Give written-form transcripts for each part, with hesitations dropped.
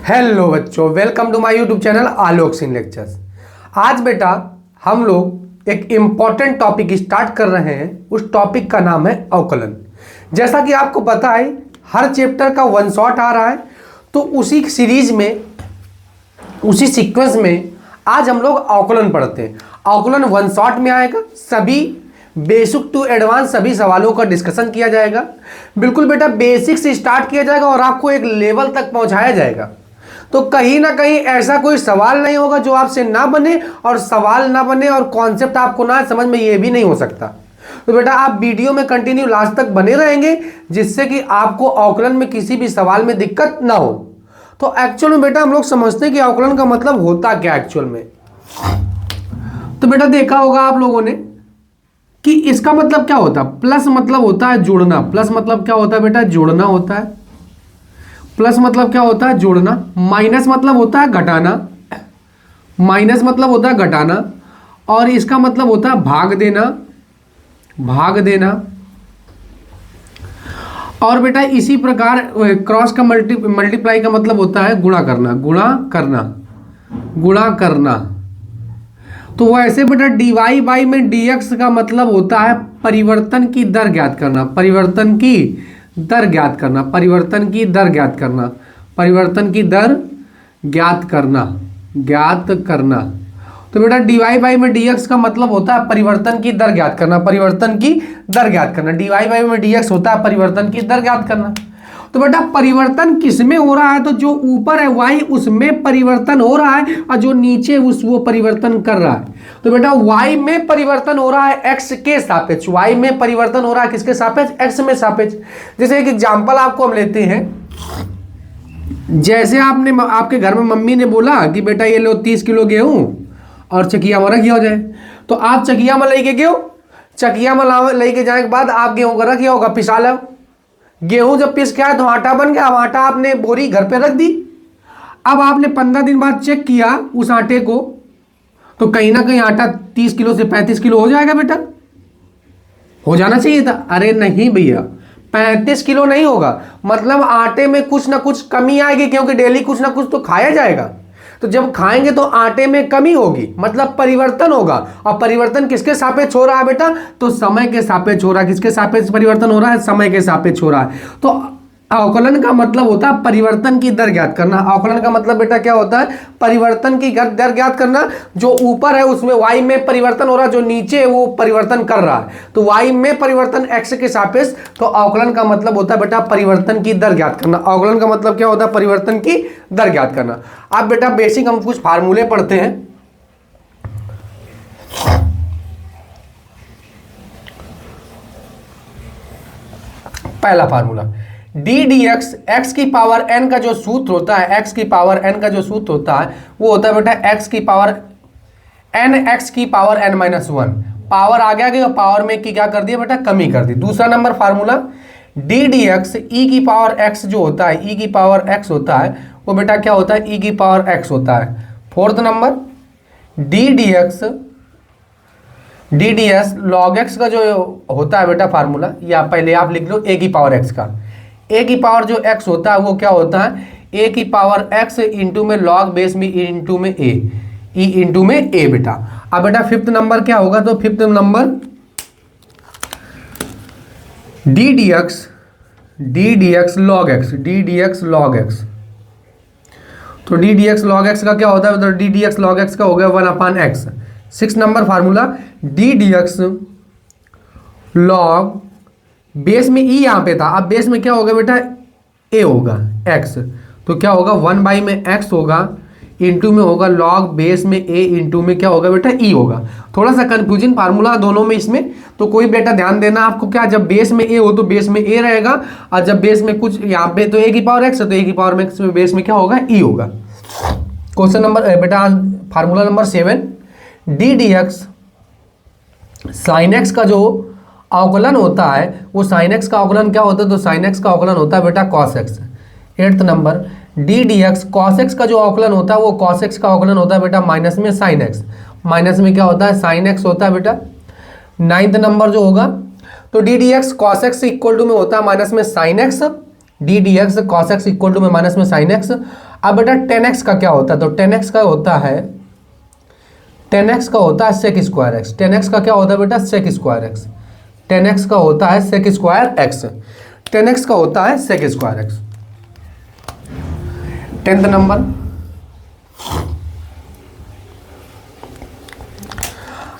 Hello बच्चों, welcome to my YouTube channel Alok Singh lectures. आज बेटा हम लोग एक इम्पॉर्टेंट टॉपिक स्टार्ट कर रहे हैं। उस टॉपिक का नाम है अवकलन। जैसा कि आपको पता है हर चैप्टर का वन शॉट आ रहा है, तो उसी सीरीज में उसी सीक्वेंस में आज हम लोग अवकलन पढ़ते हैं। अवकलन वन शॉट में आएगा, सभी बेसिक टू एडवांस सभी सवालों का डिस्कशन किया जाएगा। बिल्कुल बेटा बेसिक से स्टार्ट किया जाएगा और आपको एक लेवल तक पहुंचाया जाएगा। तो कहीं ना कहीं ऐसा कोई सवाल नहीं होगा जो आपसे ना बने, और सवाल ना बने और कॉन्सेप्ट आपको ना समझ में, ये भी नहीं हो सकता। तो बेटा आप वीडियो में कंटिन्यू लास्ट तक बने रहेंगे, जिससे कि आपको अवकलन में किसी भी सवाल में दिक्कत ना हो। तो एक्चुअल में बेटा हम लोग समझते हैं कि अवकलन का मतलब होता क्या एक्चुअल में। तो बेटा देखा होगा आप लोगों ने कि इसका मतलब क्या होता है। प्लस मतलब होता है जोड़ना। प्लस मतलब क्या होता है बेटा, जोड़ना होता है। प्लस मतलब क्या होता है, जोड़ना। माइनस मतलब होता है घटाना। माइनस मतलब होता है घटाना। और इसका मतलब होता है भाग देना। भाग देना। और बेटा इसी प्रकार क्रॉस का मल्टीप्लाई का मतलब होता है गुणा करना। गुणा करना। गुणा करना। तो वैसे बेटा डीवाई बाई में डीएक्स का मतलब होता है परिवर्तन की दर ज्ञात करना। परिवर्तन की दर ज्ञात करना। परिवर्तन की दर ज्ञात करना। परिवर्तन की दर ज्ञात करना। ज्ञात करना। तो बेटा डीवाई बाई में डीएक्स का मतलब होता है परिवर्तन की दर ज्ञात करना। परिवर्तन की दर ज्ञात करना। डीवाई बाई में डीएक्स होता है परिवर्तन की दर ज्ञात करना। तो बेटा परिवर्तन किसमें हो रहा है, तो जो ऊपर है y उसमें परिवर्तन हो रहा है, और जो नीचे वो परिवर्तन कर रहा है। तो बेटा y में परिवर्तन हो रहा है x के सापेक्ष। y में परिवर्तन हो रहा है किसके सापेक्ष, x में सापेक्ष। जैसे एक एग्जांपल आपको हम लेते हैं। जैसे आपके घर में मम्मी ने बोला कि बेटा ये लो 30 किलो गेहूं और चकिया में रखिया हो जाए, तो आप चकिया में लेके गए। चकिया में लेके जाने के बाद आप गेहूं का रखिया होगा, पिसा लो। गेहूं जब पिस गया तो आटा बन गया। अब आटा आपने बोरी घर पे रख दी। अब आपने 15 दिन बाद चेक किया उस आटे को, तो कहीं ना कहीं आटा 30 किलो से 35 किलो हो जाएगा बेटा। हो जाना चाहिए था। अरे नहीं भैया, 35 किलो नहीं होगा। मतलब आटे में कुछ ना कुछ कमी आएगी, क्योंकि डेली कुछ ना कुछ तो खाया जाएगा। तो जब खाएंगे तो आटे में कमी होगी, मतलब परिवर्तन होगा। और परिवर्तन किसके सापेक्ष हो रहा है बेटा, तो समय के सापेक्ष हो रहा है। किसके सापेक्ष परिवर्तन हो रहा है, समय के सापेक्ष हो रहा है। तो अवकलन का मतलब होता है परिवर्तन की दर ज्ञात करना। अवकलन का मतलब बेटा क्या होता है, परिवर्तन की दर ज्ञात करना। जो ऊपर है उसमें y में परिवर्तन हो रहा है, जो नीचे है वो परिवर्तन कर रहा है। तो y में परिवर्तन x के सापेक्ष। तो अवकलन का मतलब होता है बेटा परिवर्तन की दर ज्ञात करना। अवकलन का मतलब क्या होता है, परिवर्तन की दर ज्ञात करना। अब बेटा बेसिक हम कुछ फार्मूले पढ़ते हैं। पहला formula d d x, x की पावर एन का जो सूत्र होता है, एक्स की पावर एन का जो सूत्र होता है वो होता है बेटा एक्स की पावर एन, एक्स की power n minus one. Power आ गया कि पावर में की क्या कर दिया बेटा, कमी कर दी। दूसरा number formula d d x, e की पावर एक्स जो होता है, ई की पावर एक्स होता है वो बेटा क्या होता है, ई की पावर एक्स होता है। Fourth number d d x, d D S log x का जो होता है बेटा फार्मूला, या पहले आप लिख लो ए की पावर एक्स का। ए की पावर जो एक्स होता है वो क्या होता है, ए की पावर एक्स इंटू में लॉग बेस में इंटू में ए, ई इंटू में ए बेटा। अब बेटा फिफ्थ नंबर क्या होगा, तो fifth number d d x, d d x log x, d d x log x. तो d d x log x का क्या होता है, तो d d x log x का हो गया 1/x। Six number formula d d x log base में ई यहाँ पे था, अब बेस में क्या होगा बेटा, ए होगा x। तो क्या होगा 1 में x होगा, इंटू में होगा लॉग बेस में a, इंटू में क्या होगा बेटा e होगा। थोड़ा सा कंफ्यूजन फार्मूला दोनों में इसमें, तो कोई बेटा ध्यान देना आपको, क्या जब बेस में a हो तो बेस में a रहेगा, और जब बेस में कुछ यहाँ पे तो a की पावर x है, तो a की पावर में x में बेस में क्या होगा, e होगा। क्वेश्चन नंबर बेटा formula number 7, D d x sine x का जो अवकलन होता है वो साइन एक्स का अवकलन क्या होता है, तो साइन एक्स का अवकलन होता है बेटा cos x. Eighth number d d x cos x का जो अवकलन होता है वो कॉस एक्स का अवकलन होता है बेटा माइनस में साइन एक्स। माइनस में क्या होता है, साइन एक्स होता है बेटा। नाइन्थ नंबर जो होगा, तो d d x cos x equal to में होता है माइनस में sine x. D d x cos x equal to में माइनस में साइन एक्स। अब बेटा 10x का क्या होता है, तो 10x का होता है 10x का होता है सेक स्क्वायर एक्स। 10x का क्या होता है बेटा, सेक स्क्वायर एक्स। 10x का होता है सेक स्क्वायर एक्स। 10x का होता है sec square x. 10th number,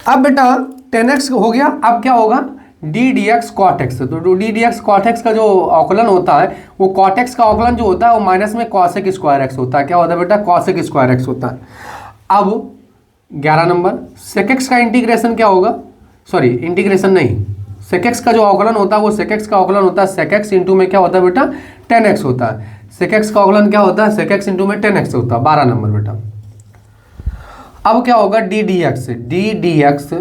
अब बेटा 10x हो गया, अब क्या होगा d d x cot x. तो d d x cot x का जो अवकलन होता है वो कॉट एक्स का अवकलन जो होता है वो माइनस में कॉसेक स्क्वायर एक्स होता है। क्या होता है बेटा, कॉसेक स्क्वायर एक्स होता है। अब 11 नंबर, सेक एक्स का इंटीग्रेशन क्या होगा, सॉरी इंटीग्रेशन नहीं, सेक एक्स का जो अवकलन होता है वो सेक एक्स का अवकलन होता है सेक एक्स इंटू में क्या होता है बेटा 10x होता है। सेक एक्स का अवकलन क्या होता है, सेक एक्स इंटू में 10x होता है। 12 नंबर बेटा, अब क्या होगा d d x, d d x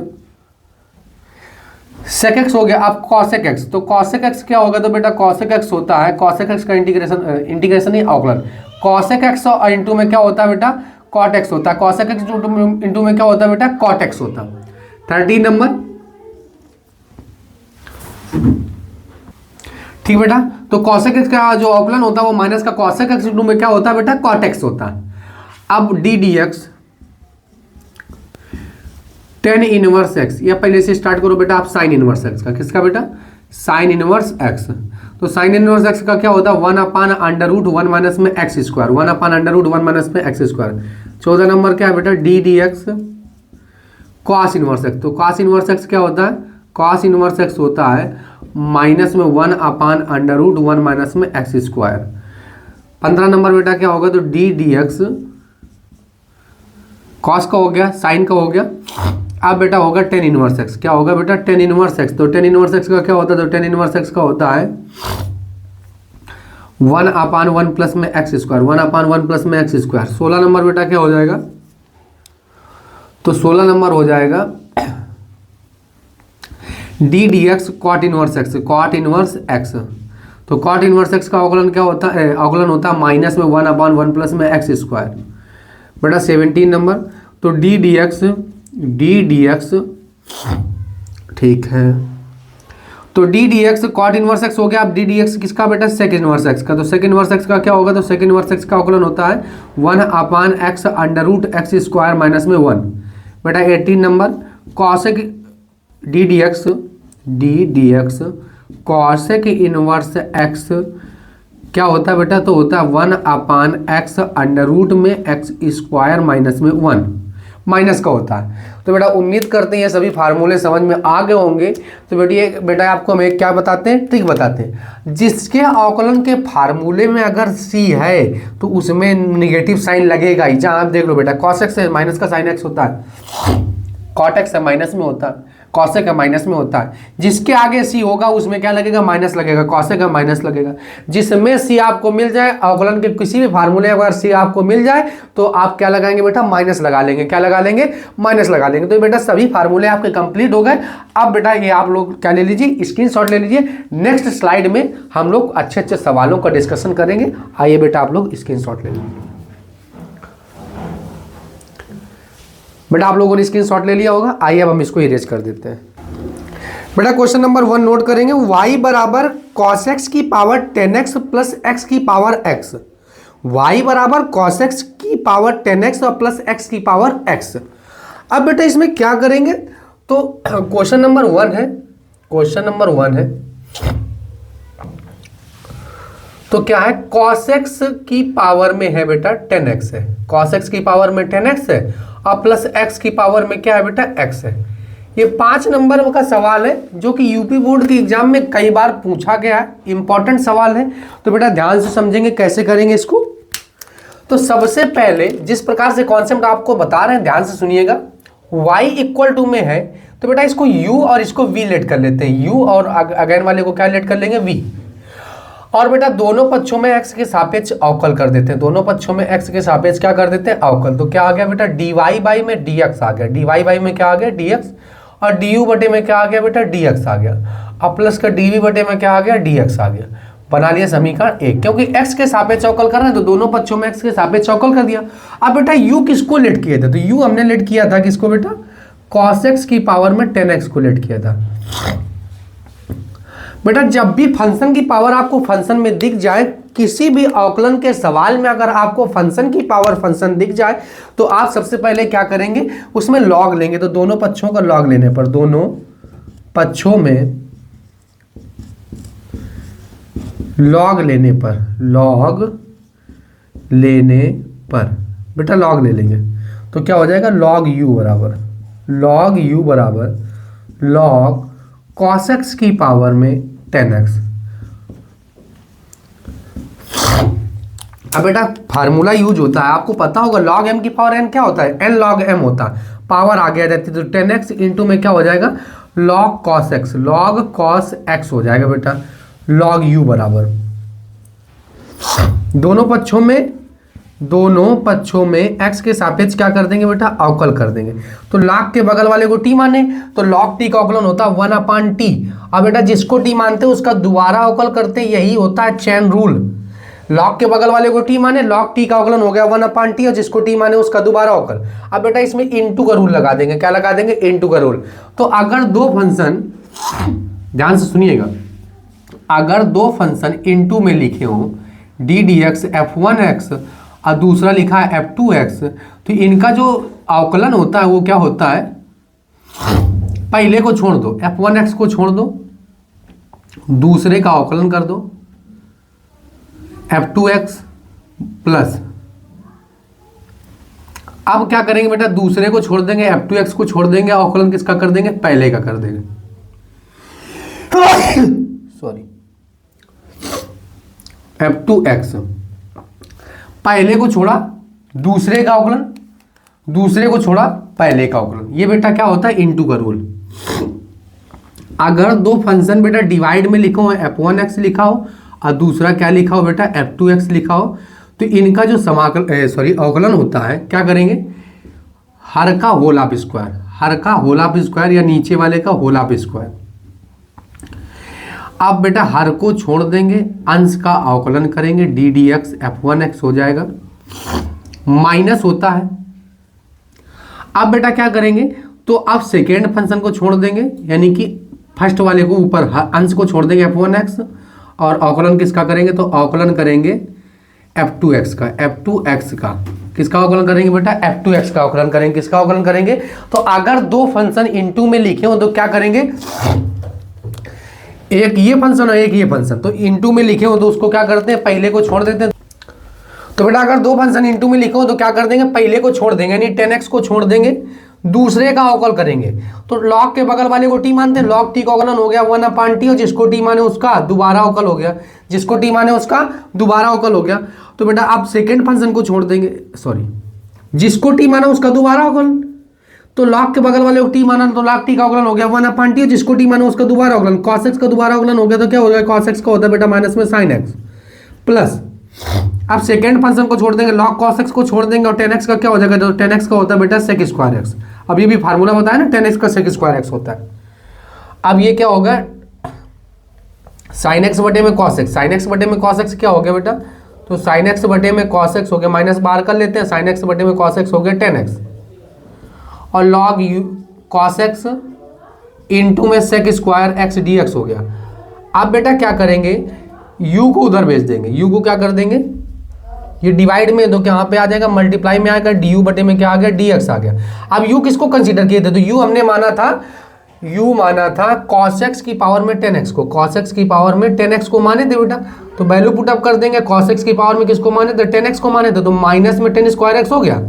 sec x हो गया। अब कॉसेक एक्स, तो कॉसेक एक्स क्या होगा, तो बेटा कॉसेक एक्स होता है, कॉसेक एक्स का इंटीग्रेशन ही अवकलन, कॉसेक एक्स और इंटू में क्या होता है बेटा कॉट एक्स होता है। कॉसेक एक्स इंटू में क्या होता है बेटा कॉट एक्स होता है। 13 नंबर, ठीक बेटा, तो कॉसेक एक्स का जो अवकलन होता है वो माइनस का कॉसेक एक्स इंटू में क्या होता है बेटा कॉट एक्स होता है। अब D d x tan inverse x, या पहले से स्टार्ट करो बेटा आप साइन इनवर्स एक्स का, किसका बेटा साइन इनवर्स एक्स। तो साइन इनवर्स एक्स का क्या होता है 1 अपान अंडर रूट 1 माइनस में x square, 1 upon under root 1 minus में एक्स स्क्वायर। 14 नंबर क्या है बेटा d d x cos inverse x. तो कॉस इनवर्स एक्स क्या होता है, कॉस इनवर्स एक्स होता है माइनस में 1 अपान अंडर रूट 1 माइनस में एक्स स्क्वायर। 15 नंबर बेटा क्या होगा, तो डी डी एक्स कॉस का हो गया, साइन का हो गया। अब बेटा होगा टेन इनवर्स एक्स, क्या होगा बेटा टेन इनवर्स एक्स। तो टेन इनवर्स एक्स का क्या होता है, तो टेन इनवर्स एक्स का होता है 1 अपान 1 प्लस में एक्स स्क्वायर, 1 अपान 1 प्लस में एक्स स्क्वायर। 16 नंबर बेटा क्या हो जाएगा, तो 16 नंबर हो जाएगा d d x cot inverse x, cot inverse x. तो कॉट इनवर्स एक्स का अवकलन क्या होता है, अवकलन होता है माइनस में 1 अपान 1 प्लस में एक्स स्क्वायर। बेटा 17 नंबर, तो डी डी एक्स ठीक है, तो d d x cot inverse x हो गया। अब डी डी एक्स किसका बेटा सेक इनवर्स एक्स का। तो सेक इनवर्स एक्स का क्या होगा, तो सेक इनवर्स एक्स का अवकलन होता है 1 upon x under root x square minus में 1। बेटा 18 नंबर, cosec d d x cosec inverse x क्या होता है बेटा, तो होता है 1 अपान एक्स अंडर रूट में एक्स स्क्वायर माइनस में 1, माइनस का होता है। तो बेटा उम्मीद करते हैं ये सभी फार्मूले समझ में आ गए होंगे। तो बेटा आपको हम एक क्या बताते हैं, ट्रिक बताते हैं, जिसके अवकलन के फार्मूले में अगर सी है तो उसमें निगेटिव साइन लगेगा ही। जहाँ आप देख लो बेटा कॉस एक्स है माइनस का साइन एक्स होता है, कॉट एक्स है माइनस में होता है, कॉसेक का माइनस में होता है। जिसके आगे सी होगा उसमें क्या लगेगा, माइनस लगेगा, कॉसेक का माइनस लगेगा। जिसमें सी आपको मिल जाए अवकलन के किसी भी फार्मूले अगर सी आपको मिल जाए तो आप क्या लगाएंगे बेटा, माइनस लगा लेंगे। क्या लगा लेंगे, माइनस लगा लेंगे। तो बेटा सभी फार्मूले आपके कंप्लीट हो गए। अब बेटा ये आप लोग क्या ले लीजिए, स्क्रीनशॉट ले लीजिए। नेक्स्ट स्लाइड में हम लोग अच्छे अच्छे सवालों का डिस्कशन करेंगे। आइए बेटा आप लोग स्क्रीनशॉट ले लीजिए। बेटा आप लोगों ने स्क्रीनशॉट ले लिया होगा। आइए अब हम इसको इरेज कर देते हैं। बेटा क्वेश्चन नंबर 1 नोट करेंगे, y बराबर cos x की पावर 10x प्लस x की पावर x। y बराबर cos x की पावर 10x और प्लस x की पावर x। अब बेटा इसमें क्या करेंगे, तो क्वेश्चन नंबर 1 है, क्वेश्चन नंबर 1 है तो क्या है, cos x की पावर में है बेटा 10x है, cos x की पावर में 10x है और प्लस x की पावर में क्या है बेटा x है। ये 5 नंबर का सवाल है जो कि यूपी बोर्ड के एग्जाम में कई बार पूछा गया है, इंपॉर्टेंट सवाल है। तो बेटा ध्यान से समझेंगे कैसे करेंगे इसको। तो सबसे पहले जिस प्रकार से कॉन्सेप्ट आपको बता रहे हैं ध्यान से सुनिएगा। y इक्वल टू में है तो बेटा इसको u और इसको v लेट कर लेते हैं, u और अगेन वाले को क्या लेट कर लेंगे, v। और बेटा दोनों पक्षों में x के सापेक्ष अवकल कर देते हैं, दोनों पक्षों में x के सापेक्ष क्या कर देते हैं, अवकल। तो क्या आ गया बेटा dy बाई में dx आ गया, dy बाई में क्या आ गया dx, और du बटे में क्या आ गया बेटा dx आ गया, अब प्लस का dv बटे में क्या आ गया dx आ गया। बना लिया समीकरण 1, क्योंकि x के सापेक्ष अवकल कर रहे हैं तो दोनों पक्षों में x के सापेक्ष अवकल कर दिया। अब बेटा u किसको लेट किए थे, तो u हमने लेट किया था किसको बेटा, cos x की पावर में 10x को लेट किया था। बेटा जब भी फंक्शन की पावर आपको फंक्शन में दिख जाए किसी भी अवकलन के सवाल में अगर आपको फंक्शन की पावर फंक्शन दिख जाए तो आप सबसे पहले क्या करेंगे, उसमें लॉग लेंगे। तो दोनों पक्षों का लॉग लेने पर, दोनों पक्षों में लॉग लेने पर, लॉग लेने पर बेटा लॉग ले लेंगे तो क्या हो जाएगा, लॉग यू बराबर लॉग कॉस एक्स की पावर में 10x। अब बेटा फार्मूला यूज होता है, आपको पता होगा, लॉग एम की पावर एन क्या होता है, एन लॉग एम होता है, पावर आगे आ जाती है। तो 10x इंटू में क्या हो जाएगा, log cos x, log cos x हो जाएगा बेटा लॉग यू बराबर। दोनों पक्षों में x के सापेक्ष क्या कर देंगे बेटा, अवकल कर देंगे। तो log के बगल वाले को t माने तो log t का अवकलन होता है 1/t। अब बेटा जिसको t मानते हैं उसका दोबारा अवकल करते हैं, यही होता है चेन रूल। log के बगल वाले को t माने, log t का अवकलन हो गया 1/t, और जिसको t माने उसका दोबारा अवकल। अब बेटा इसमें इनटू का रूल लगा देंगे, क्या लगा देंगे, इनटू का रूल। तो अगर दो फंक्शन, ध्यान से सुनिएगा, अगर दो फंक्शन इनटू में लिखे हो डी डी एक्स f1x और दूसरा लिखा है f2x, तो इनका जो अवकलन होता है वो क्या होता है, पहले को छोड़ दो, f1x को छोड़ दो, दूसरे का अवकलन कर दो f2x प्लस, अब क्या करेंगे बेटा, दूसरे को छोड़ देंगे, f2x को छोड़ देंगे, अवकलन किसका कर देंगे, पहले का कर देंगे। सॉरी, f2x पहले को छोड़ा दूसरे का अवकलन, दूसरे को छोड़ा पहले का अवकलन, ये बेटा क्या होता है, इनटू का रूल। अगर दो फंक्शन बेटा डिवाइड में लिखा हो, f1x लिखा हो और दूसरा क्या लिखा हो बेटा, f2x लिखा हो, तो इनका जो अवकलन होता है, क्या करेंगे, हर का होल ऑफ स्क्वायर, हर का होल ऑफ स्क्वायर या नीचे वाले का होल ऑफ स्क्वायर। अब बेटा हर को छोड़ देंगे, अंश का अवकलन करेंगे, डी डी एक्स f1x हो जाएगा, माइनस होता है। अब बेटा क्या करेंगे, तो अब सेकेंड फंक्शन को छोड़ देंगे, यानी कि फर्स्ट वाले को ऊपर अंश को छोड़ देंगे f1x, और अवकलन किसका करेंगे, तो अवकलन करेंगे f2x का, f2x का किसका अवकलन करेंगे बेटा, f2x का अवकलन करेंगे, किसका अवकलन करेंगे। तो अगर दो फंक्शन इनटू में लिखे हो तो क्या करेंगे, एक ये फंक्शन और एक ये फंक्शन, तो इनटू में लिखे हो तो उसको क्या करते हैं, पहले को छोड़ देते हैं। तो बेटा अगर दो फंक्शन इनटू में लिखे हो तो क्या कर देंगे, पहले को छोड़ देंगे, यानी 10x को छोड़ देंगे, दूसरे का अवकल करेंगे। तो log के बगल वाले को t मानते हैं, log t का अवकलन हो गया 1/t, और जिसको t माने उसका दोबारा अवकल हो गया, जिसको t माने उसका दोबारा अवकल हो गया। तो बेटा आप सेकेंड फंक्शन को छोड़ देंगे, सॉरी, जिसको t माना उसका दोबारा अवकलन, तो log के बगल वाले को t माना तो log t का अवकलन हो गया 1/t, और जिसको t माना उसका दोबारा अवकलन, cos x का दोबारा अवकलन हो गया, तो क्या हो गया, cos x का होता है बेटा माइनस में sin x प्लस। अब सेकेंड फंक्शन को छोड़ देंगे, log cos x को छोड़ देंगे, और 10x का क्या हो जाएगा, तो 10x का होता है बेटा sec स्क्वायर x। अब ये भी फार्मूला बताया ना, 10x का sec स्क्वायर x होता है। अब ये क्या होगा, sin x बटे में cos x, sin x बटे में cos x क्या हो गया बेटा, तो sin x बटे में cos x हो गया, माइनस बाहर कर लेते हैं, sin x बटे में cos x हो गया 10x, और log cos x इंटू में sec स्क्वायर x dx हो गया। अब बेटा क्या करेंगे, u को उधर भेज देंगे, u को क्या कर देंगे, ये डिवाइड में तो यहाँ पे आ जाएगा, मल्टीप्लाई में आएगा, du बटे में क्या आ गया, dx आ गया। अब u किसको कंसीडर किए थे, तो u हमने माना था cos x की पावर में 10x को, cos x की पावर में 10x को माने थे बेटा, तो वैल्यू पुटअप कर देंगे, cos x की पावर में किसको माने थे, 10x को माने थे, तो माइनस में 10 स्क्वायर x हो गया,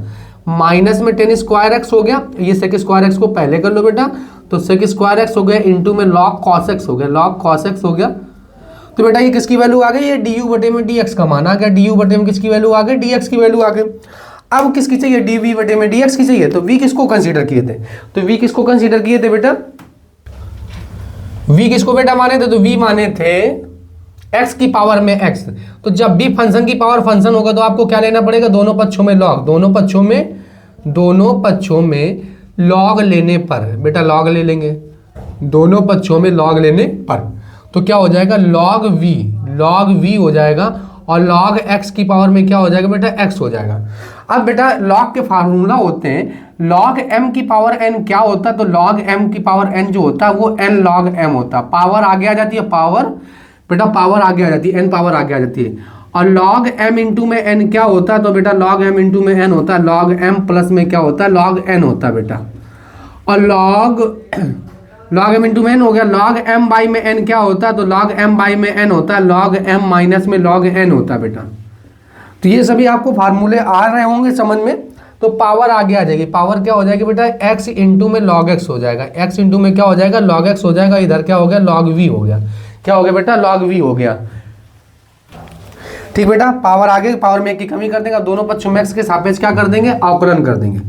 माइनस में 10 स्क्वायर x हो गया, ये sec स्क्वायर x को पहले कर लो बेटा, तो sec स्क्वायर x हो गया इंटू में log cos x हो गया, log cos x हो गया। तो बेटा ये किसकी वैल्यू आ गई, ये du बटे में dx का मान आ गया, du बटे में किसकी वैल्यू आ गई, dx की वैल्यू आ गई। अब किसकी चाहिए, dv बटे में dx की चाहिए, तो v किसको कंसीडर किए थे, तो v किसको कंसीडर किए थे बेटा, v किसको बेटा माने थे, तो v माने थे x की पावर में x। तो जब भी फंक्शन की पावर फंक्शन होगा तो आपको क्या लेना पड़ेगा, दोनों पक्षों में log, दोनों पक्षों में log लेने पर बेटा log ले लेंगे, दोनों पक्षों में log लेने पर, तो क्या हो जाएगा, log v हो जाएगा, और log x की पावर में क्या हो जाएगा बेटा, x हो जाएगा। अब बेटा log के फार्मूला होते हैं, log m की पावर n क्या होता है, तो log m की पावर n जो होता है वो n log m होता है, पावर आगे आ जाती है, पावर बेटा पावर आगे आ जाती है, n पावर आगे आ जाती है, और log m इंटू में n क्या होता है, तो बेटा log m इंटू में n होता है, log m प्लस में क्या होता है, log n होता है बेटा। और log m इंटू में n हो गया, log m बाई में n क्या होता है, तो log m बाई में n होता है, log m माइनस में log n होता है बेटा। तो ये सभी आपको फार्मूले आ रहे होंगे समझ में। तो पावर आगे आ जाएगी, पावर क्या हो जाएगी बेटा, x इंटू में log x हो जाएगा, x इंटू में क्या हो जाएगा, log x हो जाएगा, इधर क्या हो गया, log v हो गया, क्या हो गया बेटा, log v हो गया। ठीक बेटा, पावर आगे, पावर में एक की कमी कर देंगे, दोनों पक्षों में x के सापेक्ष क्या कर देंगे, अवकलन कर देंगे।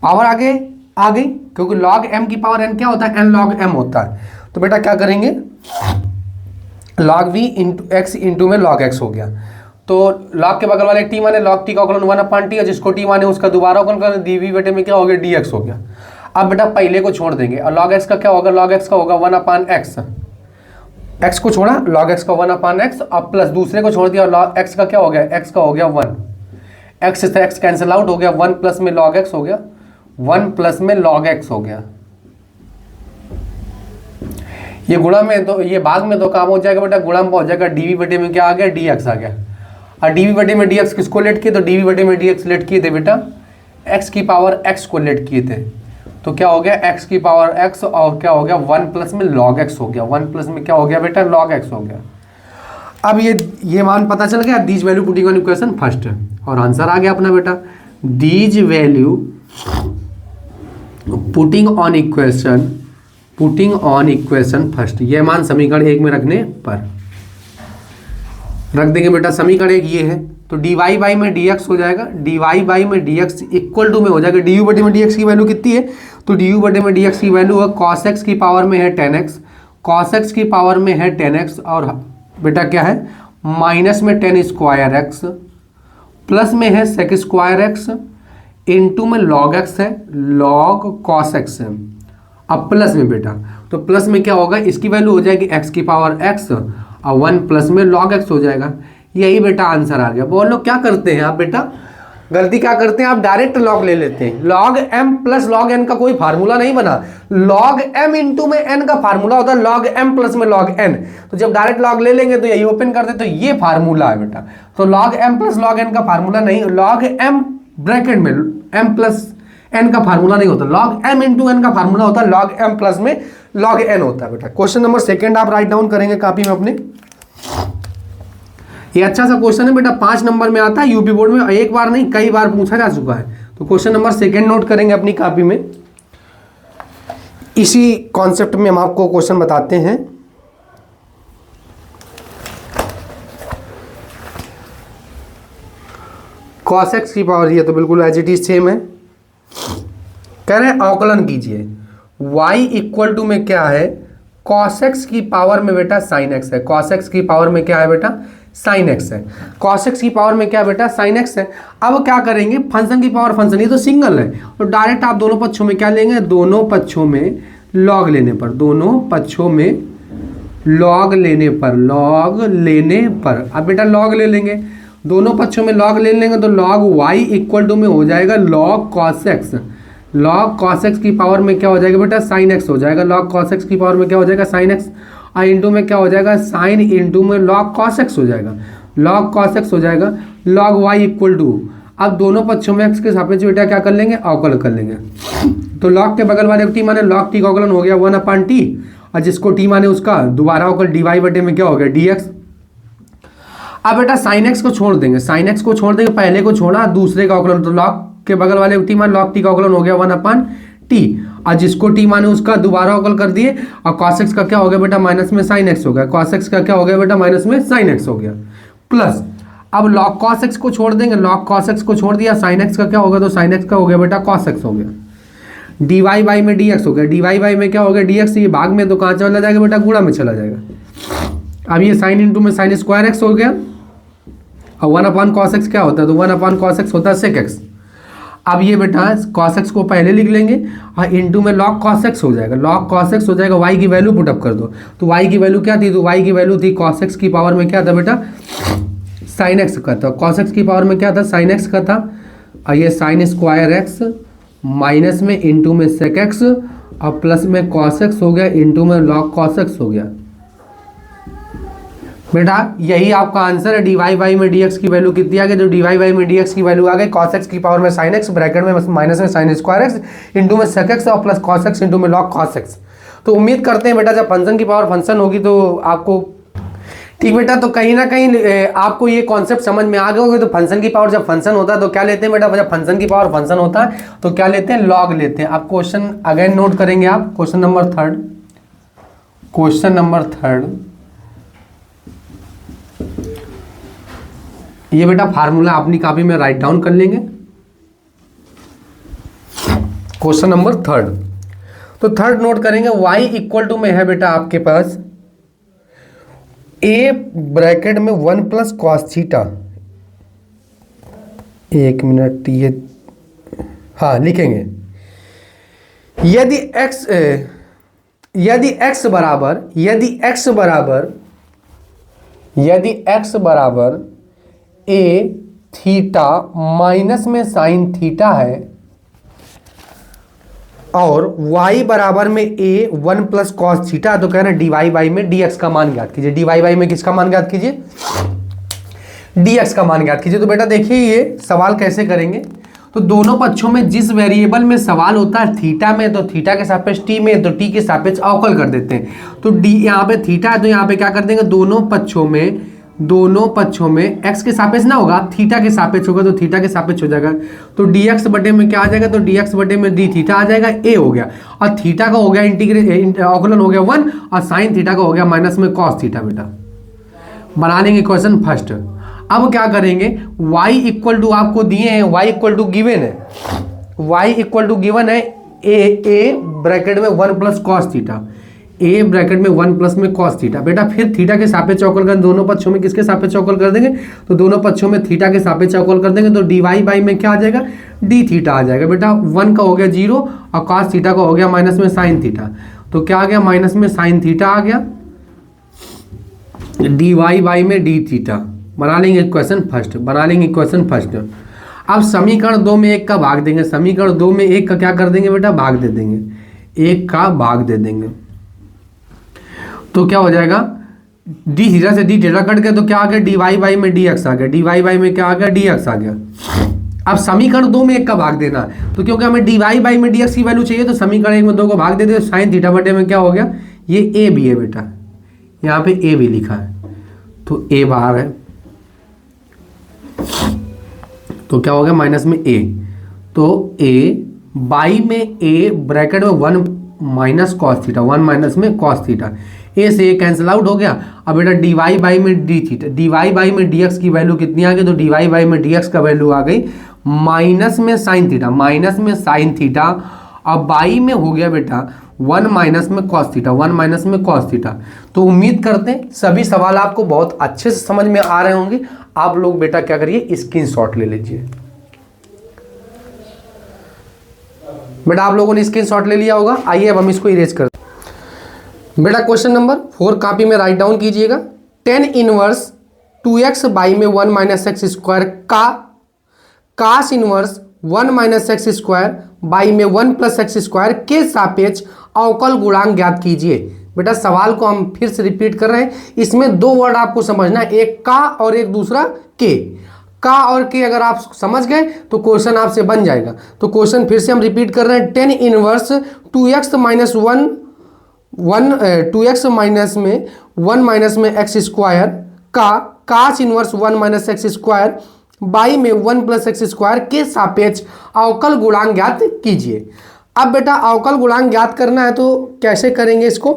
पावर आगे आ गई, क्योंकि log m की पावर n क्या होता है, n log m होता है। तो बेटा क्या करेंगे, log v into x into में log x हो गया। तो log के बगल वाले t माने log t का अवकलन 1/t है, जिसको t माने उसका दोबारा अवकलन कर dv बेटे में क्या हो गया, dx हो गया। अब बेटा पहले को छोड़ देंगे, और log x का क्या होगा, log x का होगा 1/x, x को छोड़ा log x का 1/x, अब प्लस दूसरे को छोड़ दिया, log x का क्या हो गया, x का हो गया 1, x से x कैंसिल आउट हो गया, 1 प्लस में log x हो गया, 1 प्लस में log x हो गया। ये गुणा में तो ये भाग में तो काम हो जाएगा बेटा, गुणा में हो जाएगा, dv बटे में क्या आ गया, dx आ गया। और dv बटे में dx किसको लेट किए, तो dv बटे में dx लेट किए थे बेटा, x की पावर x को लेट किए थे। तो क्या हो गया, x की पावर x, और क्या हो गया, 1 प्लस में log x हो गया, 1 प्लस में क्या हो गया बेटा, log x हो गया। अब ये मान पता चल गया, these value putting on equation first, और आंसर आ गया अपना बेटा, these value putting on equation first. ये मान समीकरण 1 में रखने पर रख देंगे बेटा, समीकरण 1 ये है, तो dy बाई में dx हो जाएगा, dy बाई में dx इक्वल टू में हो जाएगा, du बटे में dx की वैल्यू कितनी है, तो du बटे में dx की वैल्यू है cos x की पावर में है 10x, cos x की पावर में है 10x, और बेटा क्या है, माइनस में 10 स्क्वायर x, प्लस में है sec स्क्वायर x, इंटू में log x है, log cos x है। अब प्लस में बेटा, तो प्लस में क्या होगा, इसकी वैल्यू हो जाएगी x की पावर x, और 1 प्लस में log x हो जाएगा। यही बेटा आंसर आ गया। बहुत लोग क्या करते हैं आप बेटा, गलती क्या करते हैं, आप डायरेक्ट log ले लेते हैं। log m plus log n का कोई फार्मूला नहीं बना, log m इंटू में n का फार्मूला होता है log m प्लस में log n। तो जब डायरेक्ट log ले लेंगे तो यही ओपन कर दे, तो ये फार्मूला है बेटा। तो log m plus log n का फार्मूला नहीं, log m ब्रैकेट में m प्लस n का फार्मूला नहीं होता, log m इंटू n का फार्मूला होता है log m प्लस में log n होता है बेटा। क्वेश्चन नंबर 2 आप राइट डाउन करेंगे कॉपी में अपने। ये अच्छा सा क्वेश्चन है बेटा, 5 नंबर में आता है यूपी बोर्ड में, एक बार नहीं कई बार पूछा जा चुका है। तो क्वेश्चन नंबर 2 नोट करेंगे अपनी कॉपी में। इसी कॉन्सेप्ट में हम आपको क्वेश्चन बताते हैं। cos x की पावर, ये तो बिल्कुल एज इट इज सेम है। कह रहे हैं अवकलन कीजिए, y इक्वल टू में क्या है, cos x की पावर में बेटा sin x है, cos x की पावर में क्या है बेटा, sin x है, cos x की पावर में क्या है बेटा, sin x है। अब क्या करेंगे, फंक्शन की पावर फंक्शन, ये तो सिंगल है, तो डायरेक्ट आप दोनों पक्षों में क्या लेंगे, दोनों पक्षों में log लेने पर, दोनों पक्षों में log लेने पर अब बेटा log ले लेंगे, दोनों पक्षों में log ले लेंगे, तो log y इक्वल टू में हो जाएगा log cos x, log cos x की पावर में क्या हो जाएगा बेटा, sin x हो जाएगा, log cos x की पावर में क्या हो जाएगा, sin x, और इंटू में क्या हो जाएगा, sin इंटू में log cos x हो जाएगा, log cos x हो जाएगा, log y इक्वल टू, अब दोनों पक्षों में x के सापेक्ष बेटा क्या कर लेंगे, अवकलन कर लेंगे। तो log के बगल वाले t माने log t का अवकलन हो गया 1/t, और जिसको t माने उसका दोबारा अवकलन dy बटे में क्या हो गया, dx। अब बेटा sin x को छोड़ देंगे, sin x को छोड़ देंगे, पहले को छोड़ा, दूसरे का अवकलन, तो log के बगल वाले t मान log t का अवकलन हो गया 1/t, और जिसको t माने उसका दोबारा अवकलन कर दिए, और cos x का क्या हो गया बेटा, माइनस में sin x हो गया, cos x का क्या हो गया बेटा, माइनस में sin x हो गया, प्लस अब log cos x को छोड़ देंगे, log cos x को छोड़ दिया, sin x का क्या होगा, तो sin x का हो गया बेटा cos x हो गया, dy बाई में dx हो गया, dy बाई में क्या हो गया, dx, ये भाग में तो कहाँ चला जाएगा बेटा, गुणा में चला जाएगा। अब ये sin इंटू में sin स्क्वायर x हो गया, और 1/cos x क्या होता है, तो 1/cos x होता है sec x। अब ये बेटा cos x को पहले लिख लेंगे, और इंटू में log cos x हो जाएगा, log cos x हो जाएगा, y की वैल्यू पुटअप कर दो, तो y की वैल्यू क्या थी, तो y की वैल्यू थी cos x की पावर में क्या था बेटा, sin x का था, cos x की पावर में क्या था, sin x का था, और ये sin स्क्वायर x माइनस में इंटू में sec x, और प्लस में cos x हो गया, इंटू में log cos x हो गया। बेटा यही आपका आंसर है। डी वाई बाई में डी एक्स की वैल्यू कितनी आ गई? तो डी वाई बाई में डी एक्स की वैल्यू आ गई कॉस एक्स की पावर में साइन एक्स, ब्रैकेट में माइनस में साइन स्क्वायर एक्स, इंटू में सेक एक्स और प्लस कॉस एक्स इंटू में लॉग कॉस एक्स। तो उम्मीद करते हैं बेटा जब फंक्शन की पावर फंक्शन होगी तो आपको ठीक बेटा, तो कहीं ना कहीं आपको ये कॉन्सेप्ट समझ में आ गया होगा। तो फंक्शन की पावर जब फंक्शन होता है तो क्या लेते हैं बेटा? जब फंक्शन की पावर फंक्शन होता है तो क्या लेते हैं? लॉग लेते हैं। आप क्वेश्चन अगेन नोट करेंगे आप, question number third, question number third, ये बेटा फार्मूला अपनी कॉपी में राइट डाउन कर लेंगे। क्वेश्चन नंबर थर्ड, तो थर्ड नोट करेंगे y इक्वल टू में है बेटा आपके पास a ब्रैकेट में 1 प्लस कॉस थीटा। एक मिनट, ये हाँ लिखेंगे, यदि x बराबर a थीटा माइनस में साइन थीटा है और y बराबर में a 1 प्लस कॉस थीटा, तो कह रहे हैं डी वाई बाई में dx का मान ज्ञात कीजिए। डी वाई बाई में किसका मान ज्ञात कीजिए? dx का मान ज्ञात कीजिए। तो बेटा देखिए ये सवाल कैसे करेंगे, तो दोनों पक्षों में जिस वेरिएबल में सवाल होता है थीटा में, तो थीटा के सापेक्ष टी में, तो टी के सापेक्ष अवकल कर देते हैं। तो डी यहाँ पे थीटा है तो यहाँ पे क्या कर देंगे? दोनों पक्षों में x के सापेक्ष ना होगा, थीटा के सापेक्ष होगा, तो थीटा के सापेक्ष हो जाएगा। तो dx बटे में क्या आ जाएगा? तो dx बटे में डी थीटा आ जाएगा, a हो गया, और थीटा का हो गया अवकलन हो गया 1, और साइन थीटा का हो गया माइनस में कॉस थीटा। बेटा बना लेंगे क्वेश्चन फर्स्ट। अब क्या करेंगे? y इक्वल टू आपको दिए हैं, y इक्वल टू गिवन है, y इक्वल टू गिवन है a ब्रैकेट में 1 plus cos theta, a bracket में 1 प्लस में कॉस थीटा। बेटा फिर थीटा के सापेक्ष अवकल कर, दोनों पक्षों में किसके सापेक्ष अवकल कर देंगे? तो दोनों पक्षों में थीटा के सापेक्ष अवकल कर देंगे। तो डी वाई बाई में क्या आ जाएगा? डी थीटा आ जाएगा। बेटा 1 का हो गया 0 और कॉस थीटा का हो गया माइनस में साइन थीटा, तो क्या आ गया? माइनस में साइन थीटा आ गया, डी वाई बाई में डी थीटा। बना लेंगे इक्वेशन फर्स्ट, अब समीकरण 2 में 1 का भाग देंगे, समीकरण 2 में 1 का क्या कर देंगे बेटा? भाग दे देंगे, 1 का भाग दे देंगे। तो क्या हो जाएगा? डी थीटा से डी थीटा कट गया, तो क्या आ गया? डी वाई बाई में डी एक्स आ गया, डी वाई बाई में क्या आ गया? डी एक्स आ गया। अब समीकरण 2 में 1 का भाग देना, तो क्योंकि हमें डी वाई बाई में डी एक्स की वैल्यू चाहिए, तो समीकरण 1 में 2 को भाग दे दे। साइन थीटा बटे में क्या हो गया? ये ए भी है बेटा, यहाँ पे ए भी लिखा है, तो ए बाहर है, तो क्या हो गया? माइनस में ए, तो ए बाई में ए ब्रैकेट में 1 माइनस कॉस थीटा, 1 माइनस में कॉस थीटा, ए से ए कैंसिल आउट हो गया। अब बेटा डी वाई बाई में d theta, d y by में डी एक्स की वैल्यू कितनी आ गई? तो डी वाई बाई में डी एक्स का वैल्यू आ गई माइनस में साइन थीटा, माइनस में साइन थीटा, और बाई में हो गया बेटा 1 माइनस में कॉस थीटा, 1 माइनस में कॉस थीटा। तो उम्मीद करते हैं सभी सवाल आपको बहुत अच्छे से समझ में आ रहे होंगे। आप लोग बेटा क्या करिए? स्क्रीनशॉट ले लीजिए। बेटा आप लोगों ने स्क्रीनशॉट ले लिया होगा। आइए अब हम इसको इरेज कर, बेटा क्वेश्चन नंबर 4 कॉपी में राइट डाउन कीजिएगा। tan इनवर्स 2x बाई में 1 माइनस एक्स स्क्वायर का cos inverse 1 minus x square by में 1 प्लस एक्स स्क्वायर के सापेक्ष अवकल गुणांक ज्ञात कीजिए। बेटा सवाल को हम फिर से रिपीट कर रहे हैं, इसमें 2 वर्ड आपको समझना है, एक का और एक दूसरा के। का और के अगर आप समझ गए तो क्वेश्चन आपसे बन जाएगा। तो क्वेश्चन फिर से हम रिपीट कर रहे हैं, tan inverse 2x minus 2x minus में 1 माइनस में एक्स स्क्वायर का cos inverse 1 minus x square by में 1 प्लस एक्स स्क्वायर के सापेक्ष अवकल गुणांक ज्ञात कीजिए। अब बेटा अवकल गुणांक ज्ञात करना है तो कैसे करेंगे इसको?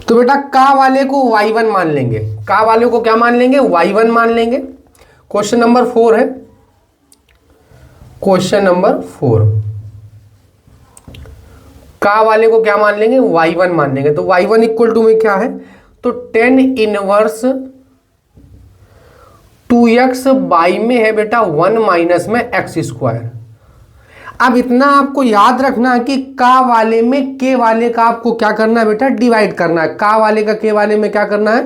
तो बेटा का वाले को y1 मान लेंगे, का वाले को क्या मान लेंगे? y1 मान लेंगे। क्वेश्चन नंबर 4 है, क्वेश्चन नंबर 4, का वाले को क्या मान लेंगे? y1 मान लेंगे। तो y1 इक्वल टू में क्या है? तो tan इनवर्स 2x बाई में है बेटा 1 माइनस में एक्स स्क्वायर। अब इतना आपको याद रखना है कि का वाले में के वाले का आपको क्या करना है बेटा? डिवाइड करना है। का वाले का के वाले में क्या करना है?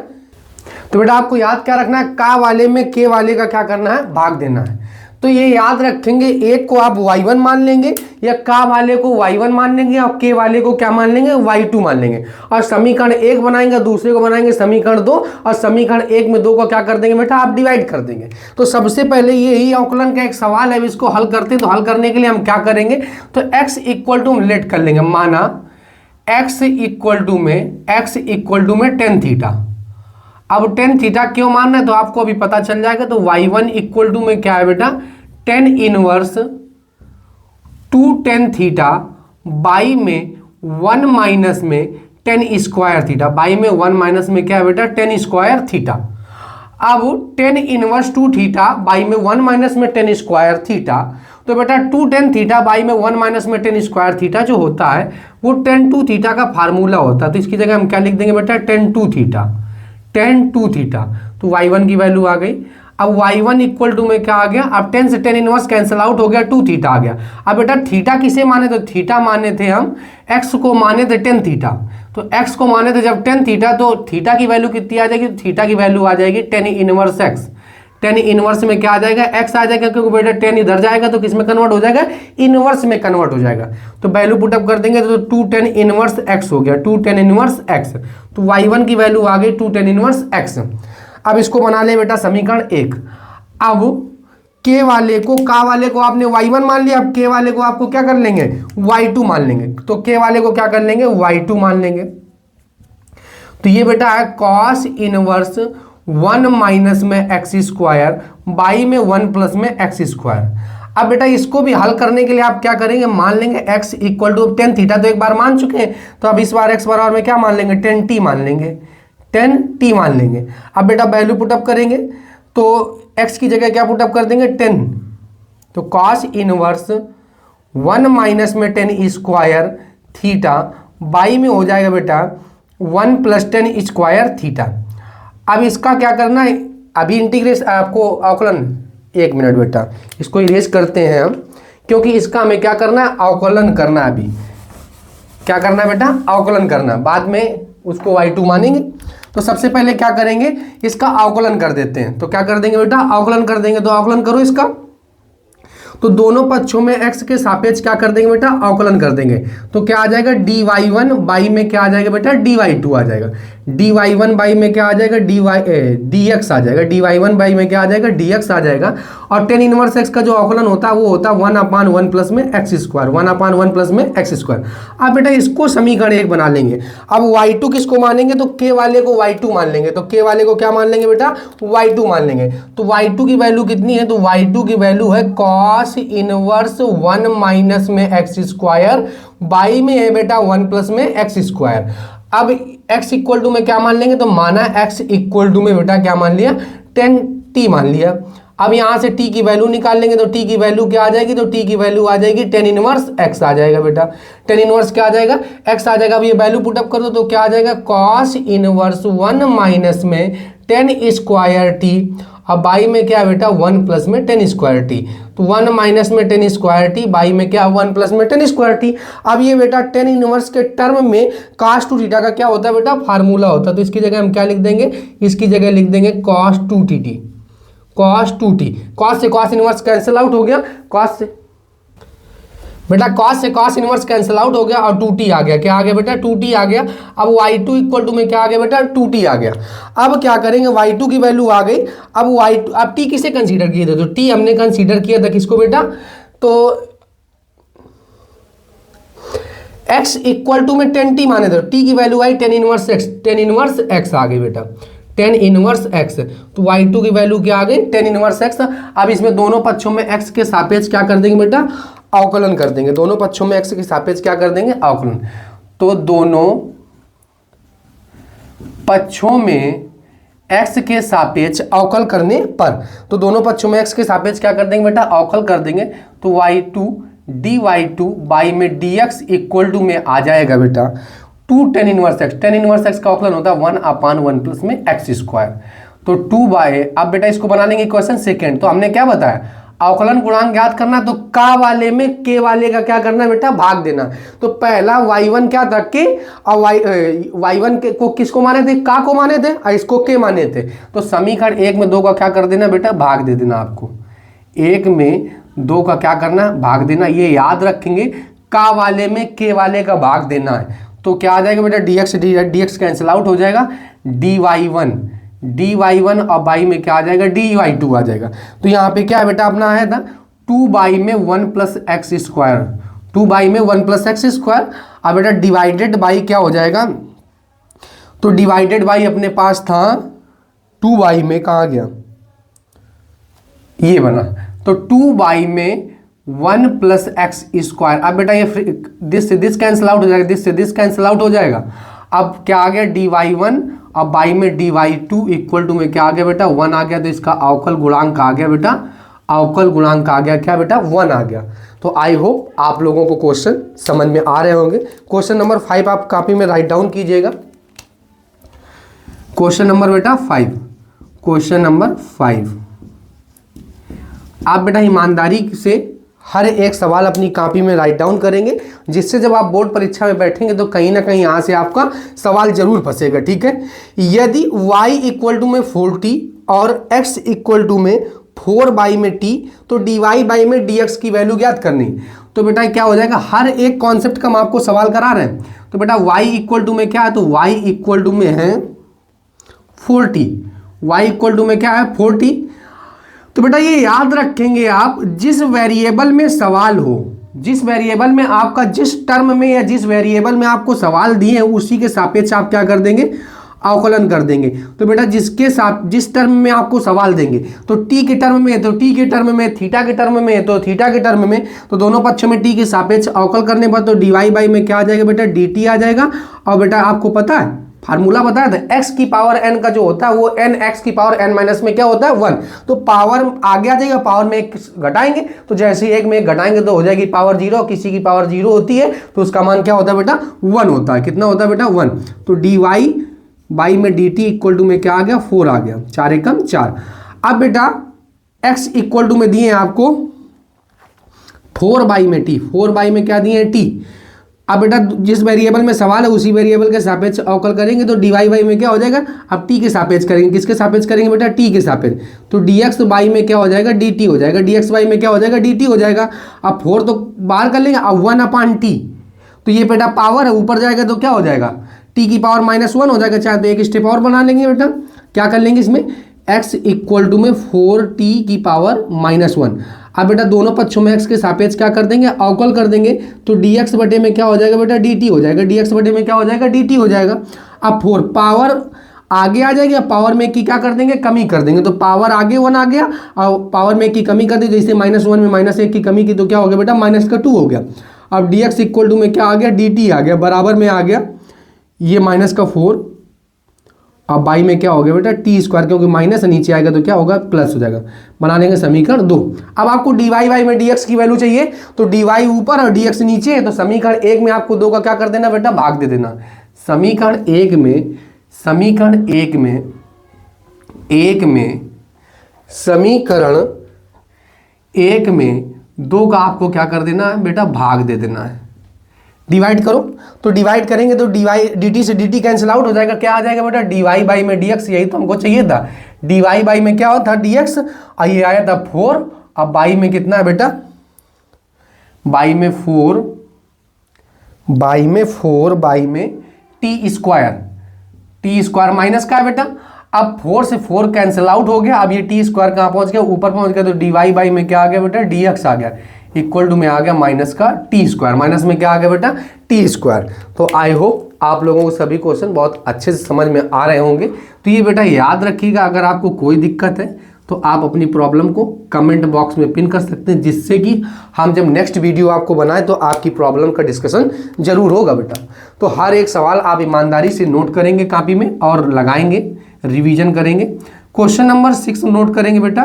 तो बेटा आपको याद क्या रखना है? का वाले में के वाले का क्या करना है? भाग देना है। तो ये याद रखेंगे, एक को आप y1 मान लेंगे या का वाले को y1 मान लेंगे और के वाले को क्या मान लेंगे, y2 मान लेंगे। और समीकरण 1 बनाएंगे, दूसरे को बनाएंगे समीकरण 2, और समीकरण 1 में 2 को क्या कर देंगे बेटा, आप डिवाइड कर देंगे। तो सबसे पहले यही अवकलन का एक सवाल है, इसको हल करते हैं। तो हल करने के लिए हम क्या करेंगे, तो x इक्वल टू रिलेट कर लेंगे। माना x इक्वल टू में टेन थीटा। अब टेन थीटा क्यों मानना है तो आपको अभी पता चल जाएगा। तो y1 इक्वल टू में क्या है बेटा, tan inverse two tan theta by में 1 माइनस में टेन स्क्वायर थीटा। बाई में 1 माइनस में क्या है बेटा, टेन स्क्वायर थीटा। अब tan inverse two theta by में 1 माइनस में टेन स्क्वायर थीटा। तो बेटा टू टेन थीटा बाई में 1 माइनस में टेन स्क्वायर थीटा जो होता है वो टेन टू थीटा का फार्मूला होता है। तो इसकी जगह हम क्या लिख देंगे बेटा, टेन टू थीटा। तो y1 की वैल्यू आ गई। अब y1 इक्वल टू में क्या आ गया, अब 10 से 10 इनवर्स कैंसिल आउट हो गया, 2 थीटा आ गया। अब बेटा थीटा किसे माने, तो थीटा माने थे हम, x को माने थे 10 थीटा। तो x को माने थे जब 10 थीटा, तो थीटा की वैल्यू कितनी आ जाएगी, थीटा की वैल्यू आ जाएगी 10 इनवर्स x। 10 इनवर्स में क्या आ जाएगा, x आ जाएगा, क्योंकि बेटा 10 इधर जाएगा तो किस में कन्वर्ट हो जाएगा, इनवर्स में कन्वर्ट हो जाएगा। तो वैल्यू पुटअप कर देंगे तो 210 इनवर्स x हो गया, 210 इनवर्स x। तो y1 की वैल्यू आ गई 210 इनवर्स x। अब इसको बना ले बेटा समीकरण 1। अब k वाले को, का वाले को आपने y1 मान लिया, अब k वाले को आपको क्या कर लेंगे, y2 मान लेंगे। तो k वाले को क्या कर लेंगे, y2 मान लेंगे। तो ये बेटा है cos इनवर्स 1 माइनस में एक्स स्क्वायर बाई में 1 प्लस में एक्स स्क्वायर। अब बेटा इसको भी हल करने के लिए आप क्या करेंगे, मान लेंगे x इक्वल टू 10 थीटा तो एक बार मान चुके हैं, तो अब इस बार x बराबर में क्या मान लेंगे, 10t मान लेंगे, 10t मान लेंगे। अब बेटा वैल्यू पुटअप करेंगे तो x की जगह क्या पुटअप कर देंगे, 10। तो cos इनवर्स 1 माइनस में 10 स्क्वायर थीटा बाई में हो जाएगा बेटा 1 प्लस 10 स्क्वायर थीटा। अब इसका क्या करना है, अभी इंटीग्रेशन आपको अवकलन, एक मिनट बेटा इसको इरेज करते हैं हम, क्योंकि इसका हमें क्या करना है, अवकलन करना है। अभी क्या करना है बेटा, अवकलन करना, बाद में उसको y2 मानेंगे। तो सबसे पहले क्या करेंगे, इसका अवकलन कर देते हैं। तो क्या कर देंगे बेटा, अवकलन कर देंगे। तो अवकलन करो इसका, तो दोनों पक्षों में x के सापेक्ष क्या कर देंगे बेटा, अवकलन कर देंगे। तो क्या आ जाएगा, dy1 बाई में क्या आ जाएगा बेटा, dy2 आ जाएगा। dy1 बाई में क्या आ जाएगा, dx आ जाएगा। dy1 बाई में क्या आ जाएगा, dx आ जाएगा। और 10 इनवर्स x का जो अवकलन होता है वो होता है 1/1 प्लस में एक्स स्क्वायर, 1/1 प्लस में एक्स स्क्वायर। अब बेटा इसको समीकरण 1 बना लेंगे। अब y2 किसको मानेंगे, तो k वाले को y2 मान लेंगे। तो k वाले को क्या मान लेंगे बेटा, y2 मान लेंगे। तो y2 की वैल्यू कितनी है, तो y2 की वैल्यू है cos इनवर्स 1 माइनस में एक्स स्क्वायर बाई में है बेटा 1 प्लस में एक्स स्क्वायर। अब x इक्वल टू में क्या मान लेंगे, तो माना x इक्वल टू में बेटा क्या मान लिया, 10t मान लिया। अब यहाँ से t की वैल्यू निकाल लेंगे, तो t की वैल्यू क्या आ जाएगी, तो t की वैल्यू आ जाएगी 10 इनवर्स x आ जाएगा बेटा। 10 इनवर्स क्या आ जाएगा, x आ जाएगा। अब ये वैल्यू पुटअप कर दो तो क्या आ जाएगा, cos इनवर्स 1 माइनस में 10 स्क्वायर t, अब बाई में क्या बेटा 1 प्लस में 10 स्क्वायर टी। तो 1 माइनस में 10 स्क्वायर टी बाई में क्या 1 प्लस में 10 स्क्वायर टी। अब ये बेटा 10 इनवर्स के टर्म में cos 2 थीटा का क्या होता है बेटा, फार्मूला होता है। तो इसकी जगह हम क्या लिख देंगे, इसकी जगह लिख देंगे cos 2t। cos 2t, cos से cos इनवर्स कैंसिल आउट हो गया, cos से बेटा cos से cos इनवर्स कैंसिल आउट हो गया और 2t आ गया। क्या आ गया बेटा, 2t आ गया। अब y2 इक्वल टू में क्या आ गया बेटा, 2t आ गया। अब क्या करेंगे, y2 की वैल्यू आ गई। अब y2, अब t किसे कंसीडर किए थे, तो t हमने कंसीडर किया था किसको बेटा, तो x इक्वल टू में 10t माने थे। t की वैल्यू आई 10 इनवर्स x, 10 इनवर्स x आ गई बेटा, 10 इनवर्स x। तो y2 की वैल्यू क्या आ गई, 10 इनवर्स x। अब इसमें दोनों पक्षों में x के सापेक्ष क्या कर देंगे बेटा, अवकलन कर देंगे। दोनों पक्षों में x के सापेक्ष क्या कर देंगे, अवकलन। तो दोनों पक्षों में x के सापेक्ष अवकल करने पर, तो दोनों पक्षों में x के सापेक्ष क्या कर देंगे बेटा, अवकल कर देंगे। तो y2 dy2 बाई में dx इक्वल टू में आ जाएगा बेटा 10 इनवर्स x। 10 इनवर्स x का अवकलन होता है 1/1 प्लस में एक्स स्क्वायर। तो 2 बाय, अब बेटा इसको बना लेंगे क्वेश्चन सेकेंड। तो हमने क्या बताया, अवकलन गुणांक ज्ञात करना, तो का वाले में के वाले का क्या करना है बेटा, भाग देना। तो पहला y1 क्या था, के, और y1 के को किसको माने थे, का को माने थे, और इसको के माने थे। तो समीकरण 1 में 2 का क्या कर देना बेटा, भाग दे देना आपको। 1 में 2 का क्या करना है, भाग देना। ये याद रखेंगे, का वाले में के वाले का भाग देना है। तो क्या आ जाएगा बेटा, dx कैंसिल आउट हो जाएगा, dy1 और बाई में क्या आ जाएगा, dy2 आ जाएगा। तो यहाँ पे क्या है बेटा, अपना आया था 2 बाई में 1 प्लस एक्स स्क्वायर, 2 बाई में 1 प्लस एक्स स्क्वायर। अब बेटा डिवाइडेड बाई क्या हो जाएगा, तो डिवाइडेड बाई अपने पास था 2 बाई में, कहाँ गया, ये बना, तो 2 बाई में 1 प्लस एक्स स्क्वायर। अब बेटा ये दिस से दिस कैंसिल आउट हो जाएगा, दिस से दिस कैंसिल आउट हो जाएगा। अब क्या आ गया, dy1 और बाई में dy2 इक्वल टू में क्या आ गया बेटा, 1 आ गया। तो इसका अवकल गुणांक आ गया बेटा, अवकल गुणांक आ गया क्या बेटा, 1 आ गया। तो आई होप आप लोगों को क्वेश्चन समझ में आ रहे होंगे। क्वेश्चन नंबर 5 आप कॉपी में राइट डाउन कीजिएगा। क्वेश्चन नंबर बेटा 5, क्वेश्चन नंबर 5 आप बेटा ईमानदारी से हर एक सवाल अपनी कॉपी में राइट डाउन करेंगे, जिससे जब आप बोर्ड परीक्षा में बैठेंगे तो कहीं ना कहीं यहाँ से आपका सवाल जरूर फंसेगा, ठीक है। यदि y इक्वल टू में 4t और x इक्वल टू में 4 बाई में t, तो dy बाई में dx की वैल्यू ज्ञात करनी। तो बेटा क्या हो जाएगा, हर एक कॉन्सेप्ट का हम आपको सवाल करा रहे हैं। तो बेटा y इक्वल टू में क्या है, तो y इक्वल टू में है 4t, y इक्वल टू में क्या है 4t। तो बेटा ये याद रखेंगे आप, जिस वेरिएबल में सवाल हो, जिस वेरिएबल में आपका जिस टर्म में या जिस वेरिएबल में आपको सवाल दिए हैं उसी के सापेक्ष आप क्या कर देंगे, अवकलन कर देंगे। तो बेटा जिसके साथ जिस टर्म में आपको सवाल देंगे, तो टी के टर्म में है तो टी के टर्म में, थीटा के टर्म में है तो थीटा के टर्म में, तो दोनों पक्षों में टी के सापेक्ष अवकल करने पर तो dy बाई में क्या आ जाएगा बेटा, dt आ जाएगा। और बेटा आपको पता है फार्मूला बताया था, x की पावर n का जो होता है वो n x की पावर n माइनस में क्या होता है 1। तो पावर आगे आ जाएगा, पावर में एक घटाएंगे, तो जैसे ही एक में एक घटाएंगे तो हो जाएगी पावर 0। किसी की पावर 0 होती है तो उसका मान क्या होता है बेटा, 1 होता है। कितना होता है बेटा, 1। तो dy बाई में dt इक्वल टू में क्या आ गया, 4 आ गया, 4 एकम 4। अब बेटा x इक्वल टू में दिए हैं आपको 4 बाई में t, 4 बाई में क्या दिए हैं t। अब बेटा जिस वेरिएबल में सवाल है उसी वेरिएबल के सापेक्ष अवकल करेंगे, तो dy बाई में क्या हो जाएगा, अब t के सापेक्ष करेंगे। किसके सापेक्ष करेंगे बेटा, t के सापेक्ष। तो dx बाई में क्या हो जाएगा, dt हो जाएगा, dx बाई में क्या हो जाएगा, dt हो जाएगा। अब 4 तो बाहर कर लेंगे, अब 1/t, तो ये बेटा पावर है, ऊपर जाएगा तो क्या हो जाएगा, t की पावर -1 हो जाएगा। चाहे तो एक स्टेप और बना लेंगे बेटा, क्या कर लेंगे इसमें, x इक्वल टू में 4t की पावर -1। अब बेटा दोनों पक्षों में x के सापेक्ष क्या कर देंगे, अवकल कर देंगे। तो dx बटे में क्या हो जाएगा बेटा, dt हो जाएगा, dx बटे में क्या हो जाएगा, dt हो जाएगा। अब 4 पावर आगे आ जाएगी, पावर में की क्या कर देंगे, कमी कर देंगे। तो पावर आगे 1 आ गया और पावर में की कमी कर दी, जैसे -1 में -1 की कमी की तो क्या हो गया बेटा, -2 हो गया। अब dx इक्वल टू में क्या आ गया, dt आ गया, बराबर में आ गया ये -4। अब बाई में क्या हो गया बेटा, टी स्क्वायर, क्योंकि माइनस नीचे आएगा तो क्या होगा, प्लस हो जाएगा। बना लेंगे समीकरण 2। अब आपको dy बाई में dx की वैल्यू चाहिए, तो dy ऊपर और dx नीचे है, तो समीकरण 1 में आपको 2 का क्या कर देना बेटा, भाग दे देना। समीकरण 1 में समीकरण 1 में 2 का आपको क्या कर देना है बेटा, भाग दे देना है। डिवाइड करो, तो डिवाइड करेंगे तो dt से dt कैंसिल आउट हो जाएगा। क्या आ जाएगा बेटा, dy बाई में dx, यही तो हमको चाहिए था। dy बाई में क्या होता dx, और ये आया था 4। अब बाई में कितना है बेटा, बाई में 4 बाई में t स्क्वायर माइनस का है बेटा। अब 4 से 4 कैंसिल आउट हो गया। अब ये t स्क्वायर कहाँ पहुंच गया, ऊपर पहुंच गया, तो dy बाई में क्या आ गया बेटा, dx आ गया, इक्वल टू में आ गया माइनस का टी स्क्वायर, माइनस में क्या आ गया बेटा, टी स्क्वायर। तो आई होप आप लोगों को सभी क्वेश्चन बहुत अच्छे से समझ में आ रहे होंगे। तो ये बेटा याद रखिएगा, अगर आपको कोई दिक्कत है तो आप अपनी प्रॉब्लम को कमेंट बॉक्स में पिन कर सकते हैं, जिससे कि हम जब नेक्स्ट वीडियो आपको बनाएं तो आपकी प्रॉब्लम का डिस्कशन जरूर होगा बेटा। तो हर एक सवाल आप ईमानदारी से नोट करेंगे कॉपी में और लगाएंगे, रिवीजन करेंगे। क्वेश्चन नंबर 6 नोट करेंगे बेटा।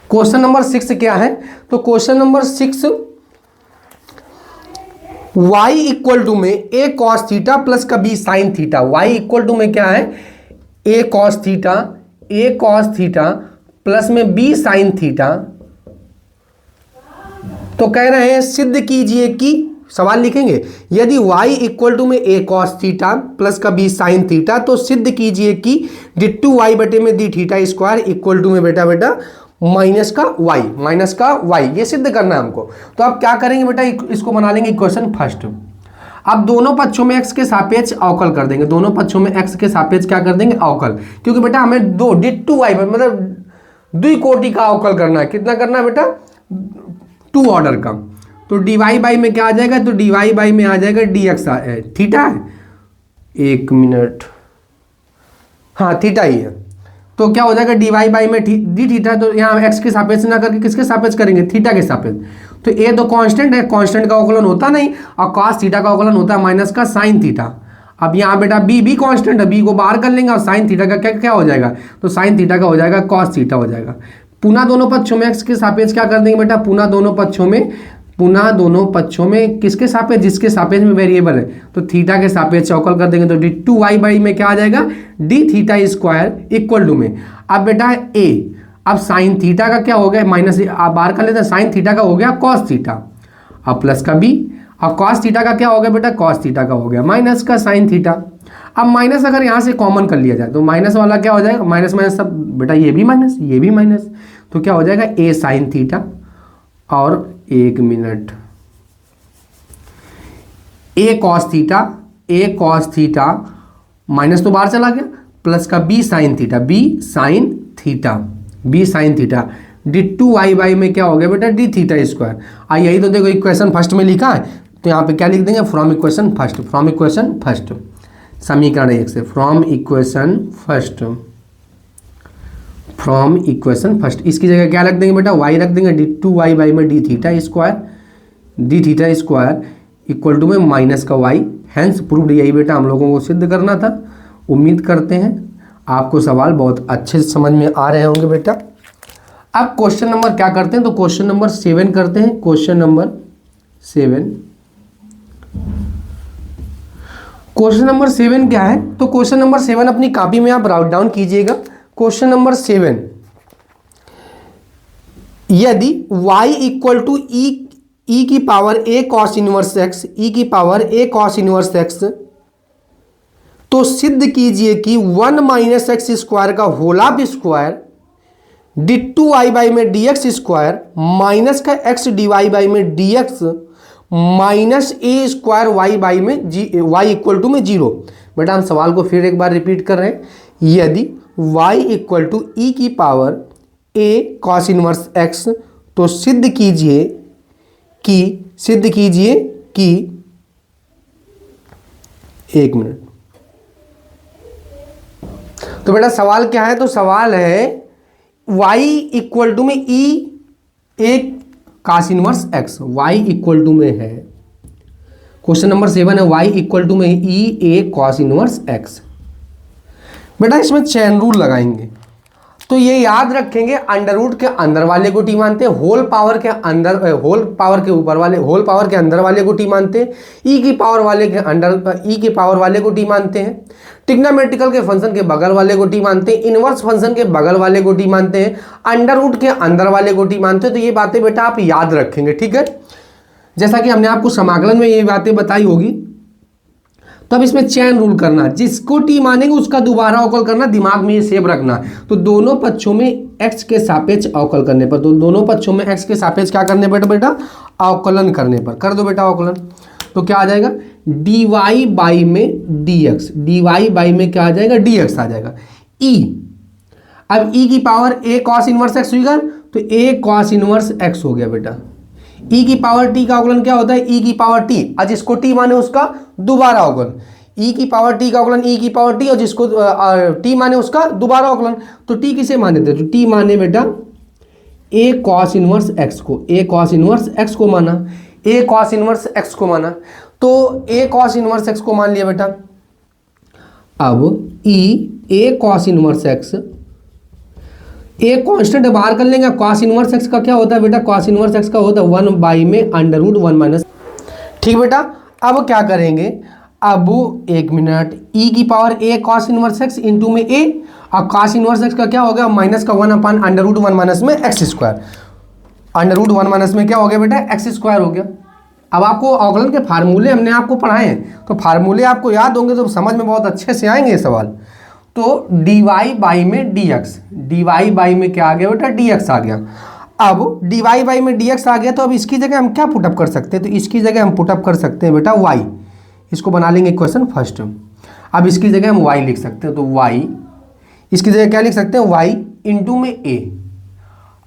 क्वेश्चन नंबर 6 क्या है, तो question number 6 y equal to में a cos थीटा प्लस का b sine theta. y equal to में क्या है, a cos थीटा प्लस में b साइन थीटा। तो कह रहे हैं सिद्ध कीजिए कि, सवाल लिखेंगे, यदि y इक्वल टू में a cos थीटा प्लस का b साइन थीटा, तो सिद्ध कीजिए कि d2y बटे में d theta square equal to में बेटा माइनस का वाई, माइनस का वाई, ये सिद्ध करना है हमको। तो अब क्या करेंगे बेटा, इसको बना लेंगे इक्वेशन फर्स्ट। अब दोनों पक्षों में x के सापेक्ष अवकल कर देंगे, दोनों पक्षों में x के सापेक्ष क्या कर देंगे, अवकल। क्योंकि बेटा हमें दो d2y मतलब द्विकोटि का अवकल करना है। कितना करना है बेटा, 2 ऑर्डर का। तो dy बाई में क्या आ जाएगा, तो dy बाई में आ जाएगा dx थीटा है, 1 मिनट, हाँ थीटा ही है। तो क्या हो जाएगा dy बाई में डी थीटा, तो यहाँ x के सापेक्ष ना करके किसके सापेक्ष करेंगे, थीटा के सापेक्ष। तो ये तो कांस्टेंट है, कांस्टेंट का अवकलन होता नहीं, और cos थीटा का अवकलन होता है माइनस का sin थीटा। अब यहाँ बेटा b भी कांस्टेंट है, b को बाहर कर लेंगे और sin थीटा का क्या क्या हो जाएगा, तो sin थीटा का हो जाएगा cos थीटा हो जाएगा। पुनः दोनों पक्षों में x के सापेक्ष क्या कर देंगे बेटा, पुनः दोनों पक्षों में किसके सापेक्ष, जिसके सापेक्ष में वेरिएबल है, तो थीटा के सापेक्ष अवकल कर देंगे। तो d2y बाई में क्या आ जाएगा, d theta square equal to में, अब बेटा a, अब साइन थीटा का क्या हो गया, माइनस आप बाहर कर लेते हैं, साइन थीटा का हो गया कॉस थीटा, अब प्लस का b, अब कॉस थीटा का क्या हो गया बेटा, कॉस थीटा का हो गया माइनस का साइन थीटा। अब माइनस अगर यहाँ से कॉमन कर लिया जाए तो माइनस वाला क्या हो जाएगा, माइनस माइनस सब बेटा, ये भी माइनस ये भी माइनस, तो क्या हो जाएगा a साइन थीटा और 1 minute a cos theta minus तो बाहर चला गया, प्लस का b sine theta d2y by में क्या हो गया बेटा, d थीटा स्क्वायर। यही तो देखो इक्वेशन फर्स्ट में लिखा है, तो यहाँ पे क्या लिख देंगे, फ्रॉम इक्वेशन फर्स्ट, समीकरण 1 से, फ्रॉम इक्वेशन फर्स्ट। इसकी जगह क्या रख देंगे बेटा, y रख देंगे, d2y बाई में d theta square equal to में माइनस का y, हैंस प्रूव्ड। यही बेटा हम लोगों को सिद्ध करना था। उम्मीद करते हैं आपको सवाल बहुत अच्छे से समझ में आ रहे होंगे बेटा। अब क्वेश्चन नंबर क्या करते हैं, तो क्वेश्चन नंबर 7 करते हैं। क्वेश्चन नंबर 7 क्या है, तो क्वेश्चन नंबर 7 अपनी कॉपी में आप राउट डाउन कीजिएगा। क्वेश्चन नंबर 7, यदि y इक्वल टू e की power a cos inverse x, तो सिद्ध कीजिए कि 1 माइनस एक्स स्क्वायर का whole of square d2y by में dx स्क्वायर माइनस का x dy बाई में dx minus a square y by में y इक्वल टू में 0। बेटा हम सवाल को फिर एक बार रिपीट कर रहे हैं, यदि y इक्वल टू e की power a cos inverse x, तो सिद्ध कीजिए कि 1 मिनट। तो बेटा सवाल क्या है, तो सवाल है y इक्वल टू में e a cos inverse x, y equal to में है, क्वेश्चन नंबर 7 है y इक्वल टू में e a cos inverse x। बेटा इसमें चेन रूल लगाएंगे, तो ये याद रखेंगे, अंडर रूट के अंदर वाले को टी मानते हैं, होल पावर के अंदर वाले को टी मानते हैं, ई की पावर वाले को टी मानते हैं, ट्रिग्नोमेट्रिकल के फंक्शन के बगल वाले को टी मानते हैं, इनवर्स फंक्शन के बगल वाले को टी मानते हैं, अंडर रूट के अंदर वाले को टी मानते हैं। तो ये बातें बेटा आप याद रखेंगे, ठीक है, जैसा कि हमने आपको समाकलन में ये बातें बताई होगी। तो अब इसमें चेन रूल करना, जिसको टी मानेंगे उसका दोबारा अवकल करना, दिमाग में ये सेव रखना। तो दोनों पक्षों में x के सापेक्ष अवकल करने पर, तो दोनों पक्षों में x के सापेक्ष क्या करने पर बेटा, अवकलन करने पर कर दो बेटा अवकलन। तो क्या आ जाएगा, dy बाई में dx, dy बाई में क्या आ जाएगा, dx आ जाएगा। e, अब e की power a cos inverse x हुई, तो a cos इनवर्स x हो गया बेटा। e की पावर t का अवकलन क्या होता है, e की पावर t, और जिसको t माने उसका दोबारा अवकलन, e की पावर t का अवकलन e की पावर t, और जिसको t माने उसका दोबारा अवकलन। तो t किसे माने थे, तो t माने बेटा a cos इनवर्स x को, a cos इनवर्स x को माना, a cos इनवर्स x को माना, तो a cos इनवर्स x को मान लिया बेटा। अब a cos inverse x, a constant बाहर कर लेंगे, cos इनवर्स x का क्या होता है बेटा, cos इनवर्स x का होता है 1 बाई में अंडर रूट 1 माइनस। ठीक बेटा, अब क्या करेंगे, अब 1 मिनट, e की power a cos inverse x into में a, अब cos इनवर्स x का क्या हो गया, माइनस का 1 अपन अंडर रूट 1 माइनस में x square, under root 1 minus में क्या हो गया बेटा, x स्क्वायर हो गया। अब आपको अवकलन के फार्मूले हमने आपको पढ़ाए हैं, तो फार्मूले आपको याद होंगे तो समझ में बहुत अच्छे से आएंगे ये सवाल। तो dy बाई में dx, dy बाई में क्या आ गया बेटा, dx आ गया। अब dy बाई में dx आ गया तो अब इसकी जगह हम क्या पुटअप कर सकते हैं, तो इसकी जगह हम पुटअप कर सकते हैं बेटा y, इसको बना लेंगे इक्वेशन फर्स्ट। अब इसकी जगह हम y लिख सकते हैं, तो y, इसकी जगह क्या लिख सकते हैं, y इंटू में a,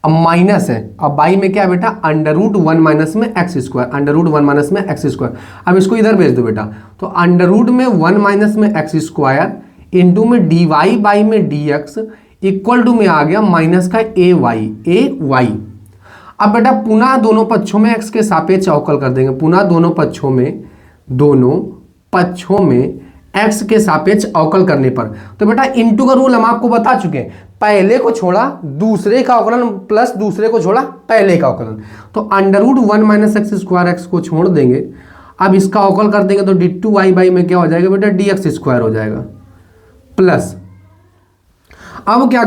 अब माइनस है, अब बाई में क्या है बेटा, अंडर रूट 1 माइनस में x square, under root 1 minus में एक्स स्क्वायर। अब इसको इधर भेज दो बेटा, तो अंडर रूट में 1 माइनस में एक्स स्क्वायर इंटू में डी वाई बाई में डी एक्स इक्वल टू में आ गया माइनस का ए वाई। अब बेटा पुनः दोनों पक्षों में एक्स के सापेक्ष अवकल कर देंगे, पुनः दोनों पक्षों में एक्स के सापेक्ष अवकल करने पर, तो बेटा इनटू का रूल हम आपको बता चुके हैं, पहले को छोड़ा दूसरे का अवकलन प्लस दूसरे को छोड़ा पहले का अवकलन, तो under root 1 minus x square x को छोड़ देंगे, अब इसका अवकल कर देंगे तो डी टू वाई बाई में क्या हो जाएगा बेटा, डी एक्स स्क्वायर हो जाएगा प्लस, अब क्या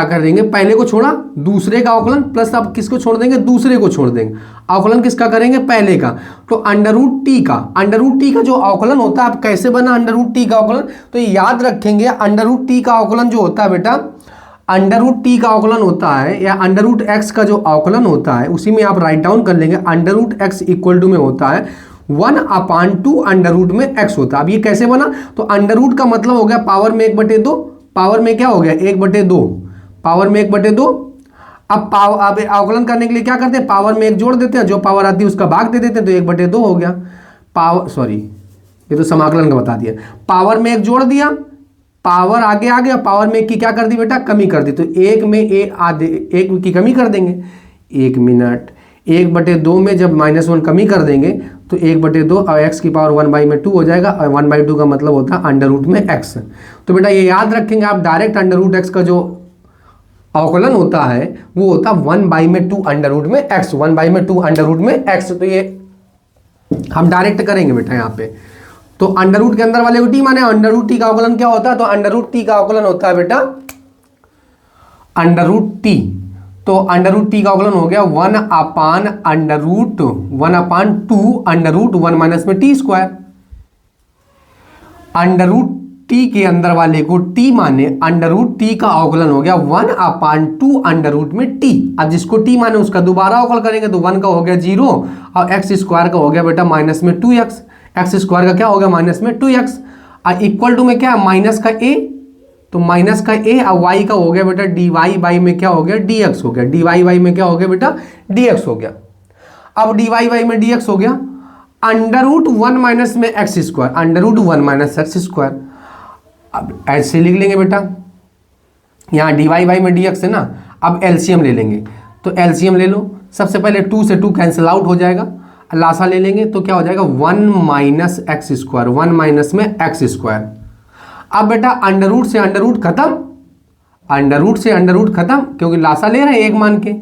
करेंगे, पहले को छोड़ा दूसरे का अवकलन प्लस, अब किसको छोड़ देंगे, दूसरे को छोड़ देंगे, अवकलन किसका करेंगे, पहले का, तो अंडर रूट टी का जो अवकलन होता है, अब कैसे बना अंडर रूट टी का अवकलन, तो याद रखेंगे अंडर रूट टी का अवकलन जो होता है बेटा, अंडर रूट टी का अवकलन होता है या अंडर रूट एक्स का जो अवकलन होता है उसी में आप राइट डाउन कर लेंगे, under root x equal to में होता है 1/2 अंडर रूट में एक्स होता है। अब ये कैसे बना, तो अंडर रूट का मतलब हो गया पावर में 1/2, पावर में क्या हो गया 1/2, पावर में 1/2। अब अवकलन करने के लिए क्या करते हैं, पावर में 1 जोड़ देते हैं, जो पावर आती है उसका भाग दे देते हैं, तो 1/2 हो गया। पावर सॉरी ये तो समाकलन का बता दिया, पावर में 1 जोड़ दिया, पावर आगे आ गया, पावर में 1 की क्या कर दी बेटा, कमी कर दी, तो 1 में एक की कमी कर देंगे, 1 मिनट, 1/2 में जब -1 कमी कर देंगे तो 1/2 और एक्स की पावर 1/2 हो जाएगा, और 1/2 का मतलब होता है अंडर रूट में एक्स। तो बेटा ये याद रखेंगे आप, डायरेक्ट अंडर रूट एक्स का जो अवकलन होता है वो होता है 1/2 अंडर रूट में एक्स, 1/2 अंडर रूट में एक्स, तो ये हम डायरेक्ट करेंगे बेटा यहाँ पे। तो अंडर रूट के अंदर वाले को टी माने, अंडर रूट टी का अवकलन क्या होता है, तो अंडर रूट टी का अवकलन होता है बेटा अंडर रूट टी, तो अंडर रूट टी का अवकलन हो गया 1/2 अंडर रूट 1 माइनस में t square, under root t के अंदर वाले को टी माने, अंडर रूट टी का अवकलन हो गया 1/2 अंडर रूट में टी। अब जिसको टी माने उसका दोबारा अवकल करेंगे तो 1 का हो गया 0 और एक्स स्क्वायर का हो गया बेटा माइनस में 2x, एक्स स्क्वायर का क्या हो गया माइनस में 2x, और इक्वल टू में क्या माइनस का a, तो माइनस का a और y का हो गया बेटा dy बाई में क्या हो गया dx हो गया, dy बाई में क्या हो गया बेटा dx हो गया। अब dy बाई में dx हो गया अंडर रूट 1 माइनस में x square, under root 1 minus x square. अब ऐसे लिख लेंगे बेटा, यहाँ dy बाई में dx है ना, अब एलसीएम ले लेंगे, तो एलसीएम ले लो, सबसे पहले 2 से 2 कैंसिल आउट हो जाएगा, लासा ले लेंगे तो क्या हो जाएगा 1 माइनस एक्स स्क्वायर, 1 माइनस में एक्स स्क्वायर। अब बेटा अंडर रूट से अंडर रूट खत्म, अंडर रूट से अंडर रूट खत्म, क्योंकि लासा ले रहे हैं 1 मान के,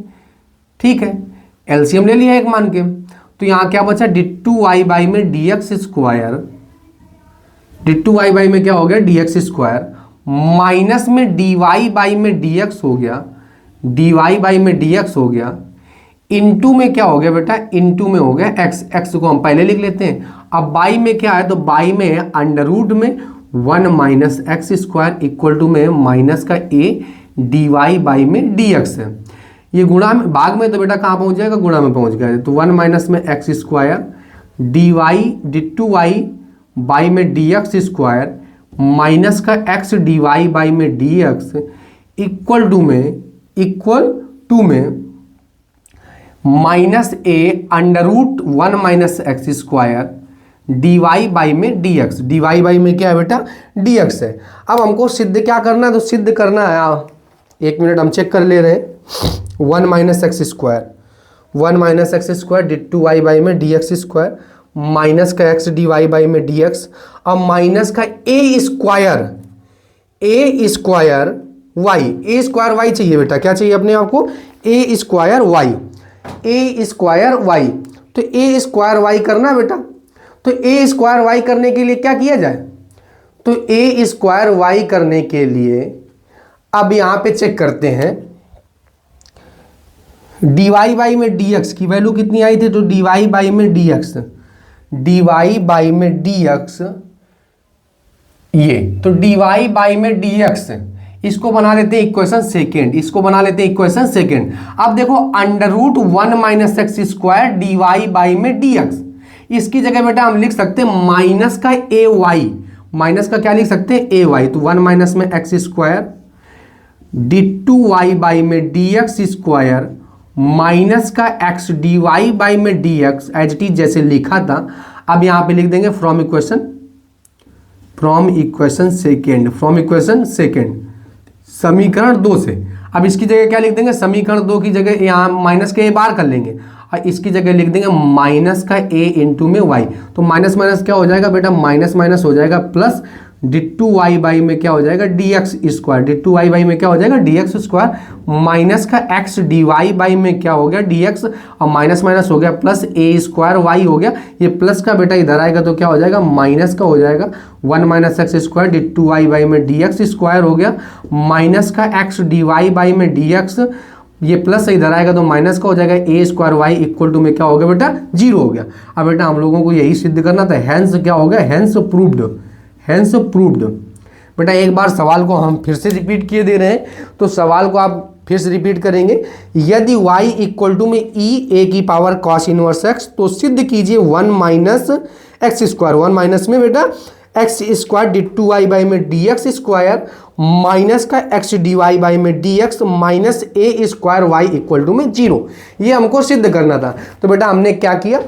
ठीक है, एलसीएम ले लिया 1 मान के, तो यहाँ क्या बचा d2y बाई में dx स्क्वायर, d2y बाई में क्या हो गया dx स्क्वायर, माइनस में dy बाई में dx हो गया, dy बाई में dx हो गया, इनटू में क्या हो गया बेटा, इनटू में हो गया x, x को हम पहले लिख लेते हैं। अब बाई में क्या है, तो बाई में अंडर रूट में 1 minus x square equal to में माइनस का a dy बाई में dx है, ये गुणा में, भाग में तो बेटा कहाँ पहुंच जाएगा, गुणा में पहुंच गया, तो 1 माइनस में एक्स स्क्वायर d2y बाई में dx स्क्वायर माइनस का x dy बाई में dx इक्वल टू में minus a under root 1 minus x square dy by में dx, dy बाई में क्या है बेटा dx है। अब हमको सिद्ध क्या करना है, तो सिद्ध करना है, 1 मिनट हम चेक कर ले रहे हैं, 1 minus x square, 1 minus x square d2y by में dx स्क्वायर माइनस का x dy बाई में dx, अब माइनस का a स्क्वायर y चाहिए बेटा, क्या चाहिए अपने आपको a स्क्वायर y, तो a स्क्वायर y करना बेटा, तो a स्क्वायर y करने के लिए क्या किया जाए, तो a स्क्वायर y करने के लिए अब यहां पे चेक करते हैं, dy बाई में dx की वैल्यू कितनी आई थी, तो dy बाई में dx ये तो dy बाई में dx, इसको बना लेते हैं इक्वेशन सेकेंड, इसको बना लेते हैं इक्वेशन सेकेंड। अब देखो under root 1 minus x square d y by में dx, इसकी जगह बेटा हम लिख सकते हैं माइनस का ए वाई, माइनस का क्या लिख सकते हैं ए वाई, तो 1 माइनस में x square d two y by में डी एक्स स्क्वायर माइनस का एक्स डी वाई बाई में डी एक्स, एच टी जैसे लिखा था। अब यहां पे लिख देंगे फ्रॉम इक्वेशन सेकेंड समीकरण 2 से। अब इसकी जगह क्या लिख देंगे, समीकरण 2 की जगह यहां माइनस के ए बार कर लेंगे और इसकी जगह लिख देंगे माइनस का ए इंटू में वाई, तो माइनस माइनस क्या हो जाएगा बेटा, माइनस माइनस हो जाएगा plus d two y by में क्या हो जाएगा d x square, d two y by में क्या हो जाएगा डी एक्स स्क्वायर माइनस का एक्स डी वाई बाई में क्या हो गया डी एक्स और माइनस माइनस हो गया प्लस ए स्क्वायर वाई हो गया। ये प्लस का बेटा इधर आएगा तो क्या हो जाएगा माइनस का हो जाएगा 1 minus x square d two y by में डी एक्स स्क्वायर हो गया माइनस का एक्स डी वाई बाई में डी एक्स, ये प्लस इधर आएगा तो माइनस का हो जाएगा a square y equal to में क्या हो गया बेटा 0 हो गया। अब बेटा हम लोगों को यही सिद्ध करना था, हेंस क्या हो गया हेंस प्रूव्ड। बेटा एक बार सवाल को हम फिर से रिपीट किए दे रहे हैं, तो सवाल को आप फिर से रिपीट करेंगे। यदि y इक्वल टू में e a की पावर cos इनवर्स x, तो सिद्ध कीजिए 1 माइनस एक्स स्क्वायर, 1 माइनस में बेटा x square d two y by में डी एक्स स्क्वायर माइनस का एक्स डी वाई बाई में d x minus a square y equal to में 0, ये हमको सिद्ध करना था। तो बेटा हमने क्या किया,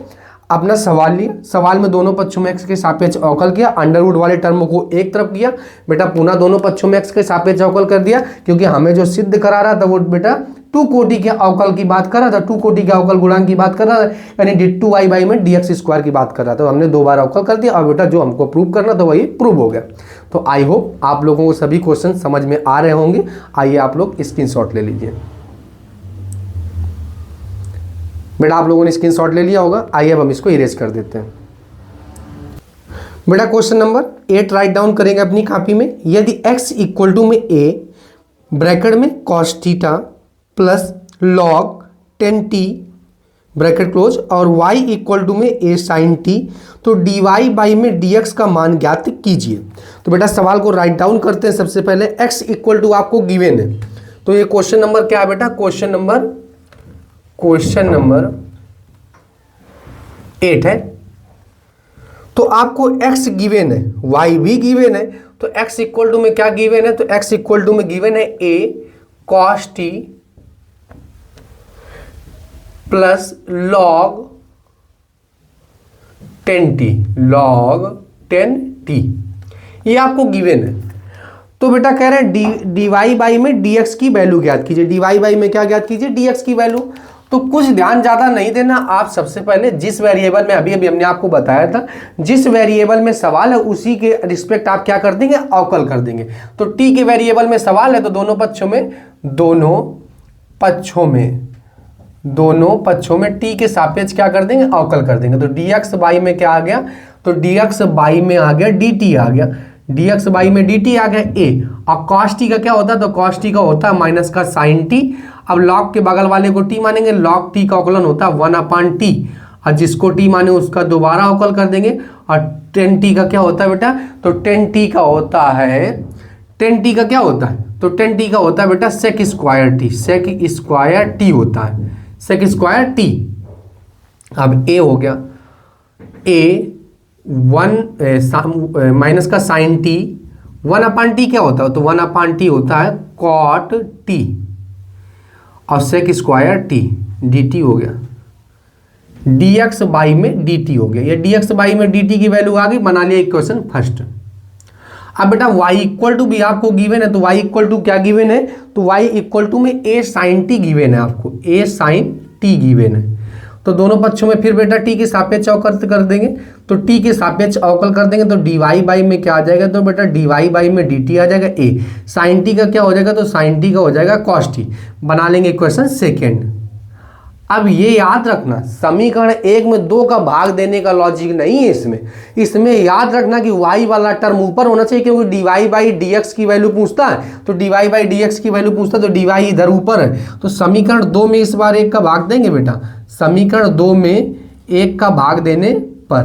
अपना सवाल लिया, सवाल में दोनों पक्षों में x के सापेक्ष अवकल किया, अंडर रूट वाले टर्म को एक तरफ किया, बेटा पुनः दोनों पक्षों में x के सापेक्ष अवकल कर दिया, क्योंकि हमें जो सिद्ध करा रहा था वो बेटा 2 कोटि के अवकल की बात कर रहा था, 2 कोटि के अवकल गुणांक की बात कर रहा था, यानी डी टू वाई बाई में डी एक्स स्क्वायर की बात कर रहा था। तो हमने 2 बार अवकल कर दिया और बेटा जो हमको प्रूव करना था वही प्रूव हो गया। तो आई होप आप लोगों को सभी क्वेश्चन समझ में आ रहे होंगे। आइए आप लोग स्क्रीनशॉट ले लीजिए। बेटा आप लोगों ने स्क्रीनशॉट ले लिया होगा, आइए अब हम इसको इरेज कर देते हैं। बेटा क्वेश्चन नंबर 8 राइट डाउन करेंगे अपनी कॉपी में। यदि x इक्वल टू में a ब्रैकेट में cos theta plus log 10t bracket close और y इक्वल टू में a sin t, तो dy बाई में dx का मान ज्ञात कीजिए। तो बेटा सवाल को राइट डाउन करते हैं। सबसे पहले x इक्वल टू आपको गिवन है, तो ये क्वेश्चन नंबर क्या है बेटा, क्वेश्चन नंबर 8 है। तो आपको x गिवन है, y भी गिवन है, तो x इक्वल टू में क्या गिवन है, तो x इक्वल टू में गिवन है a cos t plus log 10t, ये आपको गिवन है। तो बेटा कह रहे हैं dy बाई में dx की वैल्यू ज्ञात कीजिए। dy बाई में क्या ज्ञात कीजिए, dx की वैल्यू। तो कुछ ध्यान ज़्यादा नहीं देना, आप सबसे पहले जिस वेरिएबल में अभी हमने आपको बताया था, जिस वेरिएबल में सवाल है उसी के रिस्पेक्ट आप क्या कर देंगे, अवकल कर देंगे। तो t के वेरिएबल में सवाल है तो दोनों पक्षों में t के सापेक्ष क्या कर देंगे, अवकल कर देंगे। तो dx बाई में क्या आ गया, तो dx बाई में आ गया dt आ गया, dx बाई में dt आ गया a, और cos t का क्या होता है, तो cos t का होता है माइनस का sin t। अब log के बगल वाले को t मानेंगे, log t का अवकलन होता है 1/t, और जिसको t माने उसका दोबारा अवकल कर देंगे। और 10t का क्या होता है बेटा, तो 10t का होता है, 10t का क्या होता है, तो 10t का होता है बेटा sec स्क्वायर t होता है, sec स्क्वायर t। अब a हो गया a 1 माइनस का sin t, 1/t क्या होता है, तो 1/t होता है cot t, और sec स्क्वायर t dt हो गया, dx बाई में dt हो गया। ये dx बाई में dt की वैल्यू आ गई, बना लिया इक्वेशन फर्स्ट। अब बेटा y इक्वल टू भी आपको गिवन है, तो y इक्वल टू क्या गिवन है, तो y इक्वल टू में a sin t गिवन है, आपको a sin t गिवन है। तो दोनों पक्षों में फिर बेटा t के सापेक्ष अवकल कर देंगे, तो t के सापेक्ष अवकल कर देंगे तो dy बाई में क्या आ जाएगा, तो बेटा dy बाई में dt आ जाएगा a, sin t का क्या हो जाएगा, तो sin t का हो जाएगा cos t। बना लेंगे इक्वेशन सेकेंड। अब ये याद रखना, समीकरण 1 में 2 का भाग देने का लॉजिक नहीं है इसमें याद रखना कि y वाला टर्म ऊपर होना चाहिए, क्योंकि dy बाई dx की वैल्यू पूछता है, तो dy बाई dx की वैल्यू पूछता है, तो dy इधर ऊपर है। तो समीकरण 2 में इस बार 1 का भाग देंगे बेटा, समीकरण 2 में 1 का भाग देने पर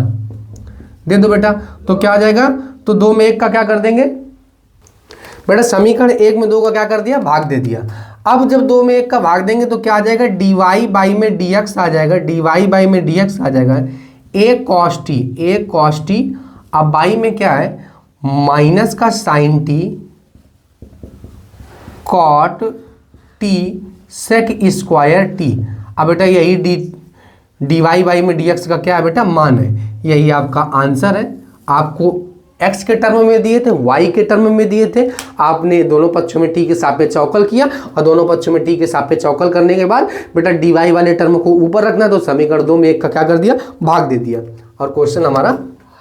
दे दो बेटा, तो क्या आ जाएगा, तो 2 में 1 का क्या कर देंगे बेटा, समीकरण 1 में 2 का क्या कर दिया, भाग दे दिया। अब जब 2 में 1 का भाग देंगे तो क्या आ जाएगा, dy बाई में dx आ जाएगा, dy बाई में dx आ जाएगा, a cos t। अब बाई में क्या है, माइनस का sine t cot t sec square t। अब बेटा यही dy बाई में dx का क्या है बेटा, मान है। यही आपका आंसर है। आपको x के टर्म में दिए थे, y के टर्म में दिए थे, आपने दोनों पक्षों में t के सापेक्ष अवकल किया और दोनों पक्षों में t के सापेक्ष अवकल करने के बाद बेटा dy वाले टर्म को ऊपर रखना, तो समीकरण 2 में 1 का क्या कर दिया, भाग दे दिया और क्वेश्चन हमारा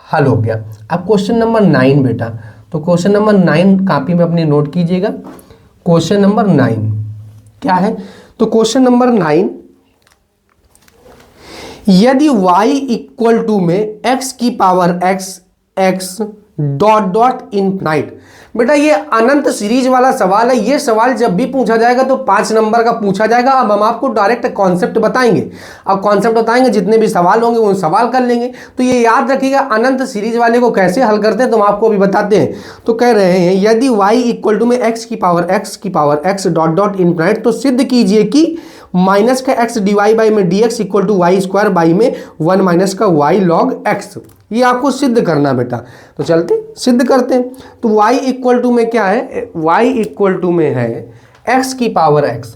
हल हो गया। अब क्वेश्चन नंबर 9 बेटा, तो क्वेश्चन नंबर 9 कॉपी में अपनी नोट कीजिएगा। क्वेश्चन नंबर 9 क्या है, तो क्वेश्चन नंबर 9, यदि y इक्वल टू में x की power x dot dot infinite. बेटा ये अनंत सीरीज वाला सवाल है। ये सवाल जब भी पूछा जाएगा तो 5 नंबर का पूछा जाएगा। अब हम आपको डायरेक्ट कॉन्सेप्ट बताएंगे। अब कॉन्सेप्ट बताएंगे, जितने भी सवाल होंगे वो सवाल कर लेंगे। तो ये याद रखिएगा, अनंत सीरीज वाले को कैसे हल करते हैं तो हम आपको अभी बताते हैं। तो कह रहे हैं यदि y इक्वल टू में x की power x dot dot infinite, तो सिद्ध कीजिए कि माइनस का x dy बाई में dx equal to y square by में 1 माइनस का y लॉग x। ये आपको सिद्ध करना बेटा। तो चलते सिद्ध करते हैं। तो y इक्वल टू में क्या है, y इक्वल टू में है x की power x,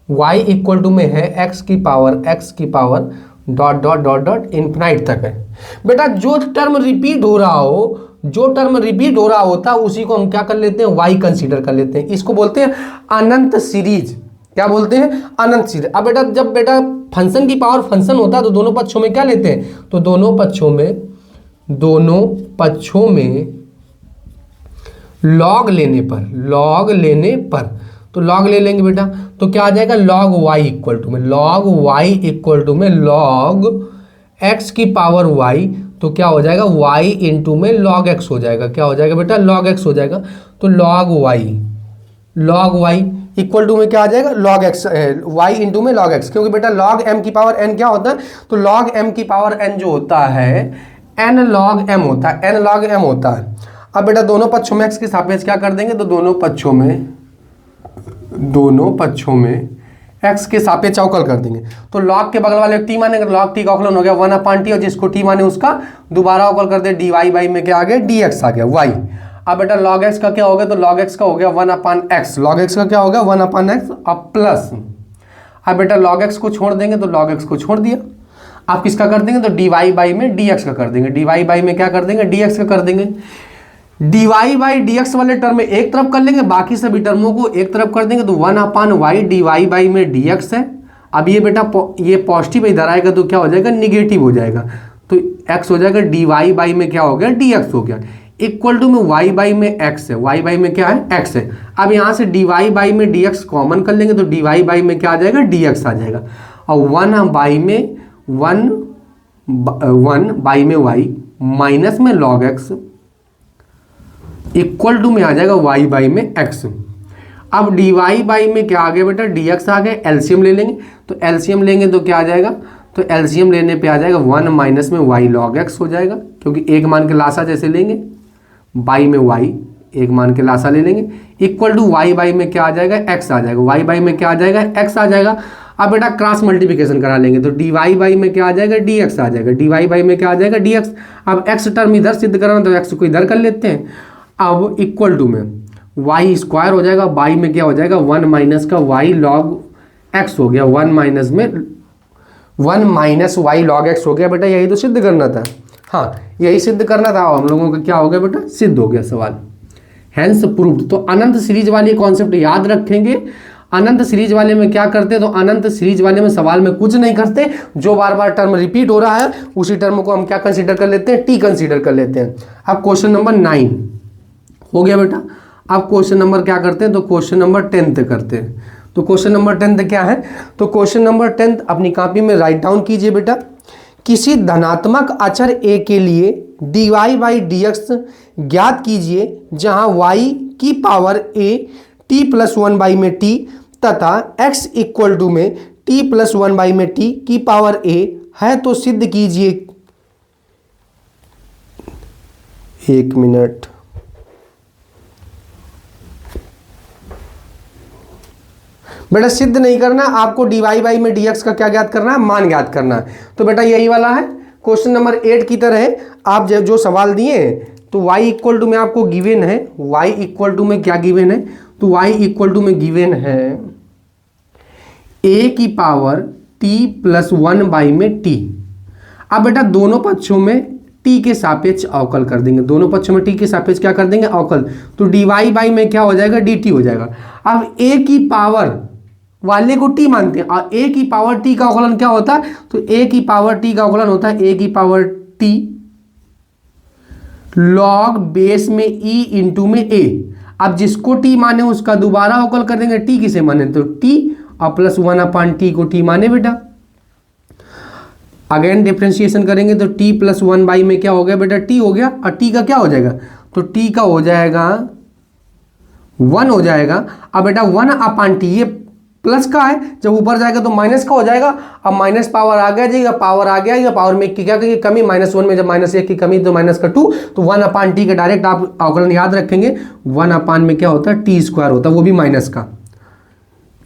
y equal to में है x की power dot dot dot dot infinite तक है। बेटा जो टर्म रिपीट हो रहा होता उसी को हम क्या कर लेते हैं, y कंसीडर कर लेते हैं। इसको बोलते हैं अनंत सीरीज। क्या बोलते हैं, अनंत सीरीज। अब बेटा जब बेटा फंक्शन की पावर फंक्शन होता है तो दोनों पक्षों में क्या लेते हैं, तो दोनों पक्षों में लॉग लेने पर तो लॉग ले लेंगे बेटा। तो क्या आ जाएगा, लॉग y इक्वल टू में लॉग x की पावर y। तो क्या हो जाएगा, y इंटू में लॉग x हो जाएगा। क्या हो जाएगा बेटा, लॉग x हो जाएगा। तो लॉग y इक्वल टू में क्या आ जाएगा, लॉग x, y इंटू में लॉग x। क्योंकि बेटा लॉग m की पावर n क्या होता है, तो लॉग m की पावर n जो होता है n लॉग m होता है। अब बेटा दोनों पक्षों में x के सापेक्ष क्या कर देंगे, तो दोनों पक्षों में x के सापेक्ष अवकल कर देंगे। तो लॉग के बगल वाले t मानेंगे, लॉग t का अवकलन हो गया 1/t, और जिसको t माने उसका दोबारा अवकल कर दे, dy बाई में क्या आ गया, dx आ गया y। अब बेटा log x का क्या हो गया, तो log x का हो गया 1/x, log x का क्या हो गया 1/x अब प्लस। अब बेटा log x को छोड़ देंगे तो log x को छोड़ दिया। आप किसका कर देंगे, तो dy बाई में dx का कर देंगे, dy बाई में क्या कर देंगे, dx का कर देंगे। dy बाई dx वाले टर्म में एक तरफ कर लेंगे, बाकी सभी टर्मों को एक तरफ कर देंगे। तो 1/y dy बाई में dx है। अब ये बेटा ये पॉजिटिव इधर आएगा तो क्या हो जाएगा, निगेटिव हो जाएगा। तो x हो जाएगा dy बाई में क्या हो गया, dx हो गया। इक्वल टू में y बाई में x है, y बाई में क्या है, x है। अब यहाँ से dy बाई में dx कॉमन कर लेंगे तो dy बाई में क्या आ जाएगा, dx आ जाएगा। और 1 बाई में y माइनस में log x इक्वल टू में आ जाएगा y बाई में x। अब dy बाई में क्या आ गया बेटा, dx आ गया। एलसीएम ले लेंगे, तो एलसीएम लेंगे तो क्या आ जाएगा, तो एलसीएम लेने पे आ जाएगा 1 माइनस में y log x हो जाएगा। क्योंकि एक मान के लासा जैसे लेंगे, बाई में y एक मान के लासा ले लेंगे, इक्वल टू y बाई में क्या आ जाएगा, x आ जाएगा, y बाई में क्या आ जाएगा, x आ जाएगा। अब बेटा क्रॉस मल्टीप्लिकेशन करा लेंगे तो dy बाई में क्या आ जाएगा, dx आ जाएगा, dy बाई में क्या आ जाएगा, dx। अब x टर्म इधर सिद्ध कराना तो x को इधर कर लेते हैं। अब इक्वल टू में y स्क्वायर हो जाएगा, बाई में क्या हो जाएगा 1 माइनस का y log x हो गया, 1 माइनस y log x हो गया। बेटा यही तो सिद्ध करना था, हाँ यही सिद्ध करना था। हम लोगों का क्या हो गया बेटा, सिद्ध हो गया सवाल, हैंस प्रूव्ड। तो अनंत सीरीज वाले कॉन्सेप्ट याद रखेंगे। अनंत सीरीज वाले में क्या करते हैं, तो अनंत सीरीज वाले में सवाल में कुछ नहीं करते, जो बार बार टर्म रिपीट हो रहा है उसी टर्म को हम क्या कंसीडर कर लेते हैं, टी कंसीडर कर लेते हैं। अब क्वेश्चन नंबर 9 हो गया बेटा। अब क्वेश्चन नंबर क्या करते हैं, तो क्वेश्चन नंबर 10 करते हैं। तो क्वेश्चन नंबर 10 क्या है, तो क्वेश्चन नंबर 10 अपनी कॉपी में राइट डाउन कीजिए बेटा। किसी धनात्मक अचर a के लिए dy बाई dx ज्ञात कीजिए जहां y की power a t plus 1 by में t तथा x इक्वल टू में t प्लस 1 बाई में t की पावर a है। तो सिद्ध कीजिए एक मिनट। बेटा सिद्ध नहीं करना, आपको डीवाई बाई में डीएक्स का क्या ज्ञात करना है, मान ज्ञात करना है। तो बेटा यही वाला है क्वेश्चन नंबर 8 की तरह आप जो सवाल दिए तो y इक्वल टू में आपको गिवन है, y इक्वल टू में क्या गिवन है, तो y इक्वल टू में गिवन है a की पावर t प्लस 1 बाई में t। अब बेटा दोनों पक्षों में t के सापेक्ष अवकल कर देंगे, दोनों पक्षों में t के सापेक्ष क्या कर देंगे, अवकल। तो dy बाई में क्या हो जाएगा, dt हो जाएगा। अब a की पावर वाले को t मानते हैं और a की पावर t का अवकलन क्या होता है, तो a की पावर t का अवकलन होता है a की पावर t लॉग बेस में e इंटू में a। अब जिसको t माने उसका दोबारा अवकल कर देंगे, t किसे माने, तो t और प्लस 1 अपान t को t माने बेटा। अगेन डिफ्रेंशिएशन करेंगे तो t प्लस 1 बाई में क्या हो गया बेटा, t हो गया, और t का क्या हो जाएगा, तो t का हो जाएगा 1 हो जाएगा। अब बेटा 1 अपान t, ये प्लस का है, जब ऊपर जाएगा तो माइनस का हो जाएगा। अब माइनस पावर आ गया जी, पावर आ गया, या पावर में की क्या करेंगे, कमी, -1 में जब -1 की कमी तो माइनस का 2, तो 1 अपान टी का डायरेक्ट आप अवकलन याद रखेंगे, 1 अपान में क्या होता है, टी स्क्वायर होता है, वो भी माइनस का।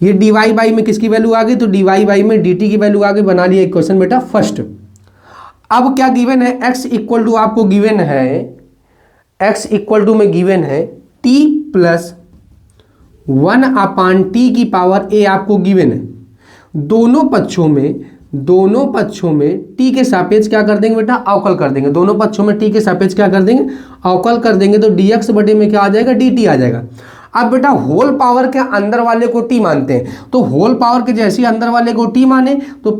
ये डी वाई बाई में किसकी वैल्यू आ गई, तो डी वाई बाई में डी टी की वैल्यू आ गई। बना लिया इक्वेशन बेटा फर्स्ट। अब क्या गिवन है, x इक्वल टू आपको गिवन है, x इक्वल टू में गिवन है t प्लस 1 अपान टी की पावर a आपको गिवन है। दोनों पक्षों में t के सापेक्ष क्या कर देंगे बेटा, अवकल कर देंगे। दोनों पक्षों में t के सापेक्ष क्या कर देंगे, अवकल कर देंगे। तो dx बटे में क्या आ जाएगा, dt आ जाएगा। अब बेटा होल पावर के अंदर वाले को t मानते हैं, तो होल पावर के जैसे अंदर वाले को t माने तो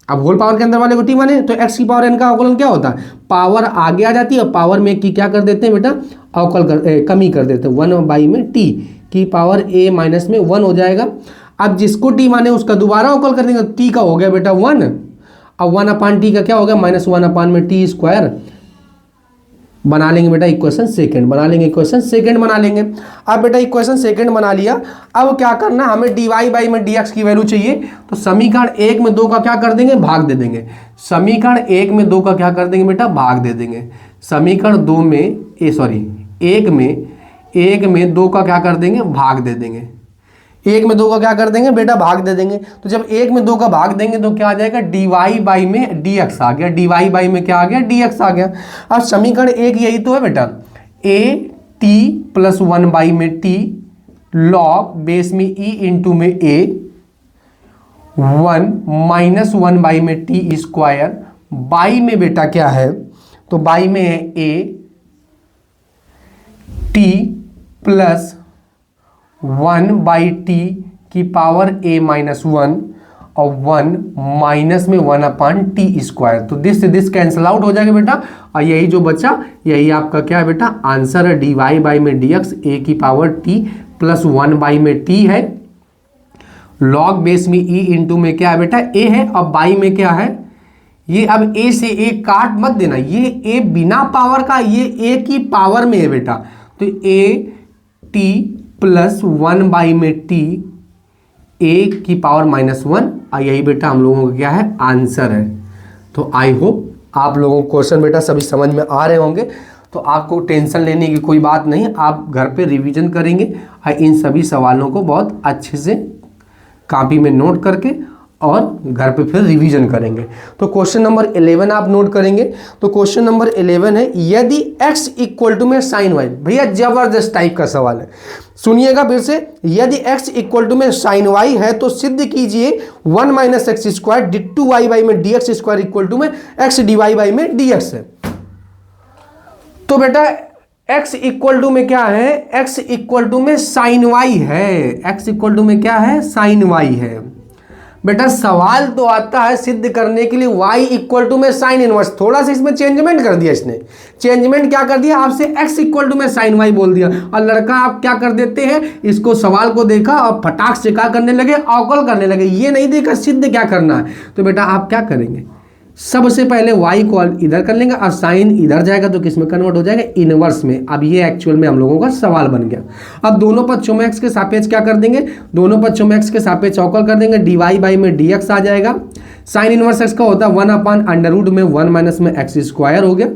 अब होल पावर के अंदर वाले को t माने तो x की पावर n का अवकलन क्या होता है, पावर आगे आ जाती है, पावर में की क्या कर देते हैं बेटा, अवकल कमी कर देते हैं, 1 बाई में t की पावर a माइनस में 1 हो जाएगा। अब जिसको t माने उसका दोबारा अवकल कर देंगे, t का हो गया बेटा 1, अब 1 अपान टी का क्या हो गया, -1 अपान में टी स्क्वायर। बना लेंगे बेटा इक्वेशन सेकंड, बना लेंगे इक्वेशन सेकंड बना लेंगे। अब बेटा इक्वेशन सेकंड बना लिया, अब क्या करना, हमें डी वाई बाई में डी एक्स की वैल्यू चाहिए। तो समीकरण 1 में 2 का क्या कर देंगे, भाग दे देंगे। समीकरण 1 में 2 का क्या कर देंगे बेटा, भाग दे देंगे। समीकरण 2 में 1 में 2 का क्या कर देंगे, भाग दे देंगे। 1 में 2 का क्या कर देंगे बेटा, भाग दे देंगे। तो जब 1 में 2 का भाग देंगे तो क्या आ जाएगा, डी वाई बाई में डी एक्स आ गया, डी वाई बाई में क्या आ गया, डी एक्स आ गया। अब समीकरण 1 यही तो है बेटा, ए टी प्लस 1 बाई में टी लॉग बेस में ई इंटू में ए 1 माइनस 1 बाई में टी स्क्वायर। बाई में बेटा क्या है, तो बाई में है A T plus 1 by T की पावर a माइनस 1 और 1 माइनस में 1 अपान टी स्क्वायर। तो दिस से दिस कैंसिल आउट हो जाएगा बेटा, और यही जो बचा यही आपका क्या है बेटा, आंसर है। डी वाई बाई में डी एक्स ए की पावर टी प्लस 1 बाई में टी है, लॉग बेस में ई इंटू में क्या है बेटा, ए है, और बाई में क्या है, ये अब ए से ए काट मत देना, ये ए बिना पावर का, ये ए की पावर में है बेटा। तो ए टी प्लस 1 बाई में टी ए की पावर -1, और यही बेटा हम लोगों का क्या है, आंसर है। तो आई होप आप लोगों को क्वेश्चन बेटा सभी समझ में आ रहे होंगे। तो आपको टेंशन लेने की कोई बात नहीं, आप घर पे रिवीजन करेंगे और इन सभी सवालों को बहुत अच्छे से कॉपी में नोट करके और घर पे फिर रिवीजन करेंगे। तो क्वेश्चन नंबर 11 आप नोट करेंगे। तो क्वेश्चन नंबर 11 है, यदि x इक्वल टू में साइन वाई। भैया जबरदस्त टाइप का सवाल है, सुनिएगा फिर से। यदि x इक्वल टू में साइन वाई है तो सिद्ध कीजिए 1 minus x square d two y by में d x square equal to में एक्स डी वाई बाई में डी एक्स है। तो बेटा x इक्वल टू में क्या है, x इक्वल टू में साइन वाई है, x इक्वल टू में क्या है, साइन वाई है। बेटा सवाल तो आता है सिद्ध करने के लिए y इक्वल टू में साइन इनवर्स, थोड़ा सा इसमें चेंजमेंट कर दिया इसने। चेंजमेंट क्या कर दिया, आपसे x इक्वल टू में साइन y बोल दिया, और लड़का आप क्या कर देते हैं, इसको सवाल को देखा और फटाक से क्या करने लगे, अवकल करने लगे। ये नहीं देखा सिद्ध क्या करना है। तो बेटा आप क्या करेंगे, सबसे पहले y को इधर कर लेंगे और साइन इधर जाएगा तो किस में कन्वर्ट हो जाएगा, इनवर्स में। अब ये एक्चुअल में हम लोगों का सवाल बन गया। अब दोनों पक्षों में x के सापेक्ष क्या कर देंगे, दोनों पक्षों में x के सापेक्ष अवकल कर देंगे, डी वाई बाई में डी एक्स आ जाएगा। साइन इनवर्स x का होता है 1 अपान अंडर रूट में 1 माइनस में एक्स स्क्वायर हो गया।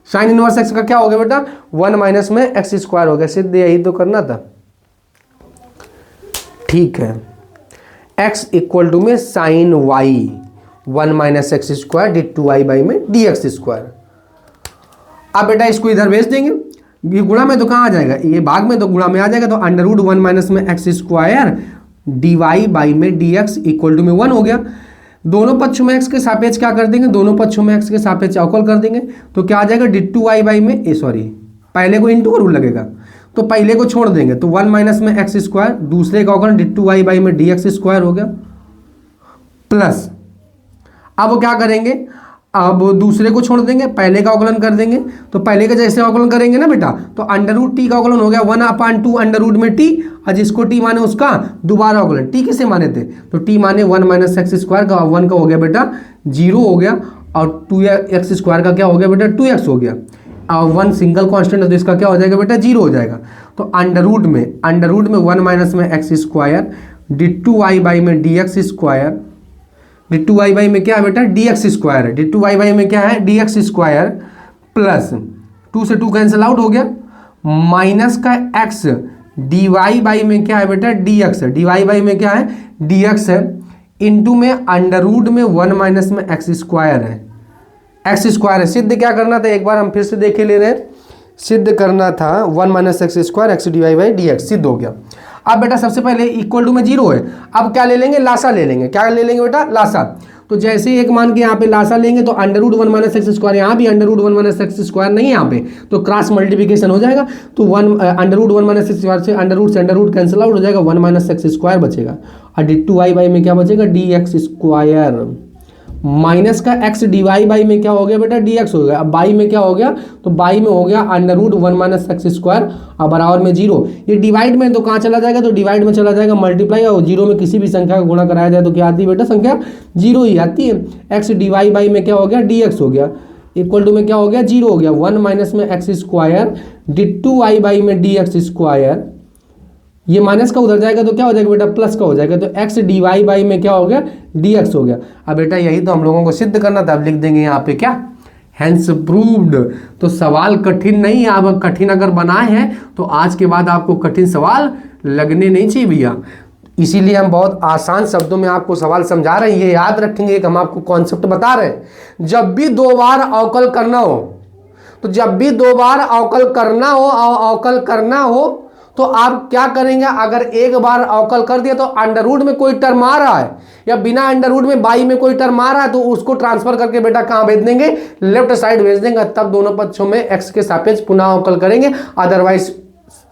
साइन इनवर्स एक्स का क्या हो गया बेटा, 1 माइनस में एक्स स्क्वायर हो गया। सिद्ध यही तो करना था, ठीक है। x इक्वल टू में sine y 1 minus x square d two y by में डी एक्स स्क्वायर। अब बेटा इसको इधर भेज देंगे, ये गुणा में तो कहाँ आ जाएगा, ये भाग में तो गुणा में आ जाएगा, तो अंडर रूट 1 माइनस में x square d y by में डी एक्स इक्वल टू में 1 हो गया। दोनों पक्षों में x के सापेक्ष क्या कर देंगे, दोनों पक्षों में x के सापेक्ष अवकल कर देंगे, तो क्या आ जाएगा डी टू वाई बाई में पहले को इंटू का रूल लगेगा, तो पहले को छोड़ देंगे, तो 1 माइनस में एक्स स्क्वायर, दूसरे का अवकलन डी टू वाई बाई में डी एक्स स्क्वायर हो गया, प्लस अब वो क्या करेंगे, अब दूसरे को छोड़ देंगे, पहले का अवकलन कर देंगे, तो पहले का जैसे अवकलन करेंगे ना बेटा, तो अंडर रूट टी का अवकलन हो गया 1/2 अंडर रूट में टी, और जिसको टी माने उसका दोबारा अवकलन। टी किसे माने थे, तो टी माने 1 माइनस एक्स स्क्वायर का, 1 का हो गया बेटा 0 हो गया, और 2x स्क्वायर का क्या हो गया बेटा 2x हो गया, और 1 सिंगल कांस्टेंट है तो इसका क्या हो जाएगा बेटा 0 हो जाएगा। तो अंडर रूट में 1 माइनस में x square d two y by में d x square, d two y by में क्या है बेटा डी एक्स स्क्वायर है, डी टू वाई बाई में क्या है डी एक्स स्क्वायर, प्लस 2 से 2 कैंसिल आउट हो गया, माइनस का x डी वाई बाई में क्या है बेटा डी एक्स है, डी वाई बाई में क्या है डी एक्स है, इंटू में अंडर रूट में 1 माइनस में एक्स स्क्वायर है, एक्स स्क्वायर है। सिद्ध क्या करना था, एक बार हम फिर से देखे ले रहे हैं, सिद्ध करना था 1 minus x square x d y by d x, सिद्ध हो गया। अब बेटा सबसे पहले इक्वल टू में 0 है, अब क्या ले लेंगे लासा ले लेंगे, क्या ले लेंगे बेटा लासा, तो जैसे ही एक मान के यहाँ पे लासा लेंगे तो under root 1 minus x square, यहाँ भी under root 1 minus x square नहीं है यहाँ पे, तो क्रॉस मल्टीप्लिकेशन हो जाएगा, तो under root 1 minus x square से अंडर रूट कैंसिल आउट हो जाएगा, 1 माइनस एक्स स्क्वायर बचेगा, और डी टू वाई बाई में क्या बचेगा डी एक्स स्क्वायर, माइनस का x डी वाई बाई में क्या हो गया बेटा डी एक्स हो गया, अब बाई में क्या हो गया, तो बाई में हो गया under root 1 minus x square और बराबर में 0, ये डिवाइड में तो कहाँ चला जाएगा, तो डिवाइड में चला जाएगा मल्टीप्लाई, और 0 में किसी भी संख्या का गुणा कराया जाए तो क्या आती है बेटा संख्या 0 ही आती है। x डी वाई बाई में क्या हो गया डी एक्स हो गया, इक्वल टू में क्या हो गया 0 हो गया, 1 माइनस में x square d two y by में डी एक्स स्क्वायर, ये माइनस का उधर जाएगा तो क्या हो जाएगा बेटा प्लस का हो जाएगा, तो x डी वाई बाई में क्या हो गया डी एक्स हो गया। अब बेटा यही तो हम लोगों को सिद्ध करना था, अब लिख देंगे यहाँ पे क्या हैंस प्रूव्ड। तो सवाल कठिन नहीं है, आप कठिन अगर बनाए हैं तो आज के बाद आपको कठिन सवाल लगने नहीं चाहिए भैया, इसीलिए हम बहुत आसान शब्दों में आपको सवाल समझा रहे हैं। ये याद रखेंगे कि हम आपको कॉन्सेप्ट बता रहे हैं, जब भी 2 बार अवकल करना हो, तो जब भी 2 बार अवकल करना हो तो आप क्या करेंगे, अगर एक बार अवकल कर दिया तो अंडर रूट में कोई टर्म आ रहा है या बिना अंडर रूट में बाई में कोई टर्म आ रहा है तो उसको ट्रांसफर करके बेटा कहाँ भेज देंगे, लेफ्ट साइड भेज देंगे, तब दोनों पक्षों में x के सापेक्ष पुनः अवकल करेंगे, अदरवाइज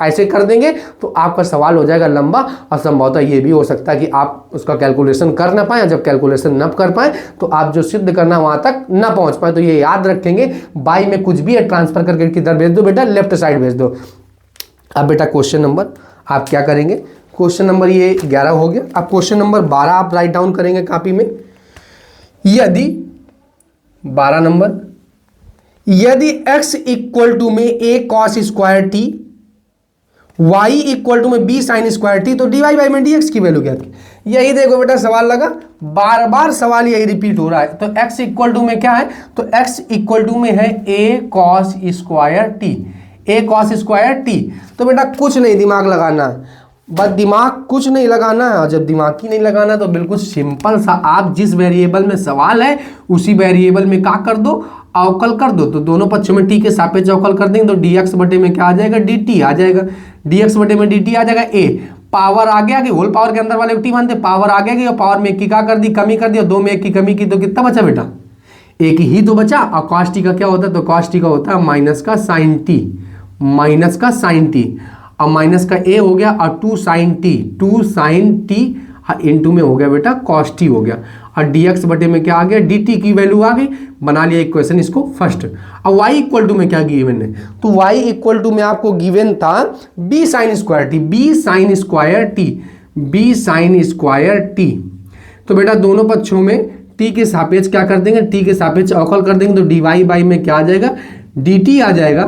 ऐसे कर देंगे तो आपका सवाल हो जाएगा लंबा, और संभवतः ये भी हो सकता है कि आप उसका कैलकुलेशन कर ना पाए, जब कैलकुलेशन न कर पाए तो आप जो सिद्ध करना वहां तक ना पहुंच पाए। तो ये याद रखेंगे, बाई में कुछ भी है ट्रांसफर करके किधर भेज दो बेटा, लेफ्ट साइड भेज दो। अब बेटा क्वेश्चन नंबर आप क्या करेंगे, क्वेश्चन नंबर ये 11 हो गया, अब क्वेश्चन नंबर 12 आप राइट डाउन करेंगे कॉपी में। यदि 12 नंबर, यदि x इक्वल टू में a cos square t, y equal to में b साइन स्क्वायर टी, तो डी वाई बाई में डी एक्स की वैल्यू क्या थी। यही देखो बेटा सवाल लगा, बार बार सवाल यही रिपीट हो रहा है। तो x इक्वल टू में क्या है, तो x इक्वल टू में है a cos square T, a cos square t. तो बेटा कुछ नहीं दिमाग लगाना है, बस दिमाग कुछ नहीं लगाना है, और जब दिमाग ही नहीं लगाना तो बिल्कुल सिंपल सा, आप जिस वेरिएबल में सवाल है उसी वेरिएबल में क्या कर दो, अवकल कर दो। तो दोनों पक्षों में टी के सापेक्ष अवकल कर देंगे तो dx बटे में क्या आ जाएगा dt आ जाएगा, dx बटे में dt आ जाएगा, a पावर आ गया कि होल पावर के अंदर वाले टी मानते, पावर आ गया कि पावर में 1 की क्या कर दी कमी कर दिया, 2 में 1 की कमी की तो कितना बचा बेटा 1 ही तो बचा। और cos टी का क्या होता है, तो cos टी का होता है माइनस का साइन टी, माइनस का साइन टी, और माइनस का a हो गया और 2 साइन टी इंटू में हो गया बेटा cos टी हो गया, और dx बटे में क्या आ गया dt की वैल्यू आ गई, बना लिया इक्वेशन इसको फर्स्ट। अब y इक्वल टू में क्या गिवन है, तो y इक्वल टू में आपको गिवन था b sine square T, b sine square T, b sine square t. तो बेटा दोनों पक्षों में t के सापेक्ष क्या कर देंगे, t के सापेक्ष अवकल कर देंगे, तो dy बाई में क्या आ जाएगा dt आ जाएगा,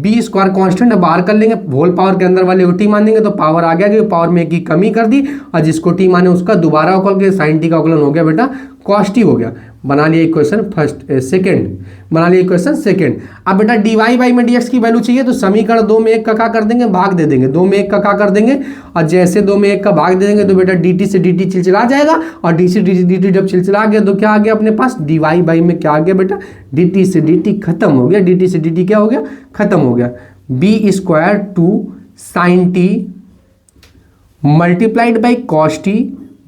b स्क्वायर कांस्टेंट बाहर कर लेंगे, होल पावर के अंदर वाले को t मान देंगे तो पावर आ गया कि पावर में 1 की कमी कर दी, और जिसको t माने उसका दोबारा अवकल के साइन टी का अवकलन हो गया बेटा cos टी हो गया, बना लिया इक्वेशन सेकंड, बना लिया इक्वेशन सेकंड। अब बेटा dy बाई में dx की वैल्यू चाहिए तो समीकरण 2 में 1 का क्या कर देंगे, भाग दे देंगे, 2 में 1 का क्या कर देंगे, और जैसे 2 में 1 का भाग दे देंगे तो बेटा dt से dt चिलचिला जाएगा, और dt से dt जब चिलचिला गया तो क्या आ गया अपने पास, dy बाई में क्या आ गया बेटा, dt से dt खत्म हो गया, dt से dt क्या हो गया, खत्म हो गया। b square 2 sine t multiplied by cos t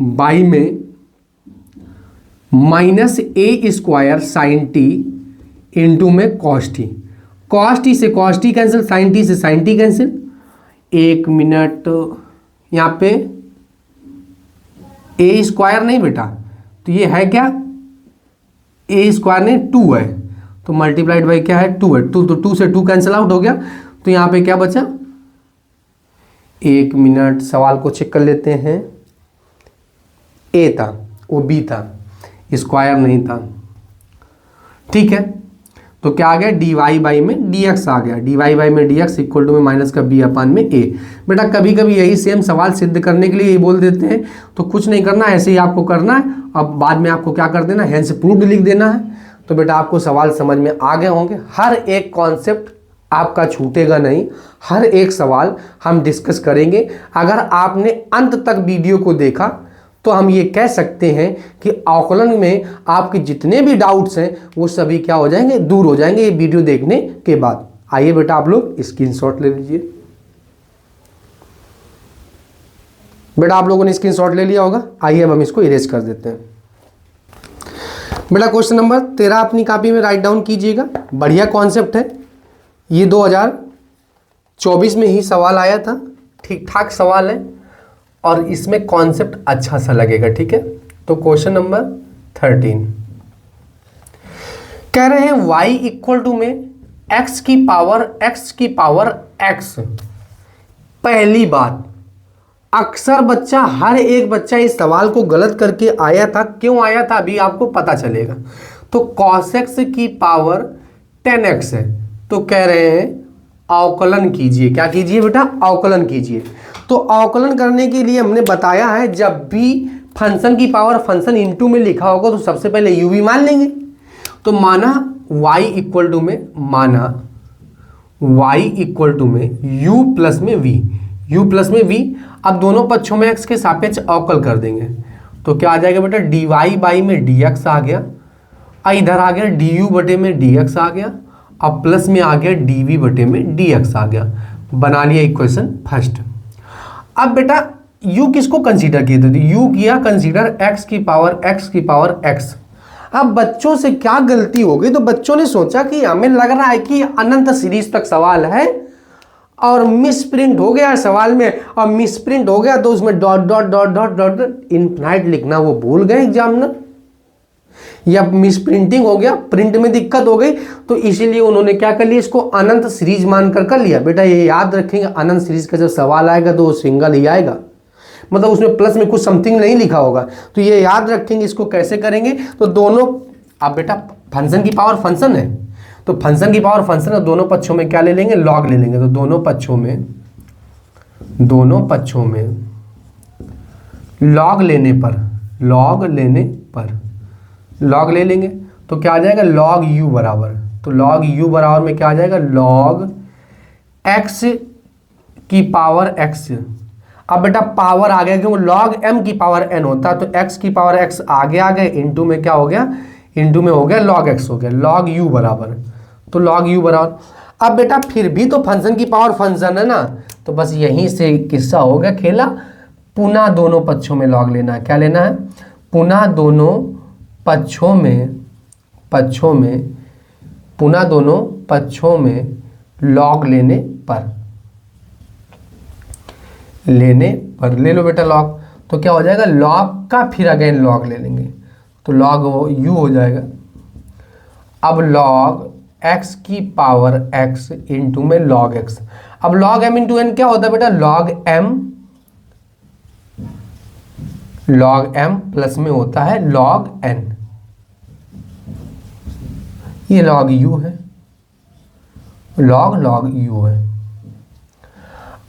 by में minus a square sine t into में कॉस टी, कॉस टी से cos t cancel, sine t से साइन टी कैंसिल। 1 मिनट, यहाँ पे ए स्क्वायर नहीं बेटा, तो ये है क्या, ए स्क्वायर नहीं 2 है, तो मल्टीप्लाइड बाई क्या है 2 है, 2 तो 2 से 2 कैंसिल आउट हो गया, तो यहाँ पे क्या बचा, 1 मिनट सवाल को चेक कर लेते हैं, ए था वो बी था, स्क्वायर नहीं था, ठीक है। तो क्या आ गया, डी वाई बाई में डी एक्स आ गया, डी वाई बाई में डी एक्स इक्वल टू में माइनस का बी अपान में ए। बेटा कभी कभी यही सेम सवाल सिद्ध करने के लिए यही बोल देते हैं, तो कुछ नहीं करना, ऐसे ही आपको करना है। अब बाद में आपको क्या कर देना, हैंस प्रूव्ड लिख देना है। तो बेटा आपको सवाल समझ में आ गए होंगे, हर एक कॉन्सेप्ट आपका छूटेगा नहीं, हर एक सवाल हम डिस्कस करेंगे। अगर आपने अंत तक वीडियो को देखा तो हम ये कह सकते हैं कि अवकलन में आपके जितने भी डाउट्स हैं वो सभी क्या हो जाएंगे, दूर हो जाएंगे ये वीडियो देखने के बाद। आइए बेटा आप लोग स्क्रीनशॉट ले लीजिए। बेटा आप लोगों ने स्क्रीनशॉट ले लिया होगा, आइए अब हम इसको इरेज कर देते हैं। बेटा क्वेश्चन नंबर 13 अपनी कॉपी में राइट डाउन कीजिएगा। बढ़िया कॉन्सेप्ट है, ये 2024 में ही सवाल आया था, ठीक ठाक सवाल है और इसमें कॉन्सेप्ट अच्छा सा लगेगा, ठीक है। तो क्वेश्चन नंबर 13 कह रहे हैं y इक्वल टू में x की पावर x। पहली बात, अक्सर बच्चा, हर एक बच्चा इस सवाल को गलत करके आया था, क्यों आया था अभी आपको पता चलेगा। तो cos x की पावर 10x है, तो कह रहे हैं अवकलन कीजिए। क्या कीजिए बेटा, अवकलन कीजिए। तो अवकलन करने के लिए हमने बताया है, जब भी फंक्शन की पावर फंक्शन इनटू में लिखा होगा तो सबसे पहले यू भी मान लेंगे। तो माना y इक्वल टू में, माना y इक्वल टू में u प्लस में v, u प्लस में v। अब दोनों पक्षों में x के सापेक्ष अवकल कर देंगे, तो क्या आ जाएगा बेटा, dy बाई में dx आ गया, इधर आ गया du बटे में dx आ गया, अब प्लस में आ गया dv बटे में dx आ गया। बना लिया इक्वेशन फर्स्ट। अब बेटा u किसको कंसीडर किए थे, u किया कंसीडर x की पावर x। अब बच्चों से क्या गलती हो गई, तो बच्चों ने सोचा कि हमें लग रहा है कि अनंत सीरीज तक सवाल है और मिस प्रिंट हो गया सवाल में, और मिस प्रिंट हो गया तो उसमें dot dot dot dot dot infinite लिखना वो भूल गए एग्जामिनर, या मिस प्रिंटिंग हो गया, प्रिंट में दिक्कत हो गई, तो इसीलिए उन्होंने क्या कर लिया, इसको अनंत सीरीज मानकर कर लिया। बेटा ये याद रखेंगे, अनंत सीरीज का जब सवाल आएगा तो वो सिंगल ही आएगा, मतलब उसमें प्लस में कुछ समथिंग नहीं लिखा होगा, तो ये याद रखेंगे। इसको कैसे करेंगे, तो दोनों, अब बेटा फंक्शन की पावर फंक्शन है, तो फंक्शन की पावर फंक्शन है, दोनों पक्षों में क्या ले लेंगे, लॉग ले लेंगे। तो दोनों पक्षों में लॉग ले लेंगे तो क्या आ जाएगा, लॉग u बराबर, तो लॉग u बराबर में क्या आ जाएगा, लॉग x की पावर x। अब बेटा पावर आ गया, क्योंकि लॉग m की पावर n होता है, तो x की पावर x आगे आ गए, इंटू में क्या हो गया, इंटू में हो गया लॉग x हो गया, लॉग u बराबर, तो लॉग u बराबर। अब बेटा फिर भी तो फंक्शन की पावर फंक्शन है ना, तो बस यहीं से किस्सा हो गया खेला, पुनः दोनों पक्षों में लॉग लेना है। क्या लेना है, पुनः दोनों पक्षों में लॉग लेने पर ले लो बेटा लॉग, तो क्या हो जाएगा, लॉग का फिर अगेन लॉग ले लेंगे, तो लॉग u हो जाएगा। अब लॉग x की पावर x इंटू में लॉग x। अब लॉग m इंटू n क्या होता है बेटा, लॉग m प्लस में होता है लॉग n, ये लॉग u है, लॉग u है।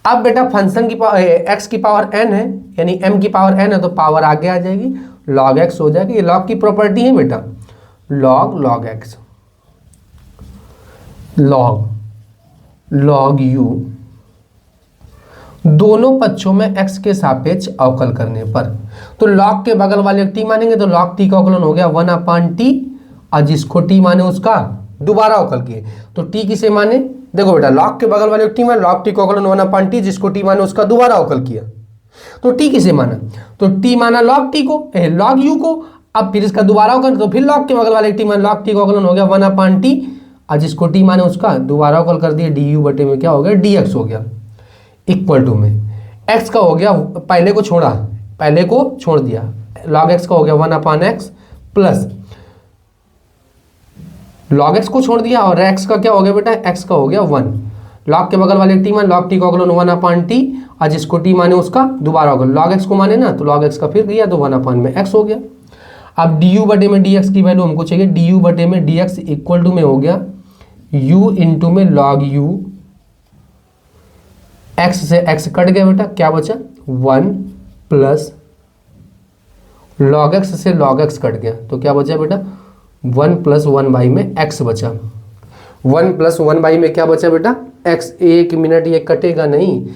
अब बेटा फंक्शन की पावर x की पावर n है, यानी m की पावर n है, तो पावर आगे आ जाएगी, log x हो जाएगी, ये लॉग की प्रॉपर्टी है बेटा। log x, log u, दोनों पक्षों में x के सापेक्ष अवकल करने पर। तो log के बगल वाले t मानेंगे तो log t का अवकलन हो गया 1/t, और जिसको t माने उसका दोबारा अवकल किए तो t किसे माने, देखो बेटा log के बगल वाले t माने log t का अवकलन 1/t, जिसको t माने उसका दोबारा अवकल किया तो t किसे माना, तो t माना log t को, log u को, अब फिर इसका दोबारा अवकल तो फिर log के बगल वाले t माने log t का अवकलन हो गया 1/t, और जिसको t माने उसका दोबारा अवकल कर दिया du बटे में क्या हो गया dx हो गया, इक्वल टू में x का हो गया, पहले को छोड़ दिया, log x का हो गया 1/x प्लस log x को छोड़ दिया और x का क्या हो गया बेटा, x का हो गया 1, log के बगल वाले t मान log t का अवकलन 1/t, और जिसको t माने उसका दोबारा अवकलन, log x को माने ना तो log x का फिर दिया तो 1/x हो गया। अब du बटे में dx की वैल्यू हमको चाहिए, du बटे में dx इक्वल टू में हो गया u इंटू में log u, x से x कट गया बेटा, क्या बचा 1 प्लस log x से log x कट गया तो क्या बचा बेटा 1 प्लस 1/, में x बचा, 1 प्लस 1/, में क्या बचा बेटा x। 1 मिनट, ये कटेगा नहीं,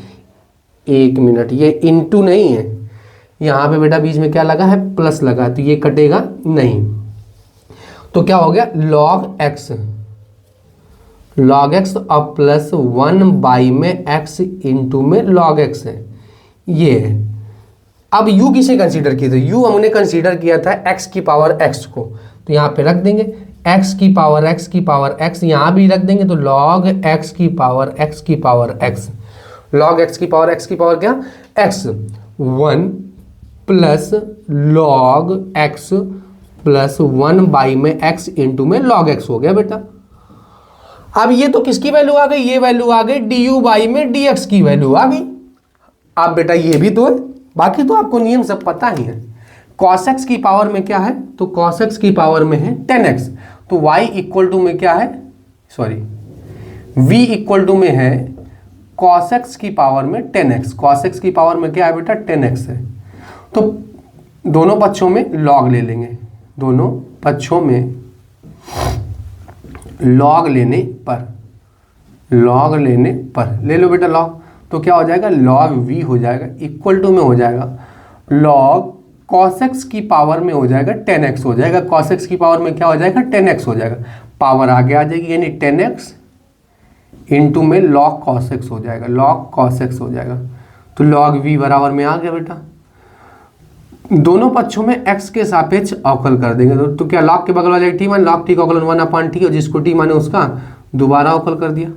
1 मिनट, ये इंटू नहीं है, यहाँ पे बेटा बीच में क्या लगा है, प्लस लगा, तो ये कटेगा नहीं, तो क्या हो गया log x और प्लस 1/, में x इंटू में log x है, ये है। अब u किसे कंसीडर किया, तो u हमने कंसीडर किया था x की पावर x को, तो यहाँ पे रख देंगे x की पावर x, यहाँ भी रख देंगे तो log x की पावर x की पावर x, log x की पावर क्या x, 1 plus log x plus 1/, में x इंटू में log x हो गया बेटा। अब ये तो किसकी वैल्यू आ गई, ये वैल्यू आ गई du/, में dx की वैल्यू आ गई। अब बेटा ये भी तो है, बाकी तो आपको नियम सब पता ही है। cos x की पावर में क्या है, तो cos x की पावर में है 10x, तो y इक्वल टू में क्या है, v इक्वल टू में है cos x की पावर में 10x, cos x की पावर में क्या है बेटा 10x है। तो दोनों पक्षों में log ले लेंगे, दोनों पक्षों में log लेने पर ले लो बेटा log, तो क्या हो जाएगा log v हो जाएगा, इक्वल टू में हो जाएगा log cos x की पावर में हो जाएगा 10x हो जाएगा, cos x की पावर में क्या हो जाएगा 10x हो जाएगा, पावर आगे आ जाएगी यानी 10x इंटू में log cos x हो जाएगा, log cos x हो जाएगा, तो log v बराबर में आ गया बेटा। दोनों पक्षों में x के सापेक्ष अवकल कर देंगे, तो क्या log के बगल वाले t मान log t का अवकलन 1/t, और जिसको t माने उसका दोबारा अवकल कर दिया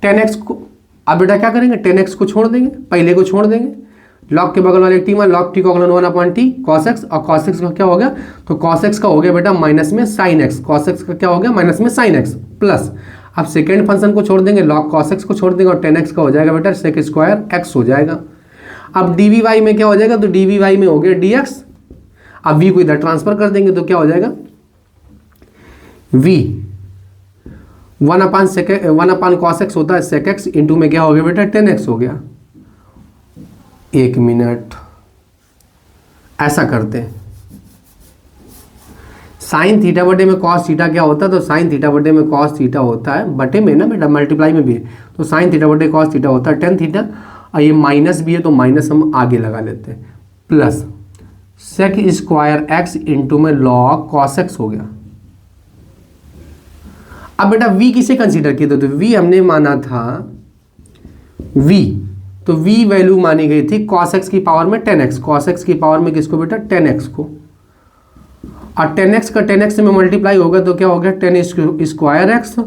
10x को। अब बेटा क्या करेंगे, 10x को छोड़ देंगे, पहले को छोड़ देंगे, log के बगल वाले t मान log t का अवकलन 1/t cos x, और cos x का क्या हो गया, तो cos x का हो गया बेटा माइनस में sin x, cos x का क्या हो गया माइनस में sin x प्लस, अब सेकेंड फंक्शन को छोड़ देंगे, log cos x को छोड़ देंगे, और 10x का हो जाएगा बेटा sec स्क्वायर x हो जाएगा। अब dvy में क्या हो जाएगा, तो dvy में हो गया dx, अब v को इधर ट्रांसफर कर देंगे तो क्या हो जाएगा v 1/cos x होता है sec x, इंटू में क्या हो गया बेटा 10x हो गया। 1 मिनट, ऐसा करते हैं, साइन थीटा बटे में कॉस थीटा क्या होता है, तो साइन थीटा बटे में कॉस थीटा होता है, बटे में ना बेटा मल्टीप्लाई में भी है, तो साइन थीटा बटे कॉस थीटा होता है tan थीटा, और ये माइनस भी है तो माइनस हम आगे लगा लेते हैं, plus sec square x into में log cos x हो गया। अब बेटा v किसे कंसीडर किया, तो v हमने माना था v, तो v वैल्यू मानी गई थी cos x की पावर में 10x, cos x की पावर में किसको बेटा 10x को, और 10x का 10x में मल्टीप्लाई होगा तो क्या हो गया 10 स्क्वायर x,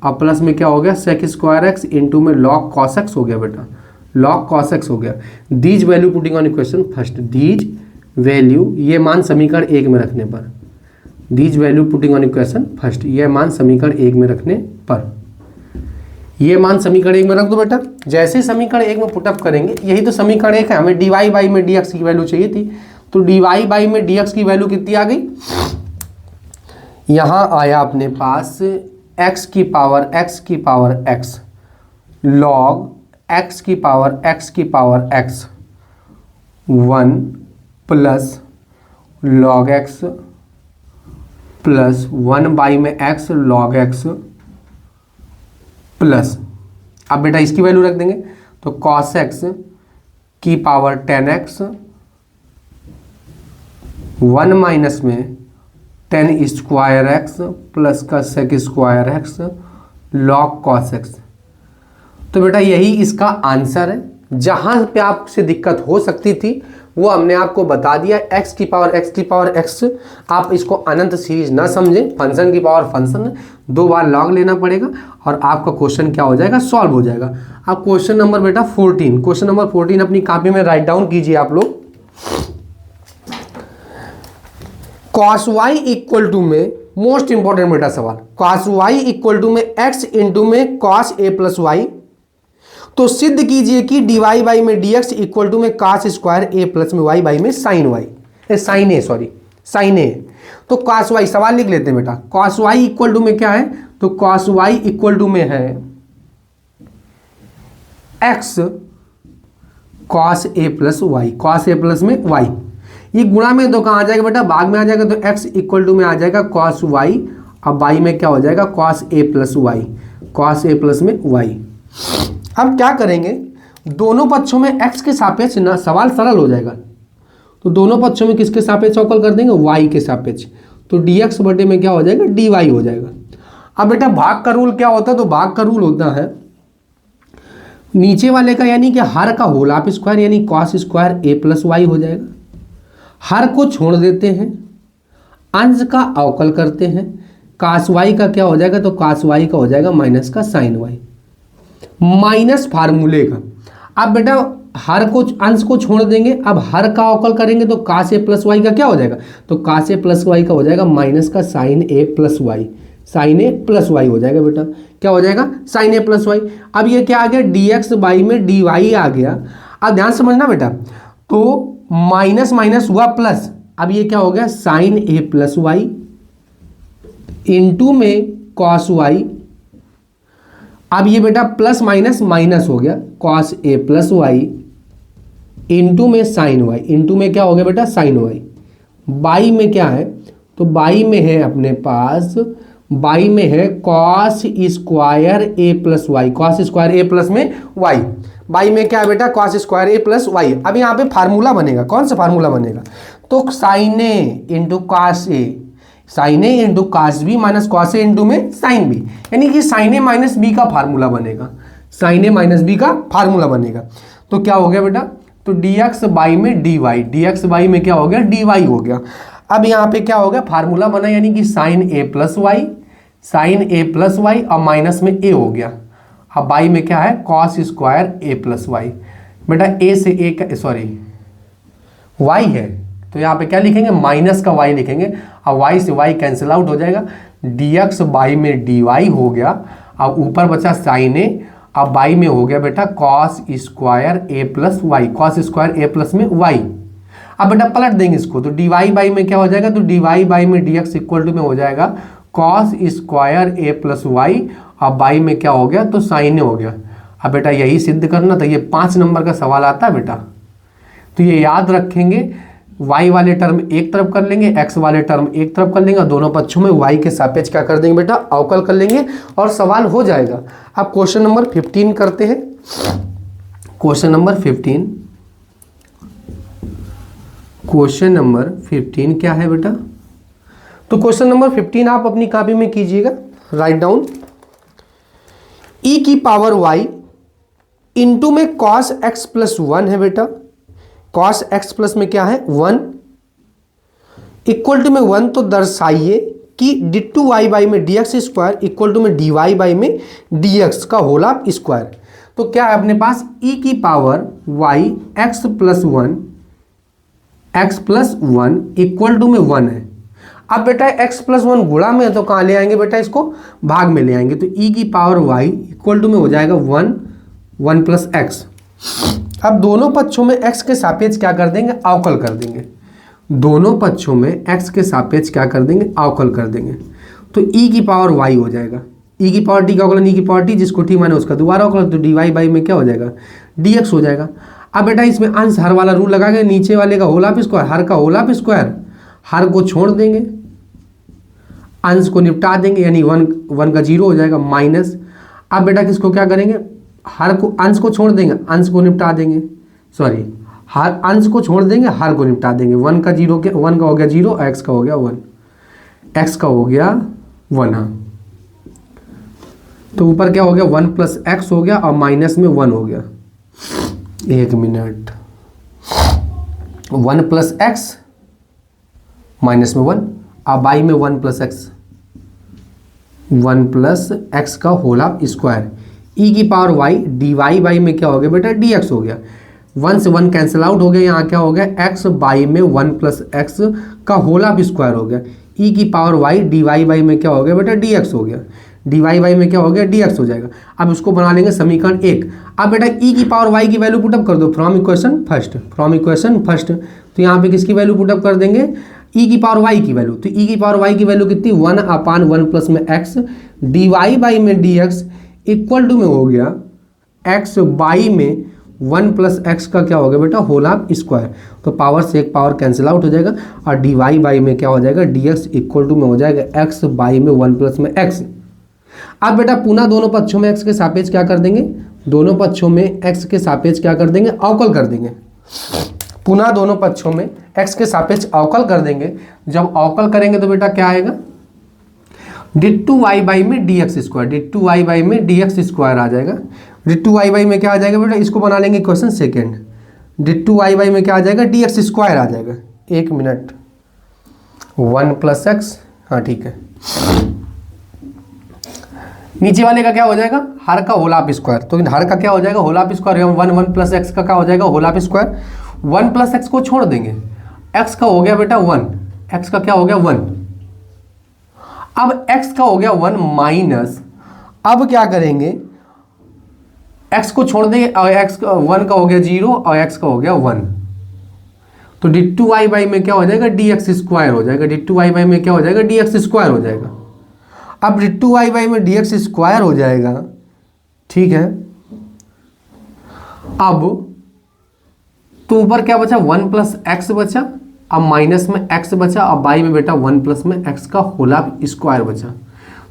और प्लस में क्या हो गया sec स्क्वायर x इंटू में log cos x हो गया बेटा, log cos x हो गया। These value putting on equation first, these value, ये मान समीकरण 1 में रखने पर, these value putting on equation first, ये मान समीकरण 1 में रखने पर, ये मान समीकरण 1 में रख दो बेटा। जैसे समीकरण 1 में पुटअप करेंगे, यही तो समीकरण 1 है, हमें dy/, में dx की वैल्यू चाहिए थी, तो dy/, में dx की वैल्यू कितनी आ गई, यहाँ आया अपने पास x की पावर x log x की power x 1 plus log x plus 1 में x log x प्लस, अब बेटा इसकी वैल्यू रख देंगे तो cos x की पावर 10x 1 माइनस में 10 स्क्वायर x प्लस का sec square x log cos x। तो बेटा यही इसका आंसर है। जहां पे आपसे दिक्कत हो सकती थी वो हमने आपको बता दिया, x की पावर x। आप इसको अनंत सीरीज ना समझें, फंक्शन की पावर फंक्शन, 2 बार लॉग लेना पड़ेगा और आपका क्वेश्चन क्या हो जाएगा, सॉल्व हो जाएगा। अब क्वेश्चन नंबर बेटा 14, क्वेश्चन नंबर 14 अपनी कॉपी में राइट डाउन कीजिए आप लोग। cos y इक्वल टू में, मोस्ट इंपॉर्टेंट बेटा सवाल, cos y इक्वल टू में x इंटू में cos a प्लस y, तो सिद्ध कीजिए कि dy बाई में dx इक्वल टू में cos स्क्वायर a प्लस में y बाई में sin y, sin a, sorry sin a। तो cos y सवाल लिख लेते हैं बेटा, cos y इक्वल टू में क्या है, तो cos y इक्वल टू में है x cos a plus y, cos a plus में y, ये गुणा में तो कहाँ आ जाएगा बेटा, भाग में आ जाएगा, तो x इक्वल टू में आ जाएगा cos y, अब y में क्या हो जाएगा cos a plus y, cos a plus में y। हम क्या करेंगे, दोनों पक्षों में x के सापेक्ष ना सवाल सरल हो जाएगा, तो दोनों पक्षों में किसके सापेक्ष अवकल कर देंगे, y के सापेक्ष, तो dx बटे में क्या हो जाएगा, dy हो जाएगा। अब बेटा भाग का रूल क्या होता है, तो भाग का रूल होता है नीचे वाले का यानी कि हर का होल हाफ स्क्वायर यानी cos square a plus y हो जाएगा, हर को छोड़ देते हैं, अंश का अवकल करते हैं, cos y का क्या हो जाएगा, तो cos y का हो जाएगा माइनस का sin y, माइनस फार्मूले का। अब बेटा हर को अंश को छोड़ देंगे, अब हर का अवकल करेंगे तो cos a प्लस वाई का क्या हो जाएगा, तो cos a प्लस वाई का हो जाएगा माइनस का sin a plus y, sin a plus y हो जाएगा बेटा, क्या हो जाएगा sin a प्लस वाई। अब ये क्या आ गया, dx बाई में dy आ गया। अब ध्यान समझना बेटा, तो माइनस माइनस हुआ प्लस, अब ये क्या हो गया sin a plus y into में cos y, अब ये बेटा प्लस माइनस माइनस हो गया cos a plus y into में sin y, इंटू में क्या हो गया बेटा sin y, बाई में क्या है, तो बाई में है अपने पास, बाई में है cos square a plus y, cos square a plus में y, बाई में क्या है बेटा cos square a plus y. अब यहाँ पे फार्मूला बनेगा, कौन सा फार्मूला बनेगा, तो sin a into cos a, sin a into cos b minus cos a into में sin b, यानी कि sin a माइनस b का फार्मूला बनेगा, sin a माइनस b का फार्मूला बनेगा। तो क्या हो गया बेटा, तो dx बाई में dy, dx बाई में क्या हो गया dy हो गया। अब यहाँ पे क्या हो गया, फार्मूला बना यानी कि sin a plus y, sin a plus y और माइनस में a हो गया। अब बाई में क्या है cos square a plus y, बेटा a से a, सॉरी y है, तो यहाँ पे क्या लिखेंगे माइनस का y लिखेंगे, अब y से y कैंसिल आउट हो जाएगा, dx बाई में dy हो गया, अब ऊपर बचा sin a, अब बाई में हो गया बेटा cos square a plus y, cos square a plus में y। अब बेटा पलट देंगे इसको, तो dy बाई में क्या हो जाएगा, तो dy बाई में dx इक्वल टू में हो जाएगा cos square a plus y, अब बाई में क्या हो गया, तो sin a हो गया। अब बेटा यही सिद्ध करना था, ये 5 नंबर का सवाल आता है बेटा, तो ये याद रखेंगे, y वाले टर्म एक तरफ कर लेंगे, x वाले टर्म एक तरफ कर लेंगे और दोनों पक्षों में y के सापेक्ष क्या कर देंगे बेटा, अवकल कर लेंगे और सवाल हो जाएगा। अब क्वेश्चन नंबर 15 करते हैं, क्वेश्चन नंबर 15, क्वेश्चन नंबर 15 क्या है बेटा, तो क्वेश्चन नंबर 15 आप अपनी कॉपी में कीजिएगा राइट डाउन, e की पावर y इंटू में cos x प्लस 1 है बेटा, cos x प्लस में क्या है 1 इक्वल टू में 1, तो दर्शाइए कि डिट्टू y बाई में dx स्क्वायर इक्वल टू में dy बाई में dx का होल हाफ स्क्वायर। तो क्या है अपने पास e की power y x plus 1 equal to में 1 है। अब बेटा x प्लस 1 गुणा में है तो कहाँ ले आएंगे बेटा, इसको भाग में ले आएंगे, तो e की पावर y इक्वल टू में हो जाएगा 1 प्लस x। अब दोनों पक्षों में x के सापेक्ष क्या कर देंगे, अवकल कर देंगे, दोनों पक्षों में x के सापेक्ष क्या कर देंगे, अवकल कर देंगे, तो e की पावर y हो जाएगा, e की पावर t का अवकलन e की पावर t, जिसको t माने उसका दोबारा अवकलन, तो dy बाई में क्या हो जाएगा dx हो जाएगा। अब बेटा इसमें अंश हर वाला रूल लगा के नीचे वाले का होल हाफ स्क्वायर, हर का होल हाफ स्क्वायर, हर को छोड़ देंगे, अंश को निपटा देंगे, यानी 1 का 0 हो जाएगा माइनस। अब बेटा किसको क्या करेंगे, हर को अंश को छोड़ देंगे, अंश को निपटा देंगे, सॉरी हर अंश को छोड़ देंगे, हर को निपटा देंगे। 1 का 0 के 1 का हो गया 0, एक्स का हो गया 1, एक्स का हो गया 1। हाँ, तो ऊपर क्या हो गया 1 प्लस एक्स हो गया और माइनस में 1 हो गया। 1 मिनट, 1 प्लस एक्स माइनस में 1, अब बाई में 1 प्लस एक्स, 1 प्लस एक्स का होल ऑफ स्क्वायर, ई की power y, d y by में क्या हो गया बेटा डी एक्स हो गया। 1 से 1 कैंसिल आउट हो गया, यहाँ क्या हो गया एक्स बाई में 1 प्लस एक्स का होल ऑफ स्क्वायर हो गया। ई की power y d y by में क्या हो गया बेटा डी एक्स हो गया, डी वाई बाई में क्या हो गया डी एक्स हो जाएगा। अब इसको बना लेंगे समीकरण 1। अब बेटा ई की पावर वाई की वैल्यू पुटअप कर दो from equation first, from equation first. तो यहाँ पे किसकी वैल्यू पुटअप कर देंगे, ई की पावर वाई की वैल्यू। तो ई की पावर वाई की वैल्यू कितनी 1/1 प्लस में एक्स डी वाई बाई में डी एक्स इक्वल टू में हो गया एक्स बाई में 1 प्लस एक्स का क्या हो गया बेटा होल ऑफ स्क्वायर। तो पावर से एक पावर कैंसिल आउट हो जाएगा और डी वाई बाई में क्या हो जाएगा डी एक्स इक्वल टू में हो जाएगा एक्स बाई में 1 प्लस में एक्स। अब बेटा पुनः दोनों पक्षों में एक्स के सापेक्ष क्या कर देंगे, दोनों पक्षों में एक्स के सापेक्ष क्या कर देंगे अवकल कर देंगे। पुनः दोनों पक्षों में एक्स के सापेक्ष अवकल कर देंगे। जब अवकल करेंगे तो बेटा क्या आएगा डिट्टू वाई बाई में d x square, d two y by में डी एक्स स्क्वायर आ जाएगा। डिट्टू वाई बाई में क्या आ जाएगा बेटा, इसको बना लेंगे क्वेश्चन सेकेंड। डिट्टू वाई बाई में क्या आ जाएगा डी एक्स स्क्वायर आ जाएगा। 1 मिनट, 1 प्लस एक्स, हाँ ठीक है। नीचे वाले का क्या हो जाएगा हर का होल ऑफ स्क्वायर, तो हर का क्या हो जाएगा whole of square. 1 plus x का क्या हो जाएगा whole of square. 1 plus x को छोड़ देंगे, एक्स का हो गया बेटा 1, एक्स का क्या हो गया 1। अब x का हो गया 1 माइनस, अब क्या करेंगे x को छोड़ देंगे और x का 1 का हो गया 0 और x का हो गया 1। तो डिट्टू वाई बाई में क्या हो जाएगा डी एक्स स्क्वायर हो जाएगा, डिट्टू वाई बाई में क्या हो जाएगा डी एक्स स्क्वायर हो जाएगा। अब डिट्टू वाई बाई में डी एक्स स्क्वायर हो जाएगा, ठीक है। अब तो ऊपर क्या बचा 1 प्लस एक्स बचा, अब माइनस में x बचा, अब बाई में बेटा 1 प्लस में x का होल ऑफ स्क्वायर बचा।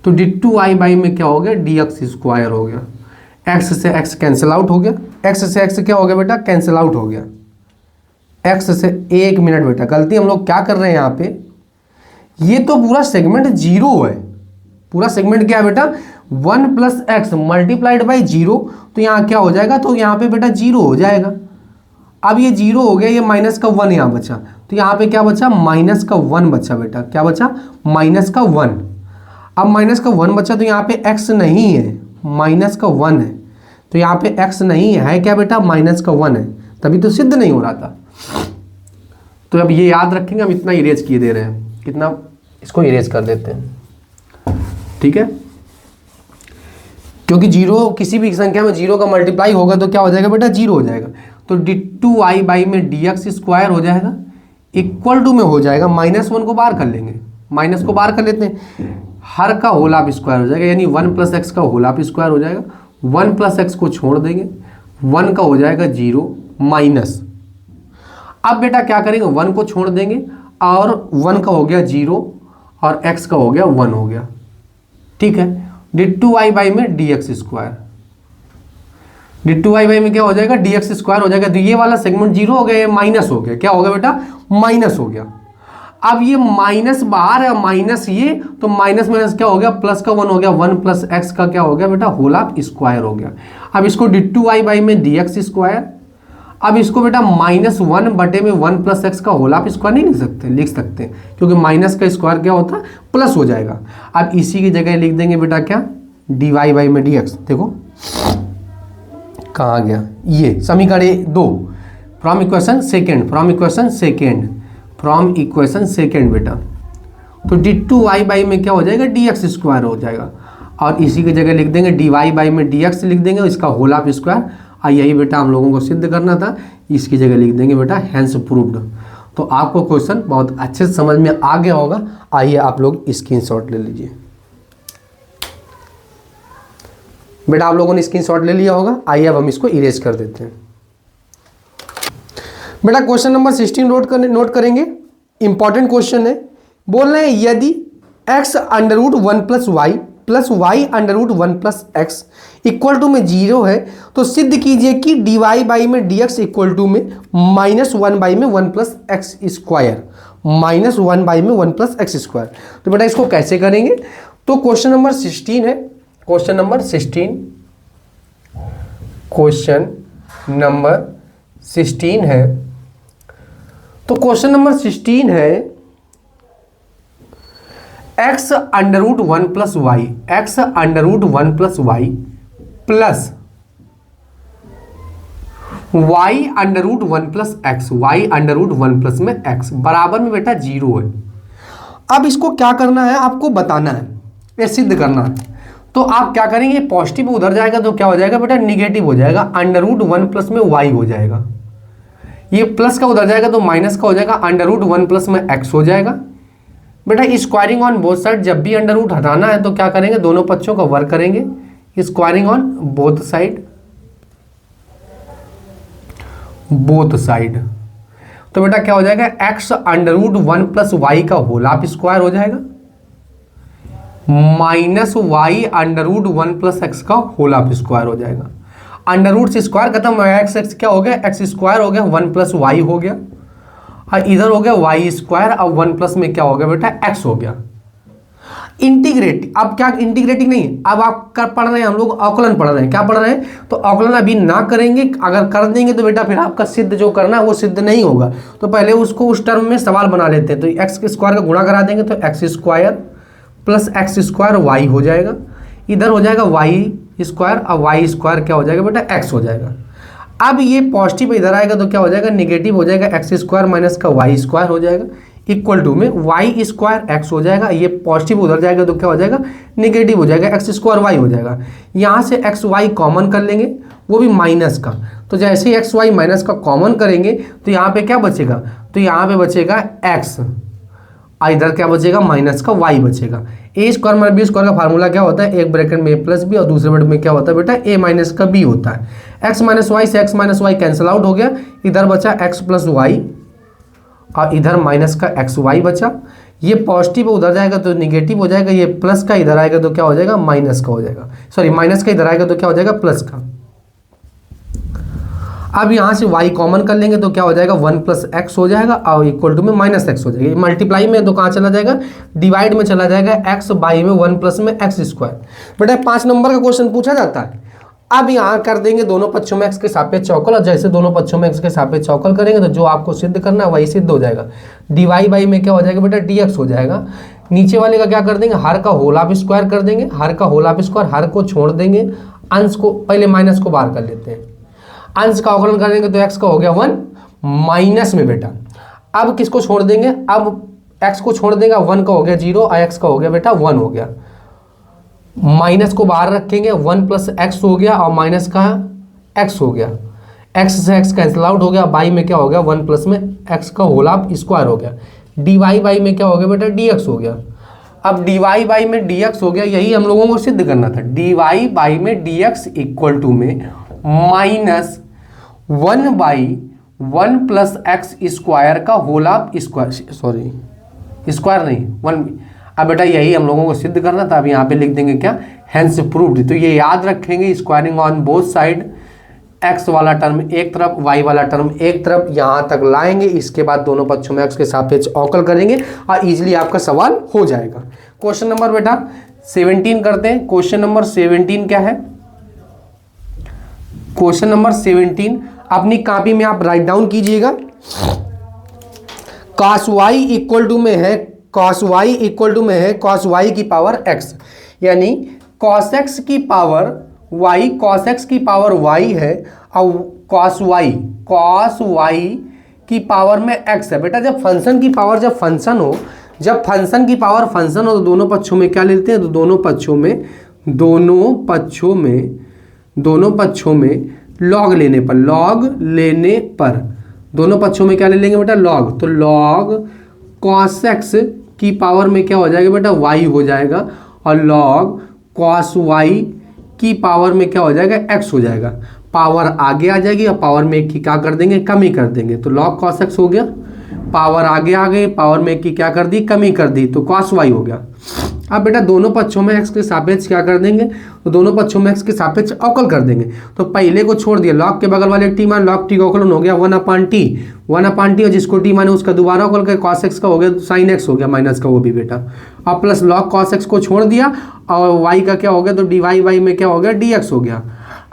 तो डिट्टू वाई बाई में क्या हो गया डी एक्स स्क्वायर हो गया। x से x कैंसिल आउट हो गया, x से x क्या हो गया बेटा कैंसिल आउट हो गया। x से 1 मिनट बेटा, गलती हम लोग क्या कर रहे हैं यहाँ पे, ये तो पूरा सेगमेंट 0 है। पूरा सेगमेंट क्या है बेटा 1 प्लस एक्स मल्टीप्लाइड बाई 0, तो यहाँ क्या हो जाएगा, तो यहाँ पे बेटा 0 हो जाएगा। अब ये 0 हो गया, ये माइनस का 1 यहाँ बचा, तो यहाँ पे क्या बचा माइनस का 1 बचा बेटा, क्या बचा माइनस का 1। अब माइनस का 1 बचा तो यहाँ पे x नहीं है, माइनस का 1 है। तो यहाँ पे x नहीं है क्या बेटा माइनस का 1 है, तभी तो सिद्ध नहीं हो रहा था। तो अब ये याद रखेंगे, हम इतना इरेज किए दे रहे हैं, कितना इसको इरेज कर देते हैं, ठीक है। क्योंकि 0 किसी भी संख्या में 0 का मल्टीप्लाई होगा तो क्या हो जाएगा बेटा 0 हो जाएगा। तो डिट्टू वाई बाई में डी एक्स स्क्वायर हो जाएगा इक्वल टू में हो जाएगा, -1 को बाहर कर लेंगे, माइनस को बाहर कर लेते हैं, हर का होल ऑफ स्क्वायर हो जाएगा, यानी 1 प्लस एक्स का होल ऑफ स्क्वायर हो जाएगा। 1 प्लस एक्स को छोड़ देंगे, 1 का हो जाएगा 0 माइनस। अब बेटा क्या करेंगे 1 को छोड़ देंगे और 1 का हो गया 0 और x का हो गया 1 हो गया, ठीक है। डिट्टू वाई बाई में d x square, d two y by में क्या हो जाएगा डी एक्स स्क्वायर हो जाएगा। तो ये वाला सेगमेंट 0 हो गया, ये माइनस हो गया, क्या हो गया बेटा माइनस हो गया। अब ये माइनस बाहर है, माइनस ये, तो माइनस माइनस क्या हो गया प्लस का 1 हो गया, 1 प्लस एक्स का क्या हो गया बेटा होल ऑफ स्क्वायर हो गया। अब इसको डिट्टू वाई बाई में डी एक्स स्क्वायर, अब इसको बेटा -1 बटे में 1 प्लस एक्स का होल ऑफ स्क्वायर नहीं लिख सकते क्योंकि माइनस का स्क्वायर क्या होता है प्लस हो जाएगा। अब इसी की जगह लिख देंगे बेटा क्या डी वाई बाई में डी एक्स, देखो कहाँ गया ये समीकरण 2 from equation second, from equation second, from equation second बेटा। तो डिट्टू वाई बाई में क्या हो जाएगा डी एक्स स्क्वायर हो जाएगा और इसी की जगह लिख देंगे डी वाई बाई में डी एक्स लिख देंगे और इसका होल ऑफ स्क्वायर। और यही बेटा हम लोगों को सिद्ध करना था, इसकी जगह लिख देंगे बेटा हैंस प्रूव्ड। तो आपको क्वेश्चन बहुत अच्छे से समझ में आ गया होगा। आइए आप लोग स्क्रीनशॉट ले लीजिए बेटा, आप लोगों ने स्क्रीनशॉट ले लिया होगा। आइए अब हम इसको इरेज कर देते हैं बेटा। क्वेश्चन नंबर 16 नोट करेंगे, इंपॉर्टेंट क्वेश्चन है। बोल रहे हैं यदि x under root one plus y under root one plus x equal to में 0 है, तो सिद्ध कीजिए कि डी वाई बाई में डी एक्स इक्वल टू में -1 बाई में 1 प्लस एक्स स्क्वायर, -1 बाई में 1 प्लस एक्स स्क्वायर। तो बेटा इसको कैसे करेंगे? तो क्वेश्चन नंबर 16 है, क्वेश्चन नंबर 16 है। तो क्वेश्चन नंबर 16 है x under root one plus y, x under root one plus y plus y under root one plus x, y under root one plus में एक्स बराबर में बेटा 0 है। अब इसको क्या करना है, आपको बताना है, ये सिद्ध करना है। तो आप क्या करेंगे, पॉजिटिव उधर जाएगा तो क्या हो जाएगा बेटा, निगेटिव हो जाएगा, अंडर रूट वन प्लस में वाई हो जाएगा। ये प्लस का उधर जाएगा तो माइनस का हो जाएगा, अंडर रूट वन प्लस में एक्स हो जाएगा। बेटा स्क्वायरिंग ऑन बोथ साइड, जब भी अंडर रूट हटाना है तो क्या करेंगे, दोनों पक्षों का वर्क करेंगे, स्क्वायरिंग ऑन बोथ साइड। तो बेटा क्या हो जाएगा, x under root one plus y का होल हाफ स्क्वायर हो जाएगा, minus y under root one plus x का होल हाफ स्क्वायर हो जाएगा। अंडर रूट से स्क्वायर खत्म हो गया, एक्स क्या हो गया, एक्स स्क्वायर हो गया, वन प्लस वाई हो गया, और इधर हो गया वाई स्क्वायर, अब वन प्लस में क्या हो गया बेटा, एक्स हो गया। इंटीग्रेट, अब क्या इंटीग्रेटिंग नहीं, अब आप कर पढ़ रहे हैं, हम लोग अवकलन पढ़ रहे हैं, क्या पढ़ रहे हैं, तो अवकलन अभी ना करेंगे, अगर कर देंगे तो बेटा फिर आपका सिद्ध जो करना है वो सिद्ध नहीं होगा। तो पहले उसको उस टर्म में सवाल बना लेते हैं। तो एक्स के स्क्वायर का गुणा करा देंगे तो x square plus x square y हो जाएगा, इधर हो जाएगा वाई स्क्वायर, और वाई स्क्वायर क्या हो जाएगा बेटा, एक्स हो जाएगा। अब ये पॉजिटिव इधर आएगा तो क्या हो जाएगा, निगेटिव हो जाएगा, एक्स स्क्वायर माइनस का वाई स्क्वायर हो जाएगा, इक्वल टू में वाई स्क्वायर एक्स हो जाएगा। ये पॉजिटिव उधर जाएगा तो क्या हो जाएगा, निगेटिव हो जाएगा, एक्स स्क्वायर वाई हो जाएगा। यहाँ से एक्स वाई कॉमन कर लेंगे, वो भी माइनस का। तो जैसे ही एक्स वाई माइनस का कॉमन करेंगे तो यहाँ पे क्या बचेगा, तो यहाँ पे बचेगा एक्स, इधर क्या बचेगा, माइनस का वाई बचेगा। ए स्क्वायर माइनस बी स्क्वायर का फार्मूला क्या होता है, एक ब्रैकेट में ए प्लस बी और दूसरे ब्रैकेट में क्या होता है बेटा, ए माइनस का बी होता है। एक्स माइनस वाई से x minus y cancel out हो गया, इधर बचा एक्स प्लस वाई और इधर माइनस का एक्स वाई बचा। ये पॉजिटिव उधर जाएगा तो निगेटिव हो जाएगा, ये प्लस का इधर आएगा तो क्या हो जाएगा, माइनस का हो जाएगा, सॉरी माइनस का इधर आएगा तो क्या हो जाएगा, प्लस का। अब यहाँ से y कॉमन कर लेंगे तो क्या हो जाएगा, 1 प्लस एक्स हो जाएगा और इक्वल टू में माइनस एक्स हो जाएगा। मल्टीप्लाई में तो कहाँ चला जाएगा, डिवाइड में चला जाएगा, x बाई में 1 प्लस में एक्स स्क्वायर। बेटा 5 नंबर का क्वेश्चन पूछा जाता है। अब यहाँ कर देंगे दोनों पक्षों में x के सापेक्ष चौकल, और जैसे दोनों पक्षों में x के सापेक्ष चौकल करेंगे तो जो आपको सिद्ध करना है वही सिद्ध हो जाएगा। dy बाई में क्या हो जाएगा बेटा, dx हो जाएगा। नीचे वाले का क्या कर देंगे, हर का होल हाफ स्क्वायर कर देंगे, हर का होल हाफ स्क्वायर, हर को छोड़ देंगे, अंश को पहले माइनस को बाहर कर लेते हैं, अंश का अवकलन करेंगे तो x का हो गया 1 माइनस में बेटा। अब किसको छोड़ देंगे, अब x को छोड़ देंगे, 1 का हो गया 0 और x का हो गया बेटा 1 हो गया। माइनस को बाहर रखेंगे, 1 प्लस एक्स हो गया और माइनस का x हो गया, x से x कैंसिल आउट हो गया, बाई में क्या हो गया, 1 प्लस में x का होल हाफ स्क्वायर हो गया। dy बाई में क्या हो गया बेटा, dx हो गया। अब dy बाई में dx हो गया, यही हम लोगों को सिद्ध करना था। dy बाई में dx इक्वल टू में minus 1 by 1 plus x square का whole half square, sorry square नहीं 1। अब बेटा यही हम लोगों को सिद्ध करना था। अब यहाँ पे लिख देंगे क्या, हेंस प्रूव्ड। तो ये याद रखेंगे, squaring on both side, x वाला टर्म एक तरफ, वाई वाला टर्म एक तरफ, यहाँ तक लाएंगे। इसके बाद दोनों पक्षों में एक्स के सापेक्ष अवकल करेंगे और इजीली आपका सवाल हो जाएगा। क्वेश्चन नंबर बेटा 17 करते हैं। क्वेश्चन नंबर 17 क्या है, क्वेश्चन नंबर 17 अपनी कॉपी में आप राइट डाउन कीजिएगा। cos y इक्वल टू में है, cos y इक्वल टू में है cos y की पावर x, यानी cos x की पावर y, cos x की पावर y है और cos y की पावर में x है। बेटा जब फंक्शन की पावर, जब फंक्शन की पावर फंक्शन हो तो दोनों पक्षों में क्या लेते हैं, तो दोनों पक्षों में लॉग लेने पर दोनों पक्षों में क्या ले लेंगे बेटा, लॉग। तो लॉग cos x की पावर में क्या हो जाएगा बेटा, y हो जाएगा, और लॉग cos y की पावर में क्या हो जाएगा, x हो जाएगा। पावर आगे आ जाएगी और पावर में एक की क्या कर देंगे, कमी कर देंगे। तो log cos x हो गया पावर आगे आ गई, पावर में की क्या कर दी, कमी कर दी, तो cos y हो गया। अब बेटा दोनों पक्षों में x के सापेक्ष क्या कर देंगे, तो दोनों पक्षों में x के सापेक्ष अवकल कर देंगे। तो पहले को छोड़ दिया, log के बगल वाले t मान log t का अवकलन हो गया 1/t और जिसको t माने उसका दोबारा अवकल कर cos x का हो गया, sin x हो गया माइनस का वो भी बेटा, अब प्लस log cos x को छोड़ दिया और y का क्या हो गया, तो dy y में क्या हो गया, dx हो गया।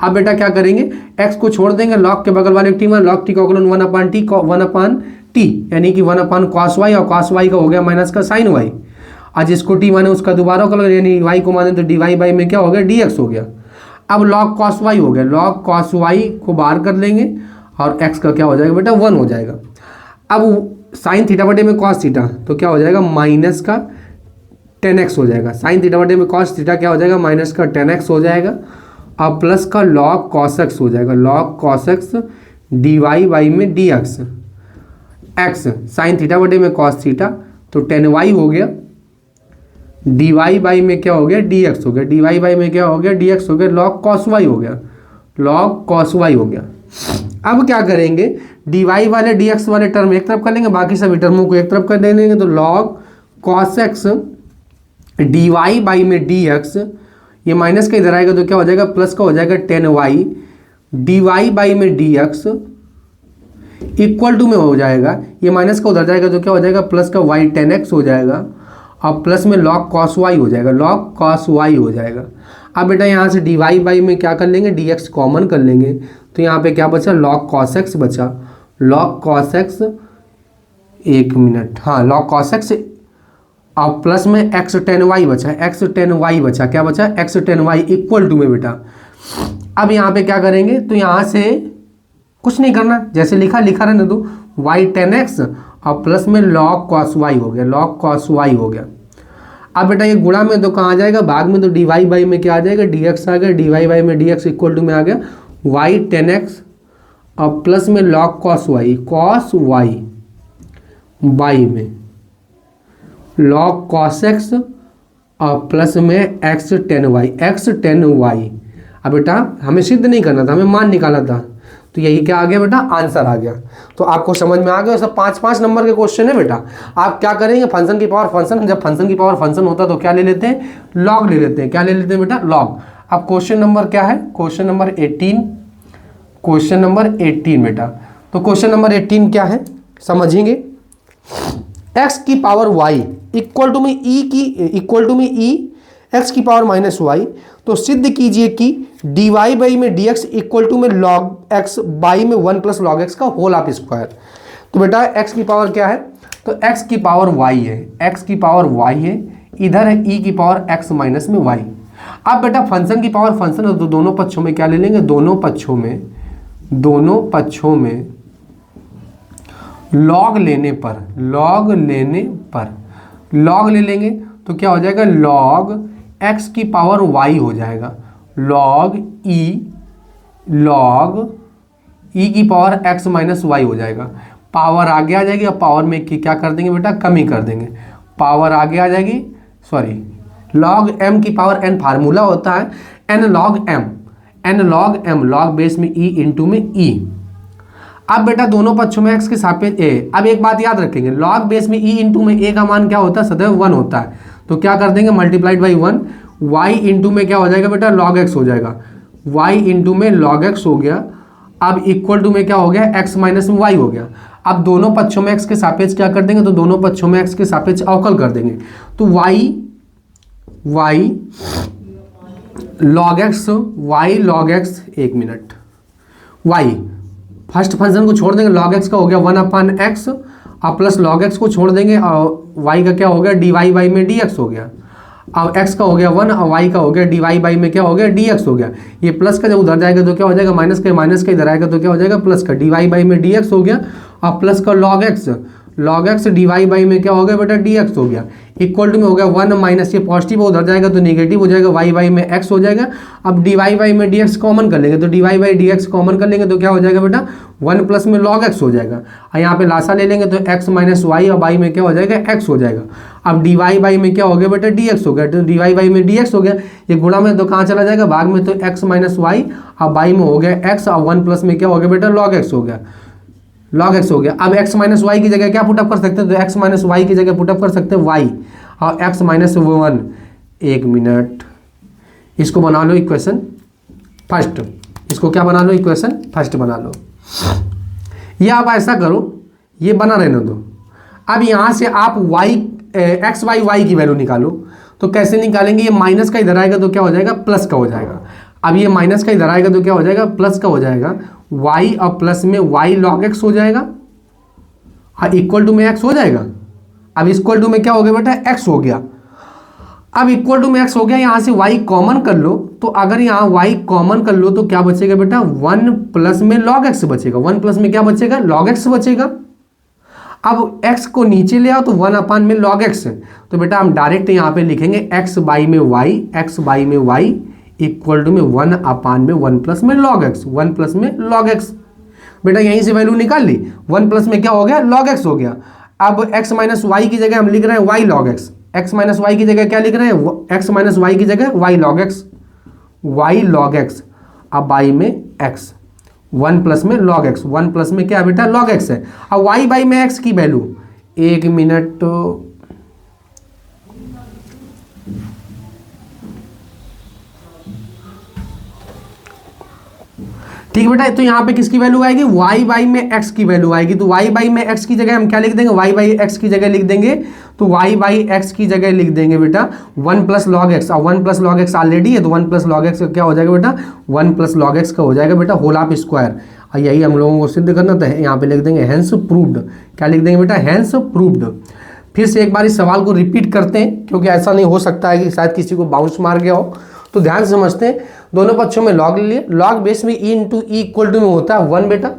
अब बेटा क्या करेंगे, x को छोड़ देंगे, log के बगल वाले t मान log t का अवकलन 1/t यानी कि 1/cos y और cos y का हो गया माइनस का sin y, आज जिसको t माने उसका दोबारा अवकलन यानी y को माने तो dy y में क्या हो गया, dx हो गया। अब log cos y हो गया, log cos y को बाहर कर लेंगे और x का क्या हो जाएगा बेटा 1 हो जाएगा। अब sin थीटा बटे में cos थीटा तो क्या हो जाएगा, माइनस का 10x हो जाएगा। sin थीटा बटे में cos थीटा क्या हो जाएगा, माइनस का 10x हो जाएगा। अब प्लस का log cos x हो जाएगा, log cos x dy y में dx, x sin थीटा बटे में cos थीटा तो 10y हो गया, dy बाई में क्या हो गया, dx हो गया, dy बाई में क्या हो गया, dx हो गया, log cos y हो गया, log cos y हो गया। अब क्या करेंगे, dy वाले dx वाले टर्म एक तरफ कर लेंगे, बाकी सभी टर्मों को एक तरफ कर देंगे, तो log cos x dy by में dx, ये माइनस का इधर आएगा तो क्या हो जाएगा, प्लस का हो जाएगा 10y dy बाई में dx इक्वल टू में हो जाएगा, ये माइनस का उधर जाएगा तो क्या हो जाएगा, प्लस का y 10x हो जाएगा और प्लस में log cos y हो जाएगा, log cos y हो जाएगा। अब बेटा यहाँ से dy बाई में क्या कर लेंगे, dx कॉमन कर लेंगे, तो यहाँ पे क्या बचा, log cos x बचा, log cos x, एक मिनट, हाँ log cos x और प्लस में x 10y बचा, x 10y बचा, क्या बचा, x 10y इक्वल टू में बेटा। अब यहाँ पे क्या करेंगे, तो यहाँ से कुछ नहीं करना, जैसे लिखा रहने दो, y 10x और प्लस में log cos y हो गया, log cos y हो गया। अब बेटा ये गुणा में तो कहाँ आ जाएगा, भाग में तो dy बाई में क्या आ जाएगा, dx आ गया, dy बाई में dx इक्वल टू में आ गया y 10x और प्लस में log cos y बाई में log cos x और प्लस में x 10y। अब बेटा हमें सिद्ध नहीं करना था, हमें मान निकालना था, तो यही क्या आ गया बेटा, आंसर आ गया। तो आपको समझ में आ गया, सब 5-5 नंबर के क्वेश्चन है बेटा। आप क्या करेंगे, फंक्शन की पावर फंक्शन, जब फंक्शन की पावर फंक्शन होता है तो क्या ले लेते हैं, लॉग ले लेते हैं, क्या ले लेते हैं बेटा, लॉग। अब क्वेश्चन नंबर क्या है, क्वेश्चन नंबर 18 बेटा। तो क्वेश्चन नंबर 18 क्या है समझेंगे, x की पावर y इक्वल टू में e x की पावर माइनस वाई, तो सिद्ध कीजिए कि dy बाई में dx इक्वल टू में log x बाई में 1 प्लस log x का होल ऑफ स्क्वायर। तो बेटा x की पावर क्या है, तो x की पावर y है, x की पावर y है, इधर है e की पावर x माइनस में y। अब बेटा फंक्शन की पावर फंक्शन है तो दोनों पक्षों में क्या ले लेंगे, दोनों पक्षों में लॉग लेने पर लॉग ले लेंगे तो क्या हो जाएगा, log x की पावर y हो जाएगा, log e की पावर x माइनस y हो जाएगा। पावर आगे आ जाएगी और पावर में की क्या कर देंगे बेटा, कमी कर देंगे, पावर आगे आ जाएगी, सॉरी log m की पावर n फार्मूला होता है n log m log base में e इंटू में e। अब बेटा दोनों पक्षों में x के सापेक्ष a। अब एक बात याद रखेंगे, log बेस में e इंटू में a का मान क्या होता है, सदैव 1 होता है, तो क्या कर देंगे मल्टीप्लाइड बाई 1, y इंटू में क्या हो जाएगा बेटा, log x हो जाएगा, y इंटू में log x हो गया। अब इक्वल टू में क्या हो गया, x माइनस में y हो गया। अब दोनों पक्षों में x के सापेक्ष क्या कर देंगे, तो दोनों पक्षों में x के सापेक्ष अवकल कर देंगे, तो y log x, एक मिनट, y फर्स्ट फंक्शन को छोड़ देंगे, log x का हो गया 1/x और प्लस log x को छोड़ देंगे और y का क्या हो गया, dy बाई में dx हो गया। अब x का हो गया 1 और y का हो गया dy बाई में क्या हो गया, dx हो गया। ये प्लस का जब उधर जाएगा तो क्या हो जाएगा, माइनस का इधर आएगा तो क्या हो जाएगा, प्लस का dy बाई में dx हो गया और प्लस का log x dy बाई में क्या हो गया बेटा, dx हो गया, इक्वल टू में हो गया 1 माइनस, ये पॉजिटिव उधर जाएगा तो नेगेटिव हो जाएगा, y बाई में x हो जाएगा। अब dy बाई में dx कॉमन कर लेंगे, तो dy बाई dx कॉमन कर लेंगे तो क्या हो जाएगा बेटा, 1 प्लस में log x हो जाएगा, और यहाँ पे लासा ले लेंगे तो x माइनस y और y में क्या हो जाएगा, x हो जाएगा। अब dy बाई में क्या हो गया बेटा, dx हो गया, तो dy बाई में dx हो गया, ये गुणा में तो कहाँ चला जाएगा, भाग में तो x माइनस y और y में हो गया x और 1 प्लस में क्या हो गया बेटा, log x हो गया, log x हो गया। अब x माइनस वाई की जगह क्या पुटअप कर सकते हैं, तो x माइनस वाई की जगह पुटअप कर सकते हैं y, और x माइनस 1, 1 मिनट, इसको बना लो इक्वेशन फर्स्ट, इसको क्या बना लो, इक्वेशन फर्स्ट बना लो। ये आप ऐसा करो, ये बना रहने दो। अब यहाँ से आप एक्स वाई वाई की वैल्यू निकालो, तो कैसे निकालेंगे, ये माइनस का इधर आएगा तो क्या हो जाएगा, प्लस का हो जाएगा। अब ये माइनस का इधर आएगा तो क्या हो जाएगा, प्लस का हो जाएगा। y और प्लस में y log x हो जाएगा, और इक्वल टू में x हो जाएगा। अब इक्वल टू में क्या हो गया बेटा, x हो गया। अब इक्वल टू में x हो गया, यहाँ से y कॉमन कर लो, तो अगर यहाँ y कॉमन कर लो तो क्या बचेगा बेटा, 1 प्लस में log x बचेगा। 1 प्लस में क्या बचेगा, log x बचेगा। अब x को नीचे ले आओ तो 1 अपान में log x है, तो बेटा हम डायरेक्ट यहाँ पे लिखेंगे x बाई में y इक्वल टू में 1 अपान में 1 प्लस में log x, 1 प्लस में log x। बेटा यहीं से वैल्यू निकाल ली, 1 प्लस में क्या हो गया, log x हो गया। अब x माइनस वाई की जगह हम लिख रहे हैं y log x, x minus y की जगह क्या लिख रहे हैं, x माइनस वाई की जगह y log x, अब y में x, 1 प्लस में log x, 1 प्लस में क्या बेटा, log x है। अब y बाई में x की वैल्यू, 1 मिनट, ठीक बेटा। तो यहाँ पे किसकी वैल्यू आएगी, y बाई में x की वैल्यू आएगी। तो y बाई में x की जगह हम क्या लिख देंगे, y बाई x की जगह लिख देंगे, तो y बाई x की जगह लिख देंगे बेटा 1 प्लस लॉग एक्स। अब 1 प्लस लॉग एक्स ऑलरेडी है, तो 1 प्लस लॉग एक्स का क्या हो जाएगा बेटा, 1 प्लस लॉग एक्स का हो जाएगा बेटा होल ऑफ स्क्वायर। और यही हम लोगों को सिद्ध करना था, यहाँ पे लिख देंगे हैंस प्रूव्ड। क्या लिख देंगे बेटा, हैंस प्रूव्ड। फिर से एक बार इस सवाल को रिपीट करते हैं, क्योंकि ऐसा नहीं हो सकता है कि शायद किसी को बाउंस मार गया हो। तो ध्यान से समझते हैं, दोनों पक्षों में लॉग ले लिए, लॉग बेस में e into e equal to में होता है 1 बेटा।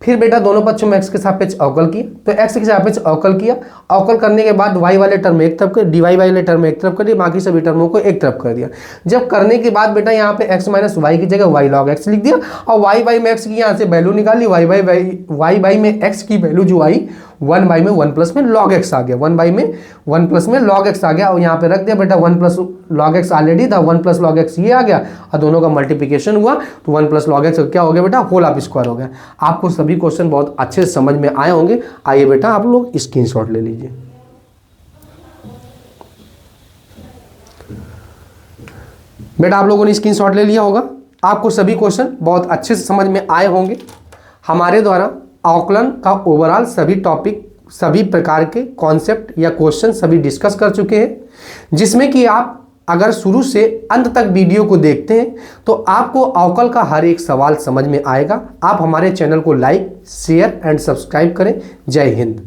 फिर बेटा दोनों पक्षों में x के सापेक्ष अवकल किया, तो x के सापेक्ष अवकल किया, अवकल करने के बाद y वाले टर्म एक तरफ कर, dy वाले टर्म एक तरफ कर दिया, बाकी सभी टर्मों को एक तरफ कर दिया। जब करने के बाद बेटा यहाँ पे x माइनस वाई की जगह y log x लिख दिया, और y बाई में x की यहाँ से वैल्यू निकाली, y बाई में x की वैल्यू जो आई 1 बाई में 1 प्लस में log x आ गया, 1 बाई में 1 प्लस में log x आ गया, और यहाँ पे रख दिया बेटा 1 प्लस log x ऑलरेडी था, 1 प्लस log x ये आ गया, और दोनों का मल्टीप्लिकेशन हुआ तो 1 प्लस log x क्या हो गया बेटा, होल ऑफ स्क्वायर हो गया। आपको सभी क्वेश्चन बहुत अच्छे से समझ में आए होंगे। आइए बेटा आप लोग स्क्रीनशॉट ले लीजिए। बेटा आप लोगों ने स्क्रीनशॉट ले लिया होगा, आपको सभी क्वेश्चन बहुत अच्छे से समझ में आए होंगे। हमारे द्वारा अवकलन का ओवरऑल सभी टॉपिक, सभी प्रकार के कॉन्सेप्ट या क्वेश्चन सभी डिस्कस कर चुके हैं, जिसमें कि आप अगर शुरू से अंत तक वीडियो को देखते हैं तो आपको अवकल का हर एक सवाल समझ में आएगा। आप हमारे चैनल को लाइक, शेयर एंड सब्सक्राइब करें। जय हिंद।